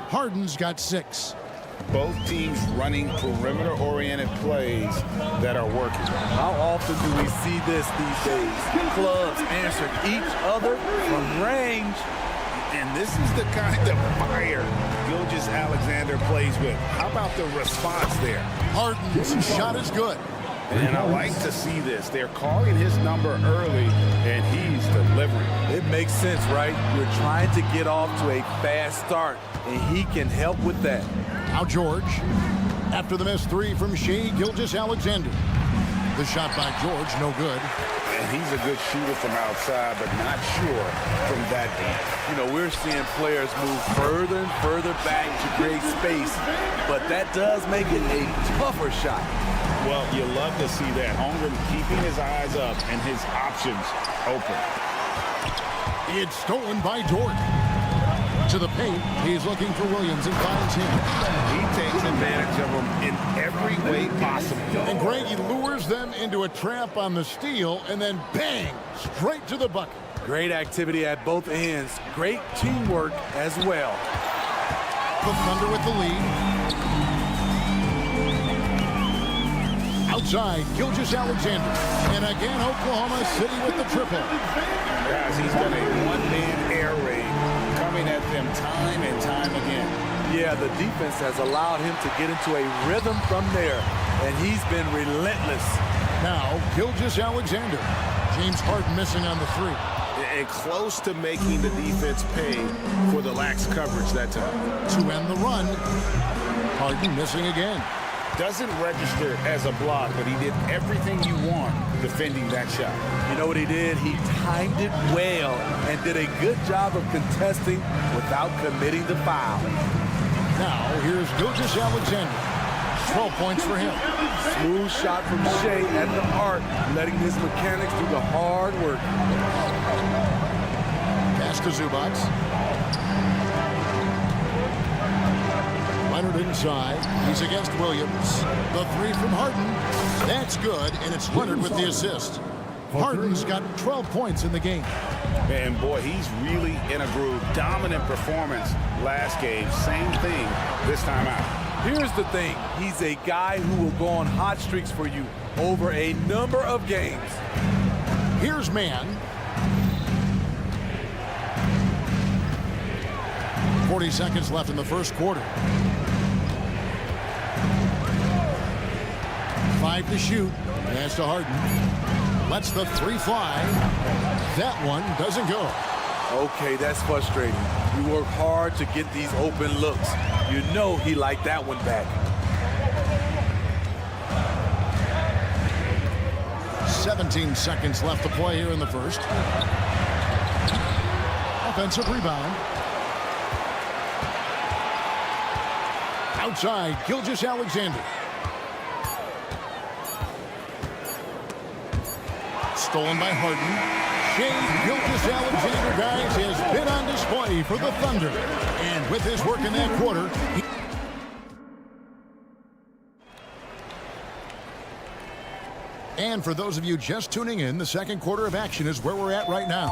Harden's got 6. Both teams running perimeter-oriented plays that are working. How often do we see this these days? Clubs answering each other from range. And this is the kind of fire Gilgeous-Alexander plays with. How about the response there? Harden's shot is good. And I like to see this. They're calling his number early, and he's delivering. It makes sense, right? You're trying to get off to a fast start, and he can help with that. Now George, after the missed 3 from Shai Gilgeous-Alexander. The shot by George, no good. And he's a good shooter from outside, but not sure from that deep. You know, we're seeing players move further and further back to create space, but that does make it a tougher shot. Well, you love to see that. Holmgren keeping his eyes up and his options open. It's stolen by Dort. To the paint, he's looking for Williams and finds him. He takes advantage of him in every way possible. And Greg, he lures them into a trap on the steal, and then bang, straight to the bucket. Great activity at both ends. Great teamwork as well. The Thunder with the lead. Outside, Gilgeous-Alexander. And again, Oklahoma City with the triple. Guys, he's got a one-man air raid coming at them time and time again. Yeah, the defense has allowed him to get into a rhythm from there, and he's been relentless. Now, Gilgeous-Alexander. James Harden missing on the 3. And close to making the defense pay for the lax coverage that time. To end the run, Harden missing again. Doesn't register as a block, but he did everything you want defending that shot. You know what he did? He timed it well and did a good job of contesting without committing the foul. Now, here's Gilgeous-Alexander. 12 points for him. Smooth shot from Shai at the arc, letting his mechanics do the hard work. Pass to Zubac. Leonard inside. He's against Williams. The 3 from Harden. That's good, and it's Leonard with the assist. Harden's got 12 points in the game. And boy, he's really in a groove. Dominant performance last game. Same thing this time out. Here's the thing. He's a guy who will go on hot streaks for you over a number of games. Here's Man. 40 seconds left in the first quarter. 5 to shoot. Pass to Harden. Lets the 3 fly. That one doesn't go. Okay, that's frustrating. You work hard to get these open looks. You know he liked that one back. 17 seconds left to play here in the first. Offensive rebound. Outside, Gilgeous-Alexander. stolen by Harden. Shea Gilgeous-Alexander, guys, has been on display for the Thunder. And with his work in that quarter, and for those of you just tuning in, the second quarter of action is where we're at right now.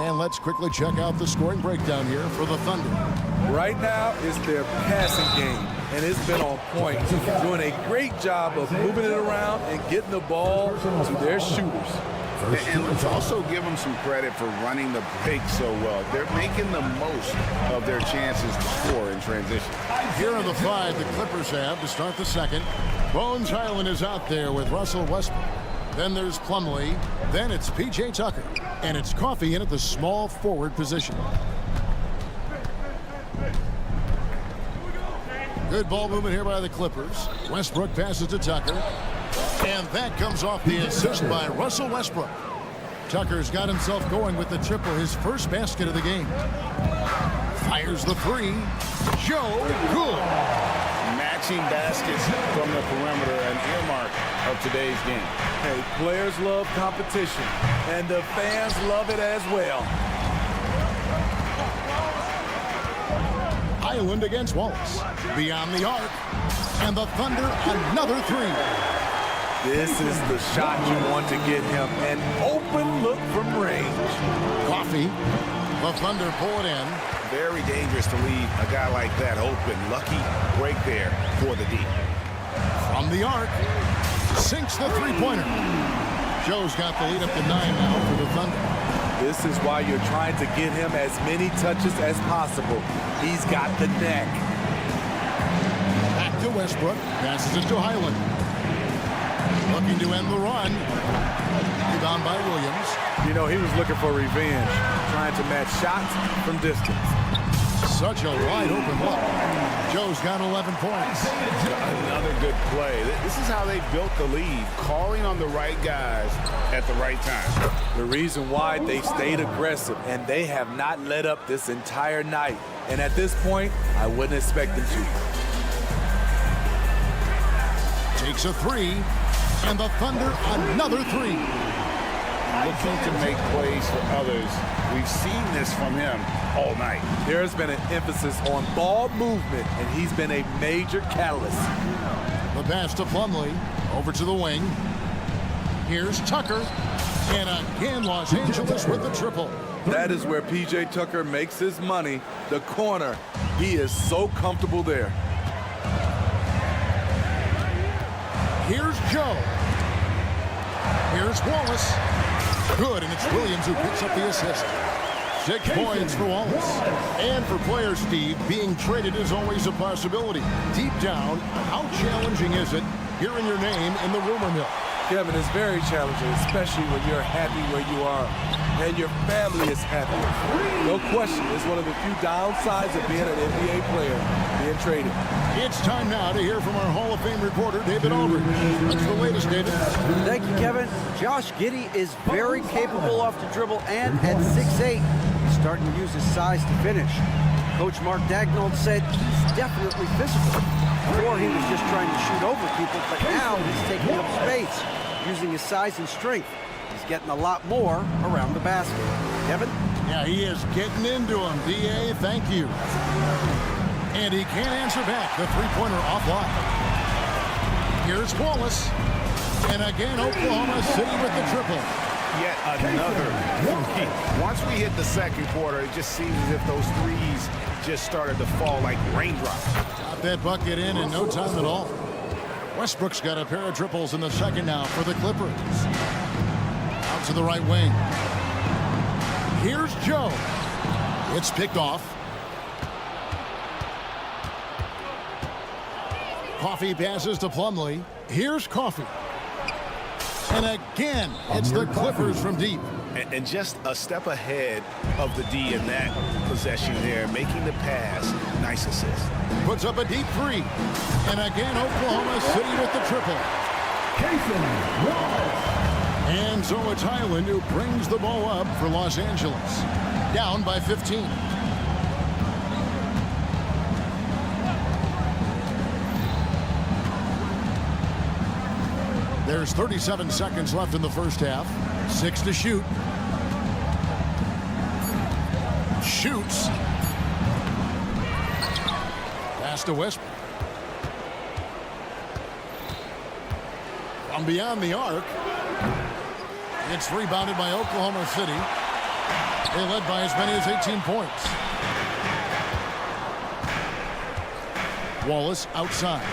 And let's quickly check out the scoring breakdown here for the Thunder. Right now, it's their passing game, and it's been on point. Doing a great job of moving it around and getting the ball to their shooters. And let's also give them some credit for running the break so well. They're making the most of their chances to score in transition. Here are the 5 the Clippers have to start the second. Bones Highland is out there with Russell Westbrook. Then there's Plumlee. Then it's P.J. Tucker. And it's Coffey in at the small forward position. Good ball movement here by the Clippers. Westbrook passes to Tucker. And that comes off the assist by Russell Westbrook. Tucker's got himself going with the triple, his first basket of the game. Fires the 3. Joe, good. Matching baskets from the perimeter, an earmark of today's game. Hey, players love competition, and the fans love it as well. Highland against Wallace. Beyond the arc. And the Thunder, another 3. This is the shot you want to get him. An open look from range. Coffey. The Thunder pull it in. Very dangerous to leave a guy like that open. Lucky break there for the D. From the arc. Sinks the three-pointer. Joe's got the lead up to 9 now for the Thunder. This is why you're trying to get him as many touches as possible. He's got the neck. Back to Westbrook. Passes it to Highland. Looking to end the run. Rebound by Williams. You know, he was looking for revenge, trying to match shots from distance. Such a wide open look. Joe's got 11 points. Another good play. This is how they built the lead, calling on the right guys at the right time. The reason why they've stayed aggressive, and they have not let up this entire night. And at this point, I wouldn't expect them to. Takes a 3. And the Thunder, another 3. Looking to make plays for others. We've seen this from him all night. There's been an emphasis on ball movement, and he's been a major catalyst. The pass to Plumlee. Over to the wing. Here's Tucker. And again, Los Angeles with the triple. That is where P.J. Tucker makes his money. The corner. He is so comfortable there. Here's Joe. Here's Wallace. Good, and it's Williams who picks up the assist. 6 points for Wallace. And for players, Steve, being traded is always a possibility. Deep down, how challenging is it hearing your name in the rumor mill? Kevin, it's very challenging, especially when you're happy where you are and your family is happy. No question, it's one of the few downsides of being an NBA player, being traded. It's time now to hear from our Hall of Fame reporter, David Aldridge. What's the latest, David? Thank you, Kevin. Josh Giddey is very capable off the dribble, and at 6'8", he's starting to use his size to finish. Coach Mark Daigneault said he's definitely physical. Before he was just trying to shoot over people, but now he's taking up space, using his size and strength. He's getting a lot more around the basket. Kevin? Yeah, he is getting into him. D.A., thank you. And he can't answer back. The three-pointer offline. Here's Wallace. And again, Oklahoma City with the triple. Yet another three. Once we hit the second quarter, it just seems as if those threes just started to fall like raindrops. Got that bucket in no time at all. Westbrook's got a pair of triples in the second now for the Clippers. Out to the right wing. Here's Joe. It's picked off. Coffey passes to Plumlee. Here's Coffey. And again, it's the Clippers from deep. And just a step ahead of the D in that possession there, making the pass. Nice assist. Puts up a deep 3. And again, Oklahoma City with the triple. And so it's Highland who brings the ball up for Los Angeles. Down by 15. There's 37 seconds left in the first half. 6 to shoot. Shoots. Pass to Westbrook. From beyond the arc. It's rebounded by Oklahoma City. They led by as many as 18 points. Wallace outside.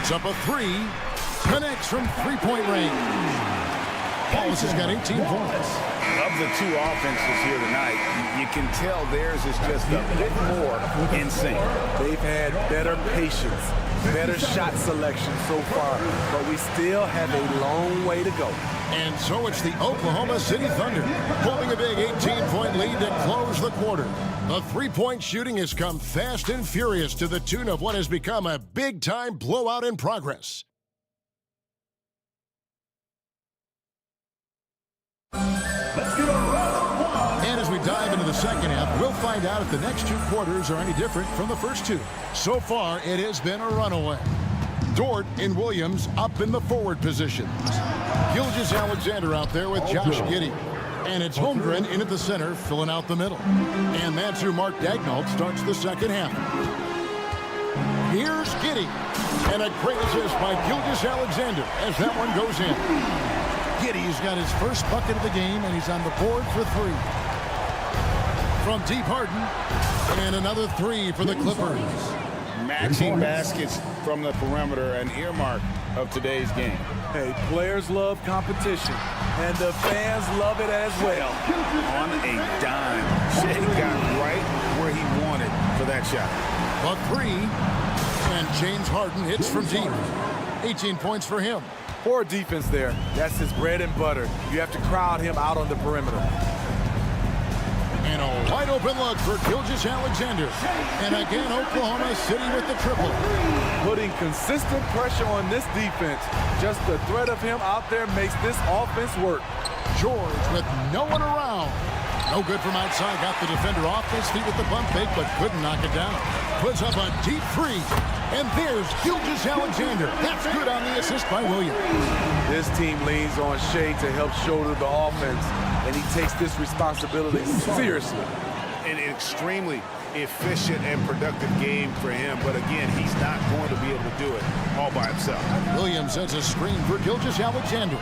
It's up a three. Connects from three-point range. Wallace has got 18 points. Of the two offenses here tonight, you can tell theirs is just a bit more in sync. They've had better patience, better shot selection so far, but we still have a long way to go. And so it's the Oklahoma City Thunder holding a big 18-point lead to close the quarter. The three-point shooting has come fast and furious to the tune of what has become a big-time blowout in progress. And as we dive into the second half, we'll find out if the next two quarters are any different from the first two. So far, it has been a runaway. Dort and Williams up in the forward positions. Gilgeous-Alexander out there with Josh Giddey. And it's Holmgren in at the center, filling out the middle. And that's who Mark Daigneault starts the second half. Here's Giddey. And a great assist by Gilgeous-Alexander as that one goes in. Giddey's got his first bucket of the game, and he's on the board for three. From deep Harden, and another three for the Clippers. Matching baskets from the perimeter, an earmark of today's game. Hey, players love competition, and the fans love it as well. On a dime, Shea got right where he wanted for that shot. A three, and James Harden hits from deep. 18 points for him. Poor defense there. That's his bread and butter. You have to crowd him out on the perimeter. And a wide open look for Gilgeous-Alexander. And again, Oklahoma City with the triple. Putting consistent pressure on this defense. Just the threat of him out there makes this offense work. George with no one around. No good from outside. Got the defender off his feet with the bump fake, but couldn't knock it down. Puts up a deep three. And there's Gilgeous-Alexander. That's good on the assist by Williams. This team leans on Shea to help shoulder the offense, and he takes this responsibility seriously. An extremely efficient and productive game for him, but again, he's not going to be able to do it all by himself. Williams sends a screen for Gilgeous-Alexander.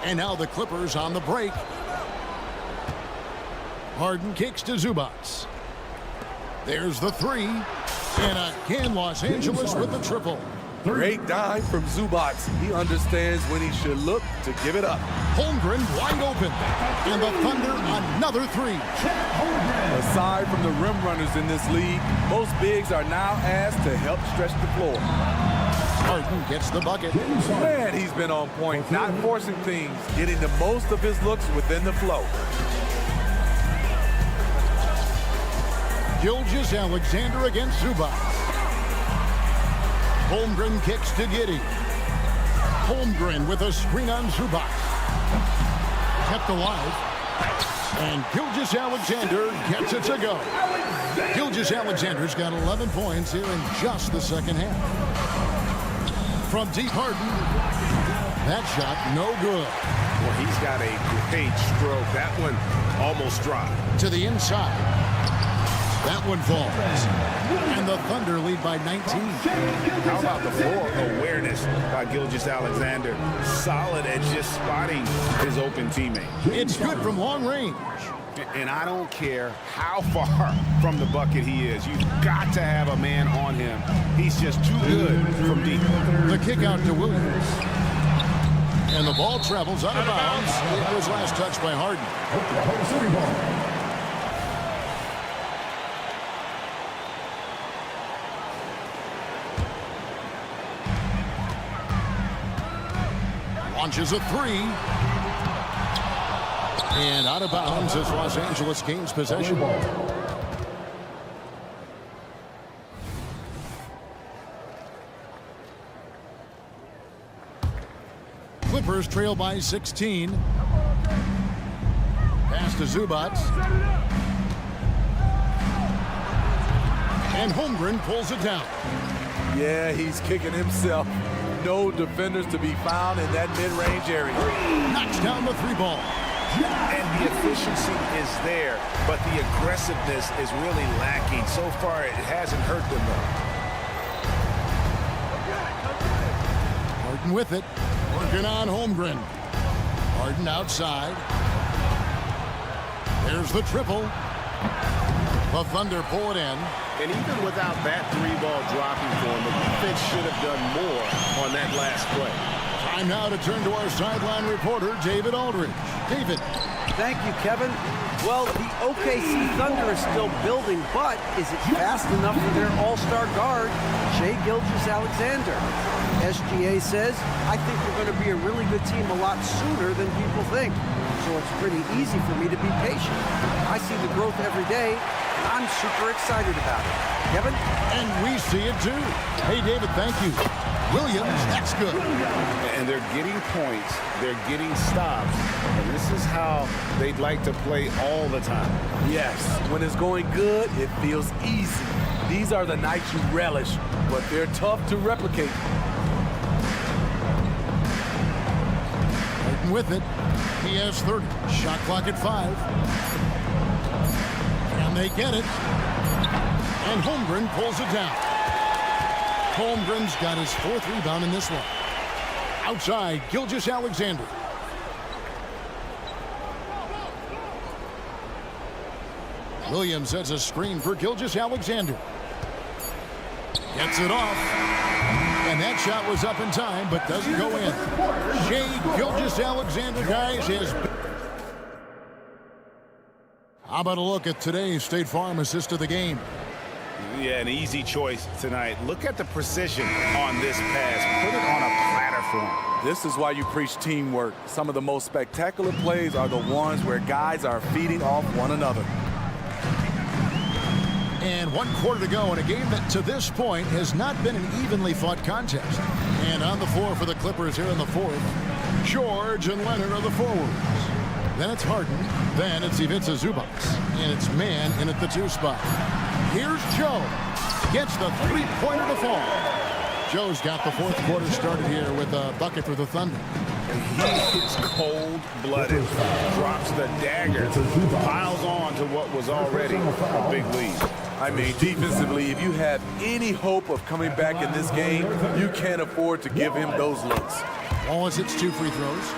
And now the Clippers on the break. Harden kicks to Zubac. There's the three. And again, Los Angeles with the triple. Great dive from Zubac. He understands when he should look to give it up. Holmgren wide open. And the Thunder another three. Aside from the rim runners in this league, most bigs are now asked to help stretch the floor. Harden gets the bucket. Man, he's been on point, not forcing things, getting the most of his looks within the flow. Gilgeous-Alexander against Zubac. Holmgren kicks to Giddey. Holmgren with a screen on Zubac. Kept alive. And Gilgeous-Alexander gets it to go. Gilgeous-Alexander's got 11 points here in just the second half. From deep Harden. That shot no good. Well, he's got a great stroke. That one almost dropped. To the inside. That one falls. And the Thunder lead by 19. How about the floor awareness by Gilgeous-Alexander? Solid at just spotting his open teammate. It's good from long range. And I don't care how far from the bucket he is. You've got to have a man on him. He's just too good from deep. The kick out to Williams. And the ball travels out of bounds. It was last touched by Harden. Launches a three. And out of bounds as Los Angeles gains possession. Clippers trail by 16. Pass to Zubac. And Holmgren pulls it down. Yeah, he's kicking himself. No defenders to be found in that mid-range area. Knocks down the three ball. And the efficiency is there, but the aggressiveness is really lacking. So far, it hasn't hurt them, though. Harden with it. Working on Holmgren. Harden outside. There's the triple. The Thunder pull it in. And even without that three ball dropping for him, the defense should have done more on that last play. Time now to turn to our sideline reporter, David Aldridge. David. Thank you, Kevin. Well, the OKC Thunder is still building, but is it fast enough for their all-star guard, Shai Gilgeous-Alexander? SGA says, I think we're going to be a really good team a lot sooner than people think. So it's pretty easy for me to be patient. I see the growth every day, and I'm super excited about it. Kevin? And we see it too. Hey, David, thank you. Williams, that's good. And they're getting points. They're getting stops. And this is how they'd like to play all the time. Yes, when it's going good, it feels easy. These are the nights you relish, but they're tough to replicate. Harden with it. He has 30. Shot clock at 5. And they get it. And Holmgren pulls it down. Holmgren's got his 4th rebound in this one. Outside, Gilgeous-Alexander. Williams sets a screen for Gilgeous-Alexander. Gets it off. And that shot was up in time, but doesn't go in. Shai Gilgeous-Alexander, guys, is... How about a look at today's State Farm assist of the game? Yeah, an easy choice tonight. Look at the precision on this pass. Put it on a platter for him. This is why you preach teamwork. Some of the most spectacular plays are the ones where guys are feeding off one another. And 1 quarter to go in a game that to this point has not been an evenly fought contest. And on the floor for the Clippers here in the 4th, George and Leonard are the forwards. Then it's Harden. Then it's Ivica Zubac. And it's man in at the 2 spot. Here's Joe. Gets the three-pointer to fall. Joe's got the 4th quarter started here with a bucket for the Thunder. He is cold-blooded. Drops the dagger. Piles on to what was already a big lead. I mean, defensively, if you have any hope of coming back in this game, you can't afford to give him those looks. Wallace hits 2 free throws.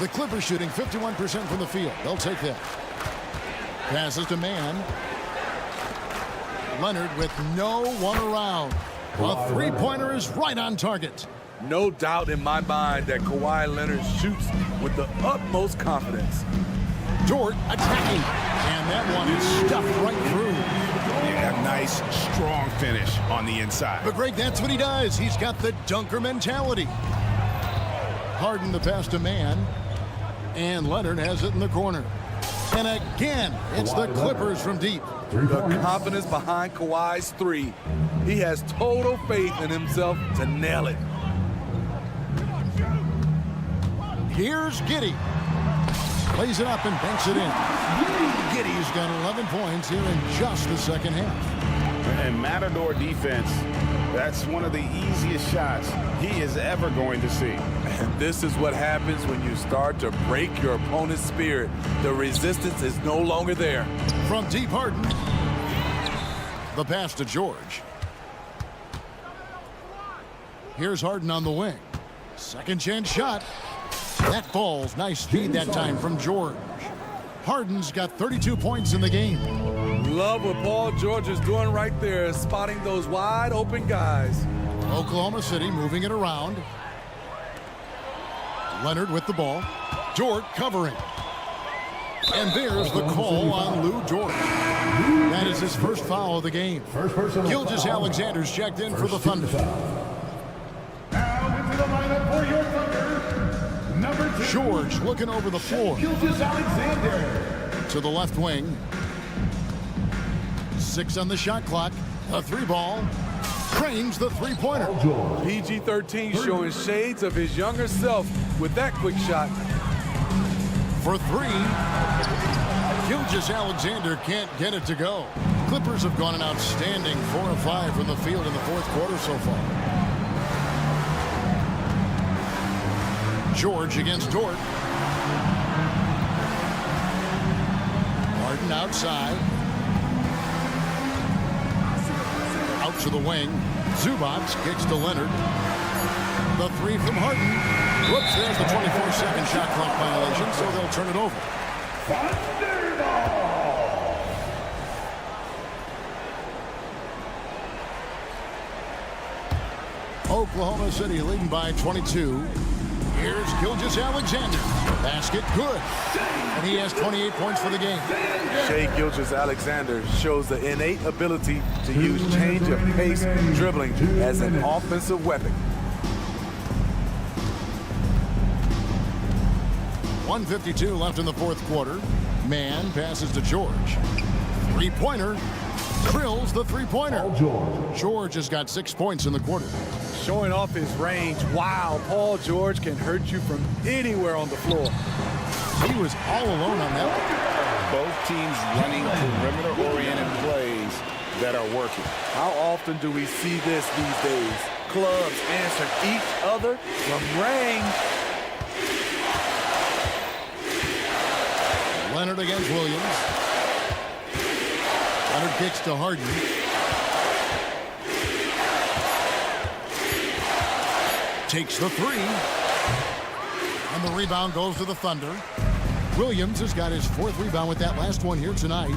The Clippers shooting 51% from the field. They'll take that. Passes to man. Leonard with no one around. A three-pointer is right on target. No doubt in my mind that Kawhi Leonard shoots with the utmost confidence. Dort attacking. And that one is stuffed right through. Yeah, a nice, strong finish on the inside. But Greg, that's what he does. He's got the dunker mentality. Harden the pass to man. And Leonard has it in the corner. And again, it's the Clippers from deep. The confidence behind Kawhi's 3. He has total faith in himself to nail it. Here's Giddey. Plays it up and banks it in. Giddey's got 11 points here in just the second half. And Matador defense, that's one of the easiest shots he is ever going to see. And this is what happens when you start to break your opponent's spirit. The resistance is no longer there. From deep, Harden. The pass to George. Here's Harden on the wing. Second chance shot. That falls. Nice feed that time from George. Harden's got 32 points in the game. Love what Paul George is doing right there, spotting those wide open guys. Oklahoma City moving it around. Leonard with the ball. Dort covering. And there's the call on Lou Dort. That is his first foul of the game. Gilgeous-Alexander's checked in for the Thunder. Now into the lineup for your Thunder, number 2. George looking over the floor. Gilgeous-Alexander. To the left wing. 6 on the shot clock. A 3-ball. Trains the three-pointer. PG-13 showing shades of his younger self with that quick shot. For 3. Gilgeous-Alexander can't get it to go. Clippers have gone an outstanding 4 of 5 from the field in the fourth quarter so far. George against Dort. Harden outside. Out to the wing. Zubac kicks to Leonard. The three from Harden. Whoops, there's the 24-second shot clock violation, so they'll turn it over. Oklahoma City leading by 22. Here's Gilgeous-Alexander. Basket good. And he has 28 points for the game. Shai Gilgeous-Alexander shows the innate ability to use change of pace dribbling as an offensive weapon. 1:52 left in the fourth quarter. Mann passes to George. Three-pointer. Drills the three-pointer. George has got 6 points in the quarter. Showing off his range. Wow, Paul George can hurt you from anywhere on the floor. He was all alone on that one. Both teams running perimeter-oriented plays that are working. How often do we see this these days? Clubs answer each other from range. Leonard against Williams. Leonard kicks to Harden. Takes the three. And the rebound goes to the Thunder. Williams has got his fourth rebound with that last one here tonight.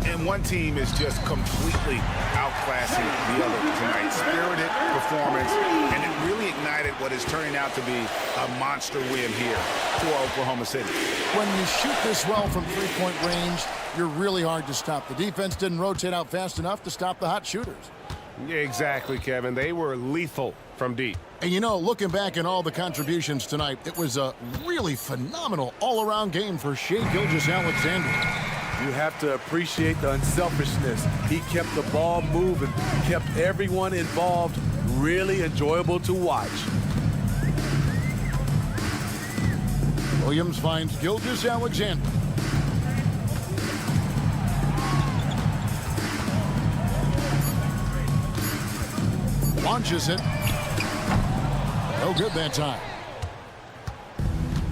And one team is just completely outclassing the other tonight. Spirited performance, and it really ignited what is turning out to be a monster win here for Oklahoma City. When you shoot this well from three-point range, you're really hard to stop. The defense didn't rotate out fast enough to stop the hot shooters. Yeah, exactly, Kevin. They were lethal from deep. And you know, looking back at all the contributions tonight, it was a really phenomenal all-around game for Shai Gilgeous-Alexander. You have to appreciate the unselfishness. He kept the ball moving, kept everyone involved, really enjoyable to watch. Williams finds Gilgeous-Alexander. Launches it. No good that time.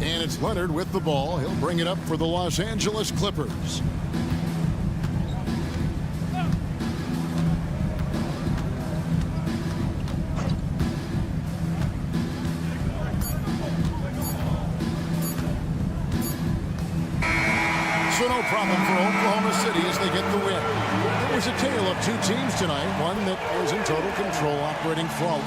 And it's Leonard with the ball. He'll bring it up for the Los Angeles Clippers. So no problem for Oklahoma City as they get the win. It was a tale of two teams tonight, one that was in total control, operating flawless.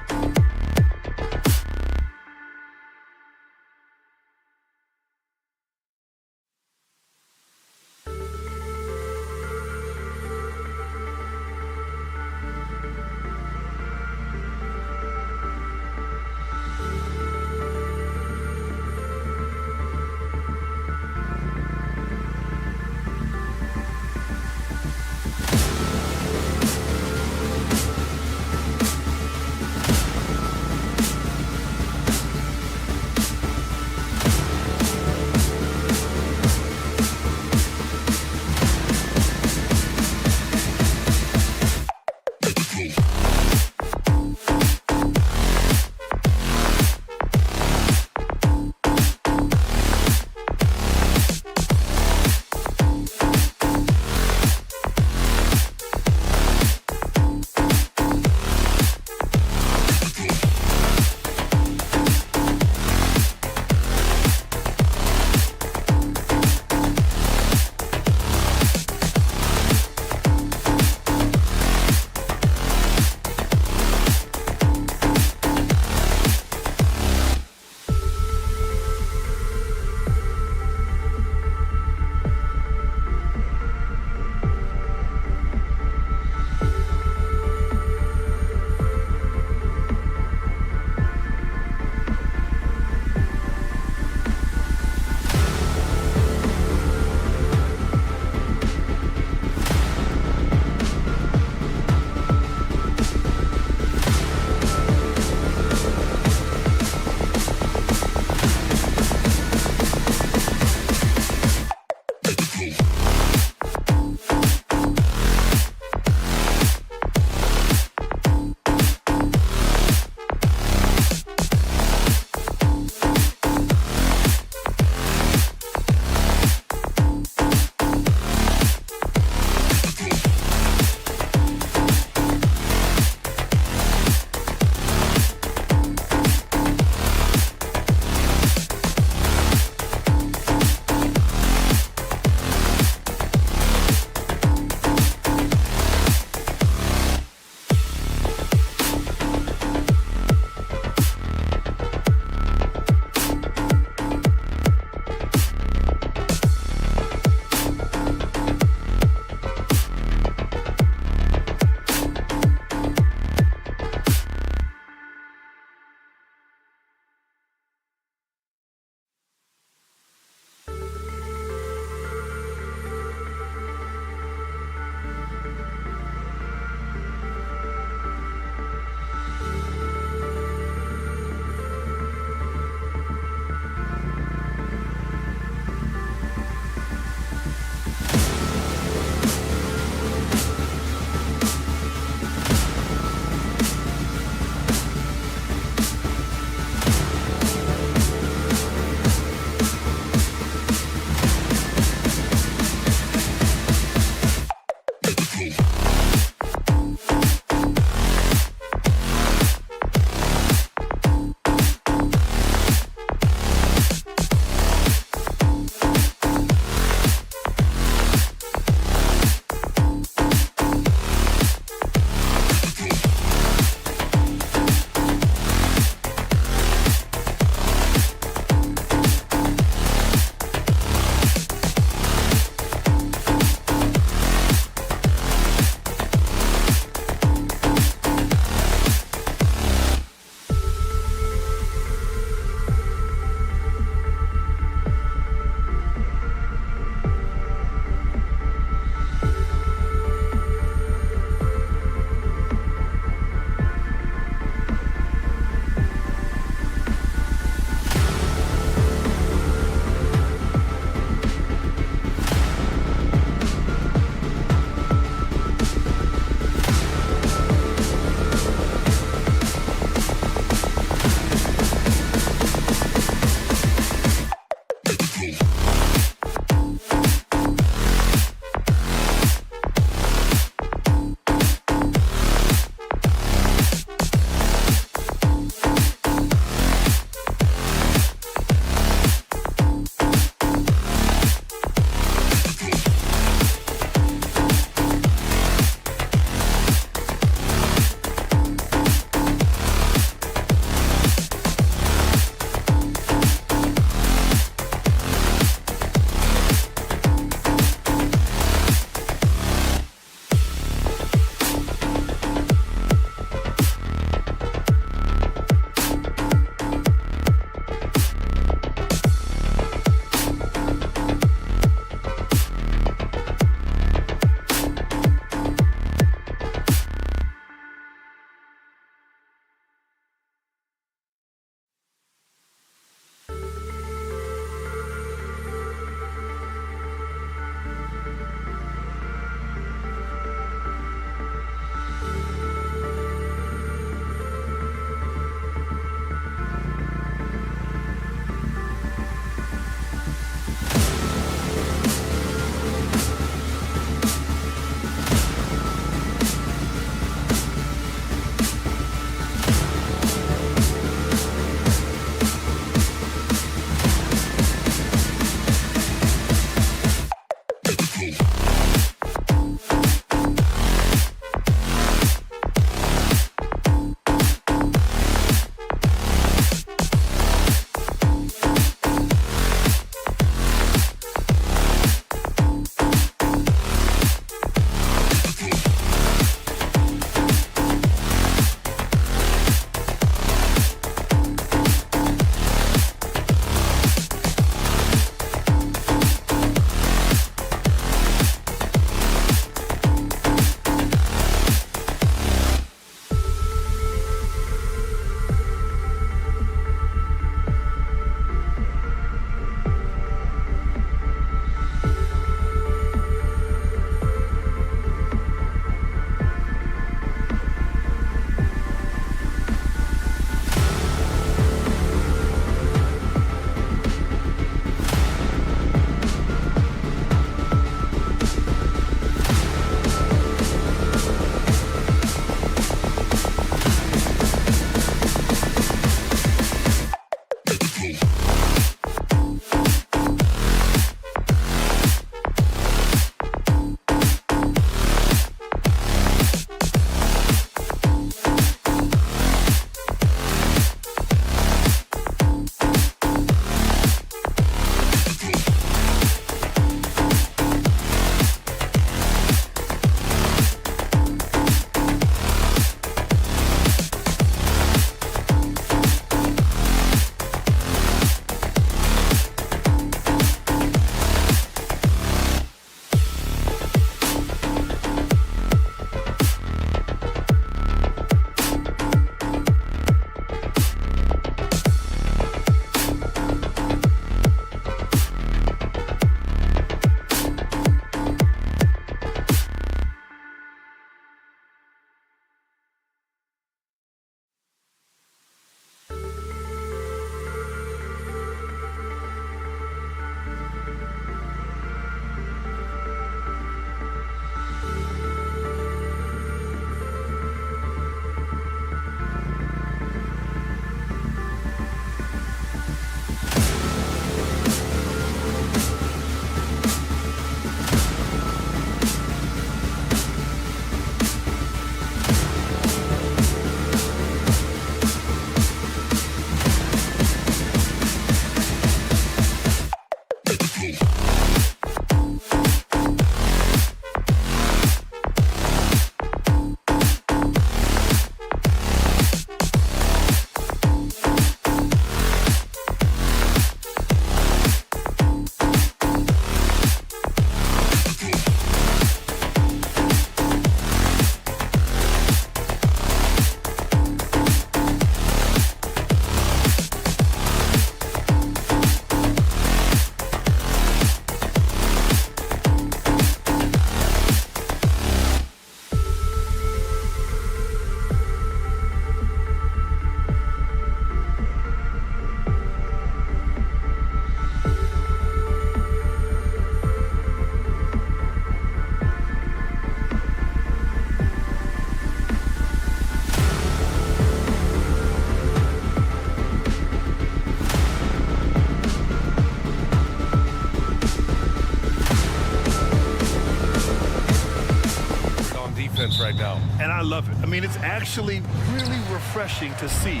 right now. And I love it. I mean, it's actually really refreshing to see.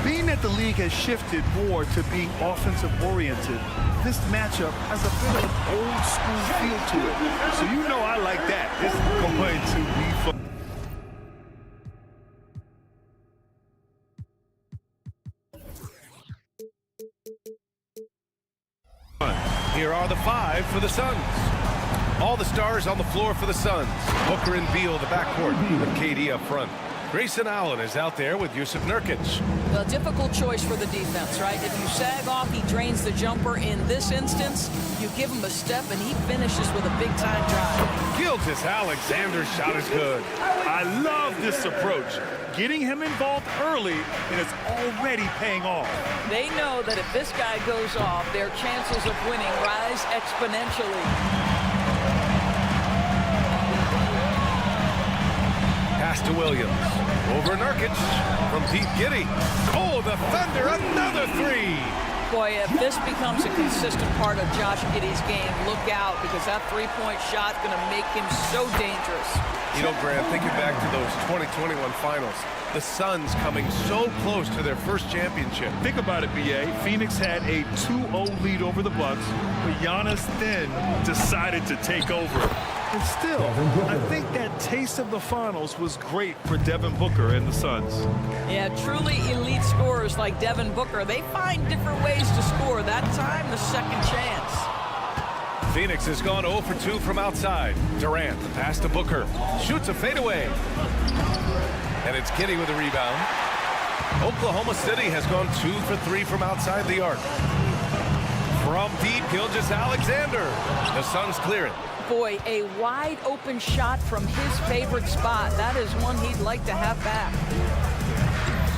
Being that the league has shifted more to being offensive-oriented, this matchup has a bit of an old-school feel to it. So you know I like that. It's going to be fun. Here are the 5 for the Suns. All the stars on the floor for the Suns. Booker and Beal, the backcourt, with KD up front. Grayson Allen is out there with Yusuf Nurkic. A difficult choice for the defense, right? If you sag off, he drains the jumper. In this instance, you give him a step, and he finishes with a big-time drive. Gilgeous-Alexander's shot is good. I love this approach. Getting him involved early, and it's already paying off. They know that if this guy goes off, their chances of winning rise exponentially. Pass to Williams. Over Nurkic from Pete Giddey. Oh, the Thunder, another 3. Boy, if this becomes a consistent part of Josh Giddey's game, look out, because that three-point shot's going to make him so dangerous. You know, Grant, thinking back to those 2021 finals, the Suns coming so close to their first championship. Think about it, B.A. Phoenix had a 2-0 lead over the Bucks, but Giannis then decided to take over. And still, I think that taste of the finals was great for Devin Booker and the Suns. Yeah, truly elite scorers like Devin Booker, they find different ways to score. That time, the second chance. Phoenix has gone 0 for 2 from outside. Durant, the pass to Booker. Shoots a fadeaway. And it's Giddey with a rebound. Oklahoma City has gone 2 for 3 from outside the arc. From deep, Gilgeous-Alexander. The Suns clear it. Boy, a wide open shot from his favorite spot. That is one he'd like to have back.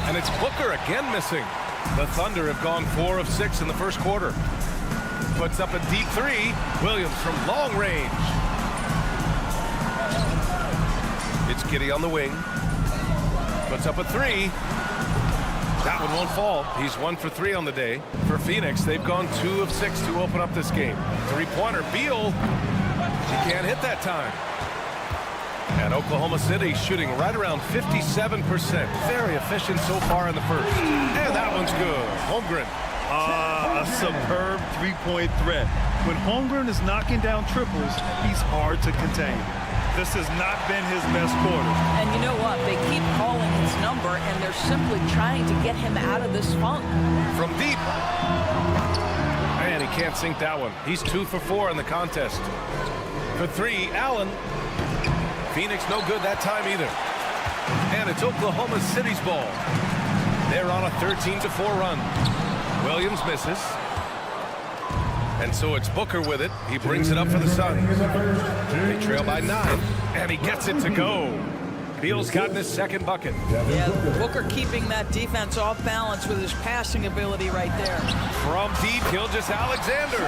And it's Booker again missing. The Thunder have gone 4 of 6 in the first quarter. Puts up a deep 3. Williams from long range. It's Giddey on the wing. Puts up a 3. That one won't fall. He's 1 for 3 on the day. For Phoenix, they've gone 2 of 6 to open up this game. Three-pointer, Beal. He can't hit that time. And Oklahoma City shooting right around 57%. Very efficient so far in the first. And that one's good. Holmgren. A superb three-point threat. When Holmgren is knocking down triples, he's hard to contain. This has not been his best quarter. And you know what? They keep calling his number, and they're simply trying to get him out of this funk. From deep. Man, he can't sink that one. He's 2 for 4 in the contest. For 3, Allen. Phoenix no good that time either. And it's Oklahoma City's ball. They're on a 13-4 run. Williams misses. And so it's Booker with it. He brings it up for the Suns. They trail by 9, and he gets it to go. Beal's gotten his second bucket. Yeah, Booker keeping that defense off balance with his passing ability right there. From deep, Gilgeous-Alexander.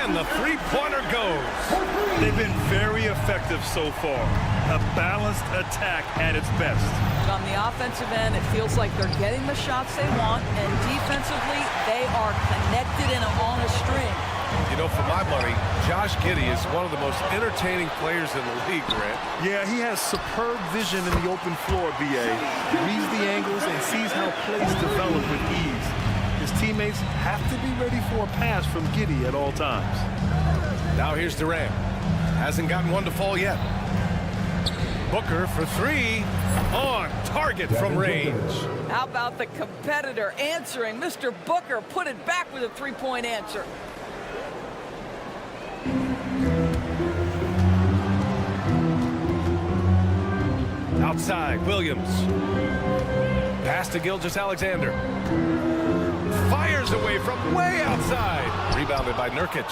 And the three-pointer goes. They've been very effective so far. A balanced attack at its best. And on the offensive end, it feels like they're getting the shots they want, and defensively, they are connected and on a string. You know, for my money, Josh Giddey is one of the most entertaining players in the league, Grant. Yeah, he has superb vision in the open floor, B.A. He reads the angles and sees how plays develop with ease. His teammates have to be ready for a pass from Giddey at all times. Now here's Durant. Hasn't gotten one to fall yet. Booker for 3. On target from range. How about the competitor answering? Mr. Booker put it back with a three-point answer. Outside, Williams. Pass to Gilgeous-Alexander. Fires away from way outside. Rebounded by Nurkic.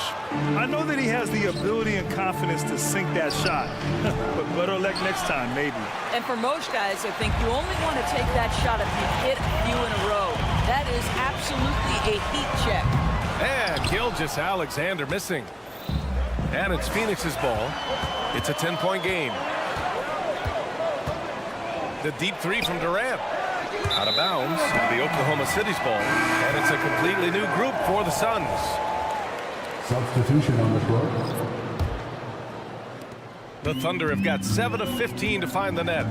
I know that he has the ability and confidence to sink that shot. But better luck next time, maybe. And for most guys, I think you only want to take that shot if you hit a few in a row. That is absolutely a heat check. And Gilgeous-Alexander missing. And it's Phoenix's ball. It's a 10-point game. The deep 3 from Durant. Out of bounds, the Oklahoma City's ball. And it's a completely new group for the Suns. Substitution on the floor. The Thunder have got 7 of 15 to find the net.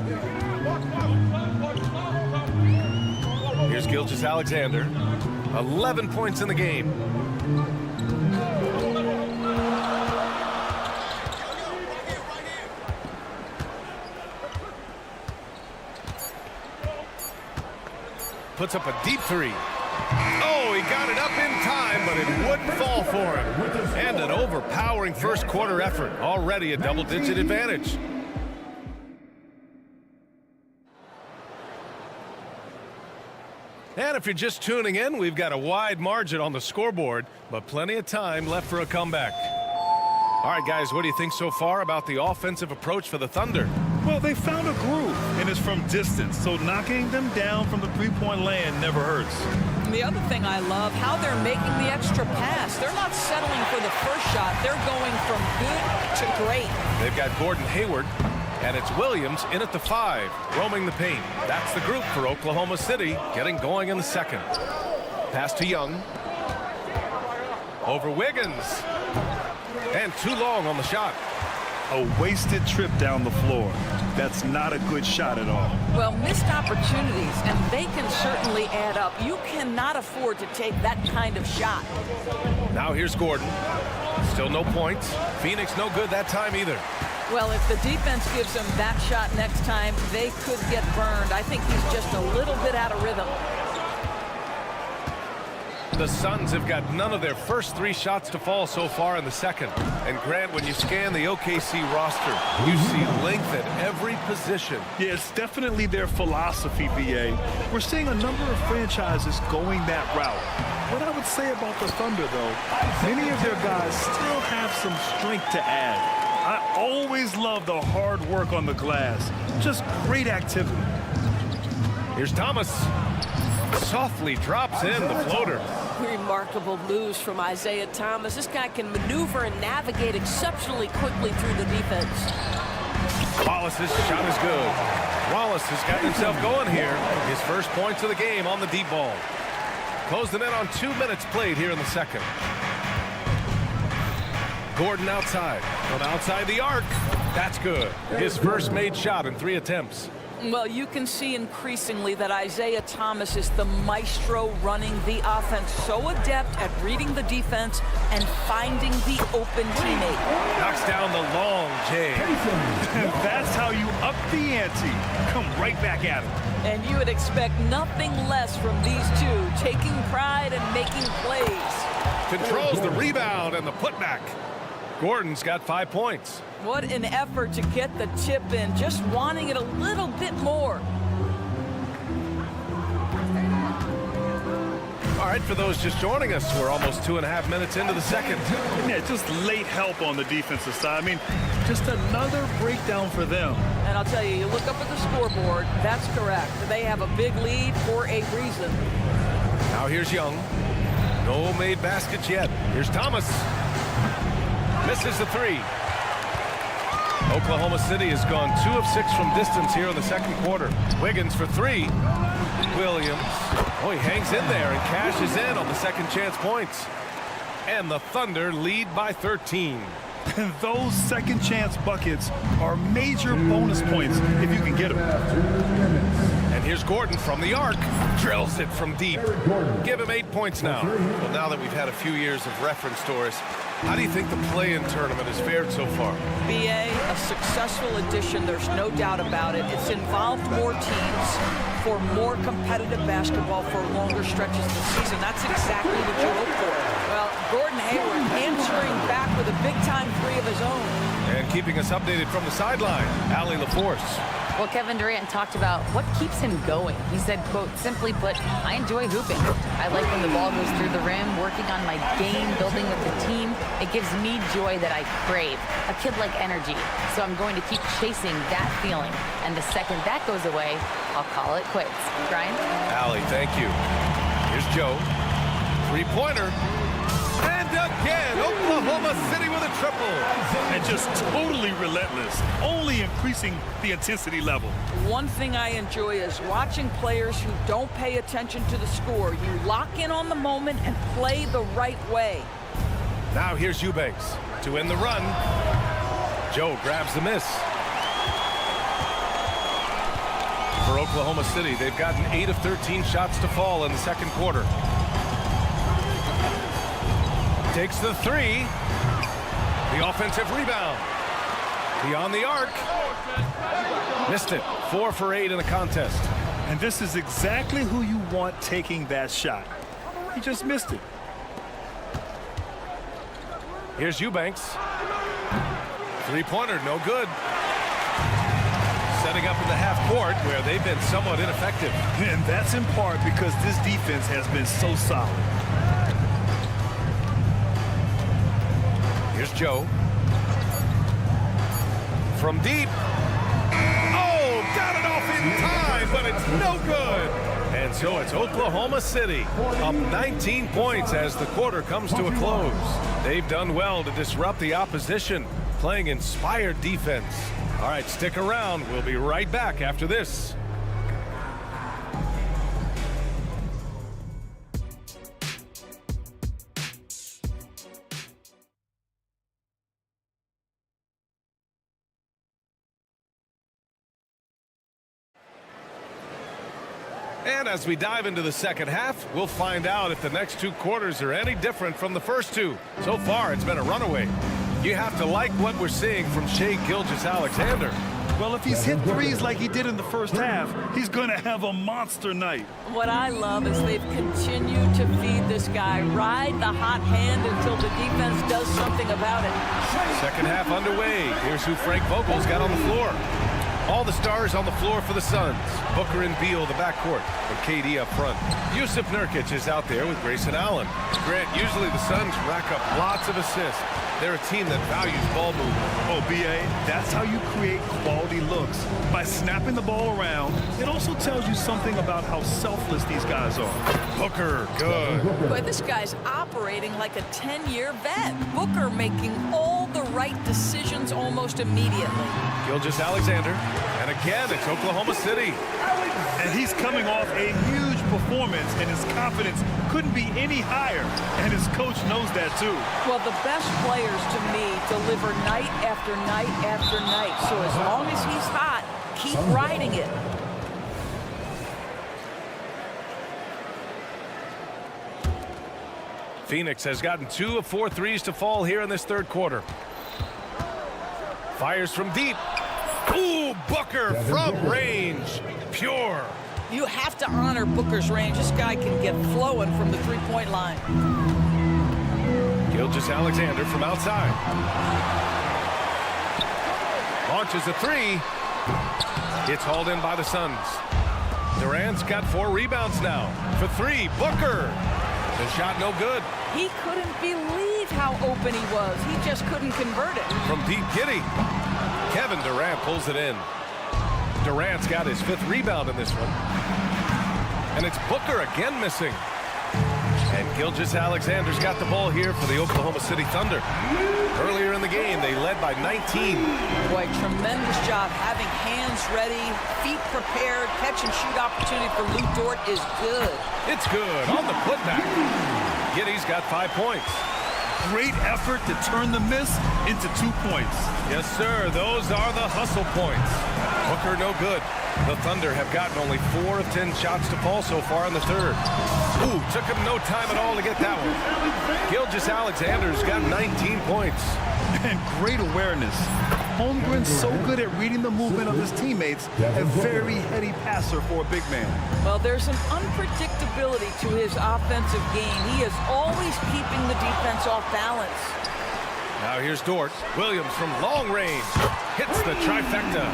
Here's Gilgeous-Alexander. 11 points in the game. Puts up a deep three. Oh, he got it up in time, but it wouldn't fall for him. And an overpowering first quarter effort. Already a double-digit advantage. And if you're just tuning in, we've got a wide margin on the scoreboard, but plenty of time left for a comeback. All right, guys, what do you think so far about the offensive approach for the Thunder? Well, they found a groove, and it's from distance, so knocking them down from the three-point land never hurts. The other thing I love, how they're making the extra pass. They're not settling for the first shot. They're going from good to great. They've got Gordon Hayward, and it's Williams in at the 5, roaming the paint. That's the group for Oklahoma City, getting going in the second. Pass to Young. Over Wiggins. And too long on the shot. A wasted trip down the floor. That's not a good shot at all. Well, missed opportunities, and they can certainly add up. You cannot afford to take that kind of shot. Now here's Gordon. Still no points. Phoenix no good that time either. Well, if the defense gives them that shot next time, they could get burned. I think he's just a little bit out of rhythm. The Suns have got none of their first 3 shots to fall so far in the second. And Grant, when you scan the OKC roster, you see length at every position. Yeah, it's definitely their philosophy, BA. We're seeing a number of franchises going that route. What I would say about the Thunder, though, many of their guys still have some strength to add. I always love the hard work on the glass. Just great activity. Here's Thomas. Softly drops in the floater. Remarkable moves from Isaiah Thomas. This guy can maneuver and navigate exceptionally quickly through the defense. Wallace's shot is good. Wallace has got himself going here. His first points of the game on the deep ball. Closed the net on 2 minutes played here in the second. Gordon outside. From outside the arc. That's good. His first made shot in 3 attempts. Well, you can see increasingly that Isaiah Thomas is the maestro running the offense, so adept at reading the defense and finding the open teammate. Knocks down the long J. That's how you up the ante. Come right back at him. And you would expect nothing less from these two, taking pride and making plays. Controls the rebound and the putback. Gordon's got 5 points. What an effort to get the tip in, just wanting it a little bit more. All right, for those just joining us, we're almost 2.5 minutes into the second. Yeah, just late help on the defensive side. I mean, just another breakdown for them. And I'll tell you, you look up at the scoreboard, that's correct. They have a big lead for a reason. Now here's Young. No made baskets yet. Here's Thomas. Misses the 3. Oklahoma City has gone 2 of 6 from distance here in the second quarter. Wiggins for 3. Williams. Oh, he hangs in there and cashes in on the second chance points. And the Thunder lead by 13. Those second chance buckets are major bonus points if you can get them. And here's Gordon from the arc. Drills it from deep. Give him 8 points now. Well, now that we've had a few years of reference to us, how do you think the play-in tournament has fared so far? BA, a successful addition, there's no doubt about it. It's involved more teams for more competitive basketball for longer stretches of the season. That's exactly what you hope for. Well, Gordon Hayward answering back with a big-time 3 of his own. And keeping us updated from the sideline, Allie LaForce. Well, Kevin Durant talked about what keeps him going. He said, quote, simply put, I enjoy hooping. I like when the ball goes through the rim, working on my game, building with the team. It gives me joy that I crave, a kid-like energy. So I'm going to keep chasing that feeling. And the second that goes away, I'll call it quits. Brian? Allie, thank you. Here's Joe. 3-pointer. And again, Oklahoma City with a triple. And just totally relentless, only increasing the intensity level. One thing I enjoy is watching players who don't pay attention to the score. You lock in on the moment and play the right way. Now here's Eubanks to end the run. Joe grabs the miss. For Oklahoma City, they've gotten 8 of 13 shots to fall in the second quarter. Takes the three. The offensive rebound. Beyond the arc. Missed it. 4 for 8 in the contest. And this is exactly who you want taking that shot. He just missed it. Here's Eubanks. Three-pointer, no good. Setting up in the half court where they've been somewhat ineffective. And that's in part because this defense has been so solid. Here's Joe. From deep. Oh, got it off in time, but it's no good. And so it's Oklahoma City up 19 points as the quarter comes to a close. They've done well to disrupt the opposition, playing inspired defense. All right, stick around. We'll be right back after this. And as we dive into the second half, we'll find out if the next 2 quarters are any different from the first 2. So far, it's been a runaway. You have to like what we're seeing from Shai Gilgeous-Alexander. Well, if he's hit threes like he did in the first half, he's going to have a monster night. What I love is they've continued to feed this guy. Ride the hot hand until the defense does something about it. Second half underway. Here's who Frank Vogel's got on the floor. All the stars on the floor for the Suns. Booker and Beal, the backcourt, and KD up front. Yusuf Nurkic is out there with Grayson Allen. Grant, usually the Suns rack up lots of assists. They're a team that values ball movement. Oh, B.A., that's how you create quality looks. By snapping the ball around, it also tells you something about how selfless these guys are. Booker, good. Boy, this guy's operating like a 10-year vet. Booker making all the right decisions almost immediately. Gilgeous-Alexander, and again, it's Oklahoma City. And he's coming off a huge performance, and his confidence couldn't be any higher. And his coach knows that, too. Well, the best players, to me, deliver night after night after night. So as long as he's hot, keep riding it. Phoenix has gotten 2 of 4 threes to fall here in this third quarter. Fires from deep. Ooh, Booker from range. Pure. You have to honor Booker's range. This guy can get flowing from the three-point line. Gilgeous-Alexander from outside. Launches a three. It's hauled in by the Suns. Durant's got 4 rebounds now. For 3, Booker. The shot no good. He couldn't believe how open he was. He just couldn't convert it. From deep, Giddey. Kevin Durant pulls it in. Durant's got his 5th rebound in this one. And it's Booker again missing. And Gilgeous-Alexander's got the ball here for the Oklahoma City Thunder. Earlier in the game, they led by 19. Boy, tremendous job having hands ready, feet prepared, catch and shoot opportunity for Lou Dort is good. It's good on the putback. Giddey's got 5 points. Great effort to turn the miss into 2 points. Yes, sir. Those are the hustle points. Booker no good. The Thunder have gotten only 4 of 10 shots to fall so far in the third. Ooh, took him no time at all to get that one. Gilgeous-Alexander's got 19 points. And great awareness. Holmgren's so good at reading the movement of his teammates, a very heady passer for a big man. Well, there's an unpredictability to his offensive game. He is always keeping the defense off balance. Now here's Dort. Williams from long range hits the trifecta.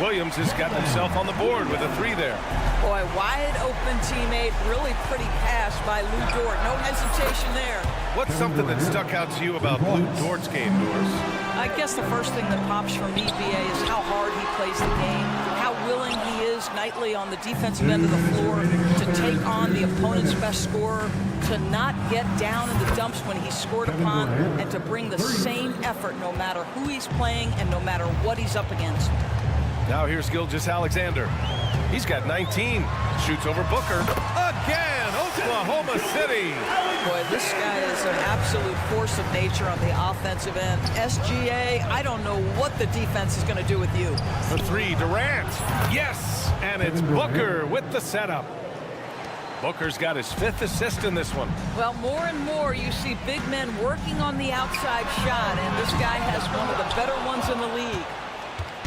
Williams has got himself on the board with a 3 there. Boy, wide open teammate, really pretty pass by Lou Dort. No hesitation there. What's something that stuck out to you about Lou Dort's game, Doris? I guess the first thing that pops for me, BA, is how hard he plays the game, how willing he is nightly on the defensive end of the floor to take on the opponent's best scorer, to not get down in the dumps when he's scored upon, and to bring the same effort no matter who he's playing and no matter what he's up against. Now here's Gilgeous-Alexander. He's got 19. Shoots over Booker. Again! Oklahoma City. Boy, this guy is an absolute force of nature on the offensive end. SGA, I don't know what the defense is going to do with you. The three, Durant. Yes, and it's Booker with the setup. Booker's got his 5th assist in this one. Well, more and more you see big men working on the outside shot, and this guy has one of the better ones in the league.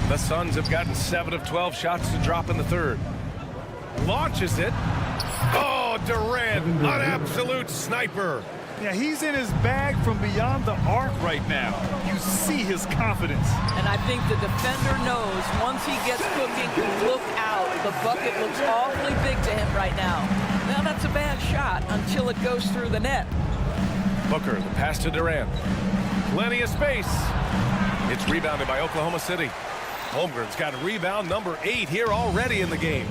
The Suns have gotten 7 of 12 shots to drop in the third. Launches it. Oh, Durant, an absolute sniper. Yeah, he's in his bag from beyond the arc right now. You see his confidence. And I think the defender knows once he gets cooking, look out. The bucket looks awfully big to him right now. Now that's a bad shot until it goes through the net. Booker, the pass to Durant. Plenty of space. It's rebounded by Oklahoma City. Holmgren's got rebound number 8 here already in the game.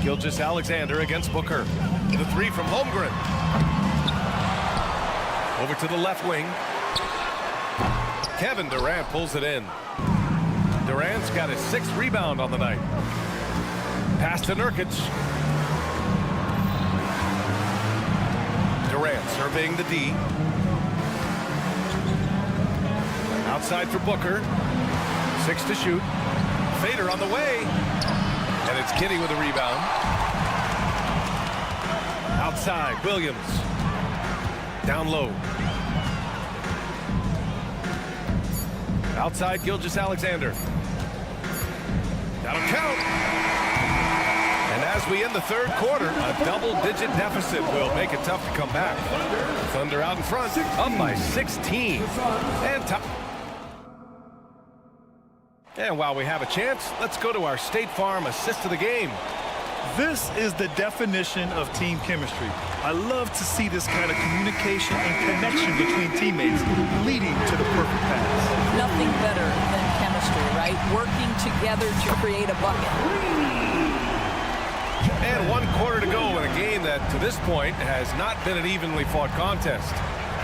Gilgeous-Alexander against Booker. The three from Holmgren. Over to the left wing. Kevin Durant pulls it in. Durant's got his 6th rebound on the night. Pass to Nurkic. Durant surveying the D. Outside for Booker. 6 to shoot. Fader on the way. And it's Kitty with a rebound. Outside, Williams. Down low. Outside, Gilgeous-Alexander. That'll count. And as we end the third quarter, a double-digit deficit will make it tough to come back. Thunder out in front, up by 16. And while we have a chance, let's go to our State Farm assist of the game. This is the definition of team chemistry. I love to see this kind of communication and connection between teammates leading to the perfect pass. Nothing better than chemistry, right? Working together to create a bucket. And 1 quarter to go in a game that, to this point, has not been an evenly fought contest.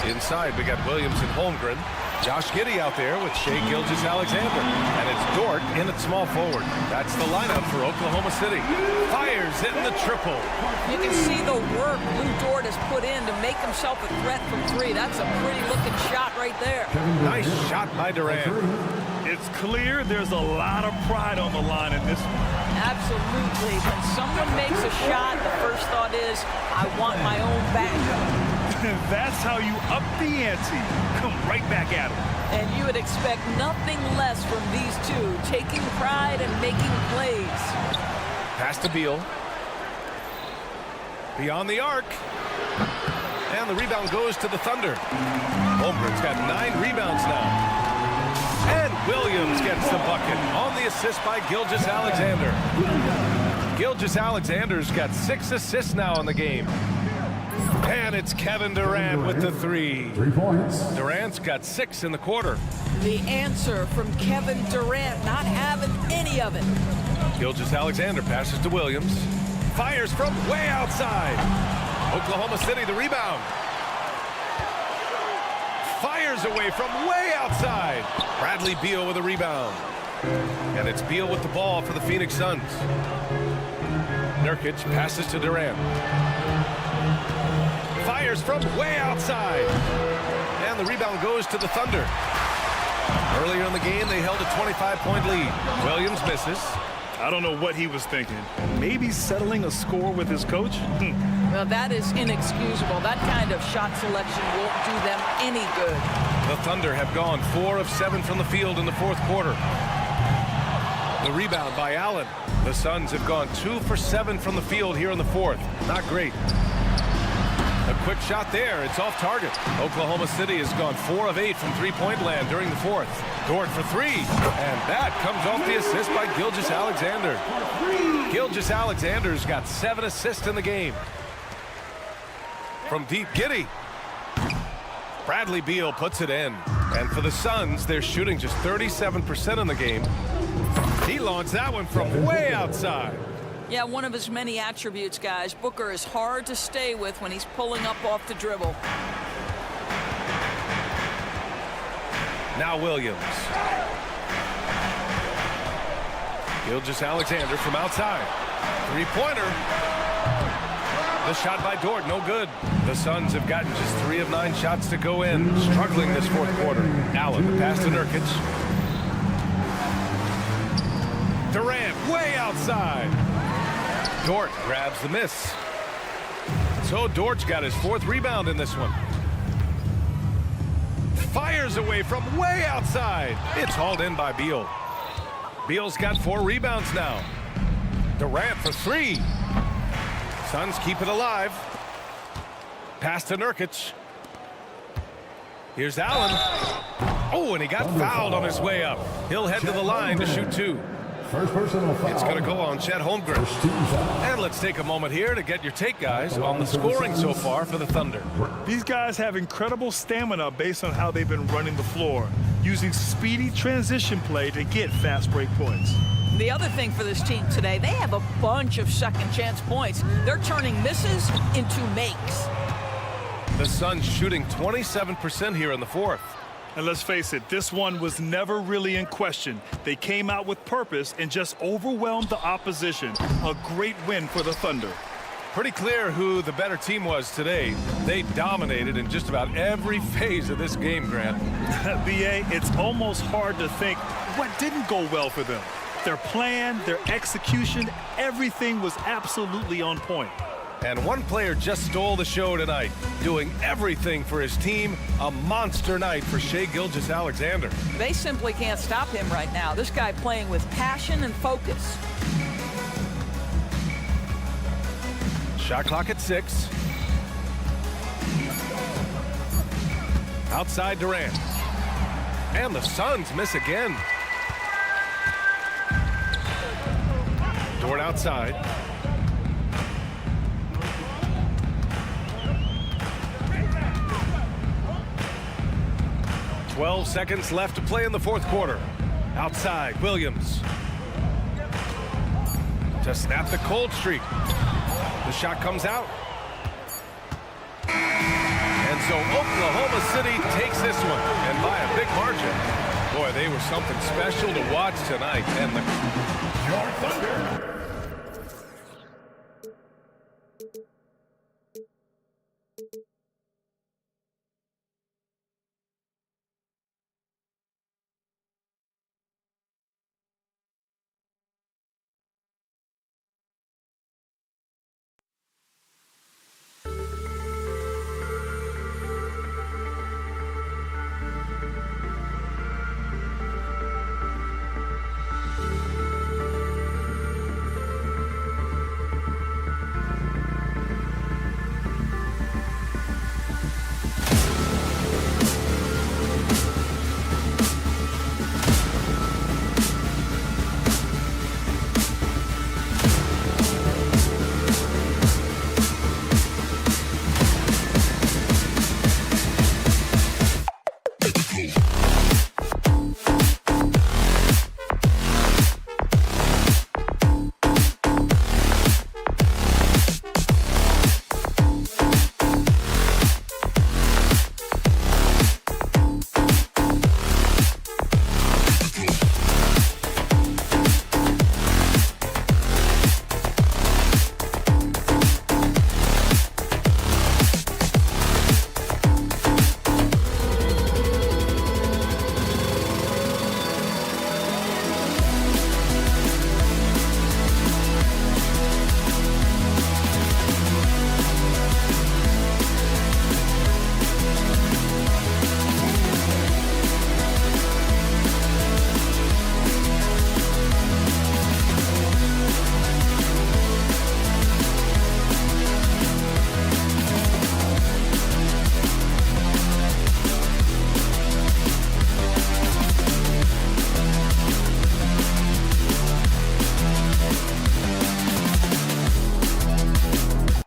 Inside, we got Williams and Holmgren. Josh Giddey out there with Shai Gilgeous-Alexander. And it's Dort in at small forward. That's the lineup for Oklahoma City. Fires hitting the triple. You can see the work Lou Dort has put in to make himself a threat from 3. That's a pretty looking shot right there. Nice shot by Durant. It's clear there's a lot of pride on the line in this one. Absolutely. When someone makes a shot, the first thought is, I want my own back. That's how you up the ante. Come right back at him. And you would expect nothing less from these two, taking pride and making plays. Pass to Beal. Beyond the arc. And the rebound goes to the Thunder. Holmgren's got 9 rebounds now. And Williams gets the bucket on the assist by Gilgeous-Alexander. Gilgeous-Alexander's got 6 assists now in the game. And it's Kevin Durant with the 3. 3 points. Durant's got 6 in the quarter. The answer from Kevin Durant, not having any of it. Gilgeous-Alexander passes to Williams. Fires from way outside. Oklahoma City the rebound. Fires away from way outside. Bradley Beal with a rebound. And it's Beal with the ball for the Phoenix Suns. Nurkic passes to Durant. Fires from way outside. And the rebound goes to the Thunder. Earlier in the game, they held a 25-point lead. Williams misses. I don't know what he was thinking. Maybe settling a score with his coach? Well, that is inexcusable. That kind of shot selection won't do them any good. The Thunder have gone 4 of 7 from the field in the fourth quarter. The rebound by Allen. The Suns have gone 2 for 7 from the field here in the fourth. Not great. A quick shot there. It's off target. Oklahoma City has gone 4 of 8 from three-point land during the fourth. Dort for 3. And that comes off the assist by Gilgeous-Alexander. Gilgeous-Alexander's got 7 assists in the game. From deep, Giddey. Bradley Beal puts it in. And for the Suns, they're shooting just 37% in the game. He launched that one from way outside. Yeah, one of his many attributes, guys. Booker is hard to stay with when he's pulling up off the dribble. Now Williams. Gilgeous-Alexander from outside. Three-pointer. The shot by Dort, no good. The Suns have gotten just 3 of 9 shots to go in. Struggling this fourth quarter. Allen, the pass to Nurkic. Durant, way outside. Dort grabs the miss. So Dort's got his 4th rebound in this one. Fires away from way outside. It's hauled in by Beal. Beal's got 4 rebounds now. Durant for 3. Suns keep it alive. Pass to Nurkic. Here's Allen. Oh, and he got fouled on his way up. He'll head to the line to shoot 2. First personal foul. It's going to go on Chet Holmgren. And let's take a moment here to get your take, guys, on the scoring so far for the Thunder. These guys have incredible stamina based on how they've been running the floor, using speedy transition play to get fast break points. The other thing for this team today, they have a bunch of second chance points. They're turning misses into makes. The Suns shooting 27% here in the 4th. And let's face it, this one was never really in question. They came out with purpose and just overwhelmed the opposition. A great win for the Thunder. Pretty clear who the better team was today. They dominated in just about every phase of this game, Grant. B.A., it's almost hard to think what didn't go well for them. Their plan, their execution, everything was absolutely on point. And one player just stole the show tonight, doing everything for his team. A monster night for Shai Gilgeous-Alexander. They simply can't stop him right now. This guy playing with passion and focus. Shot clock at 6. Outside Durant. And the Suns miss again. Dort outside. "12 seconds left to play in the 4th quarter. Outside, Williams. To snap the cold streak. The shot comes out. And so Oklahoma City takes this one, and by a big margin. Boy, they were something special to watch tonight. And Your Thunder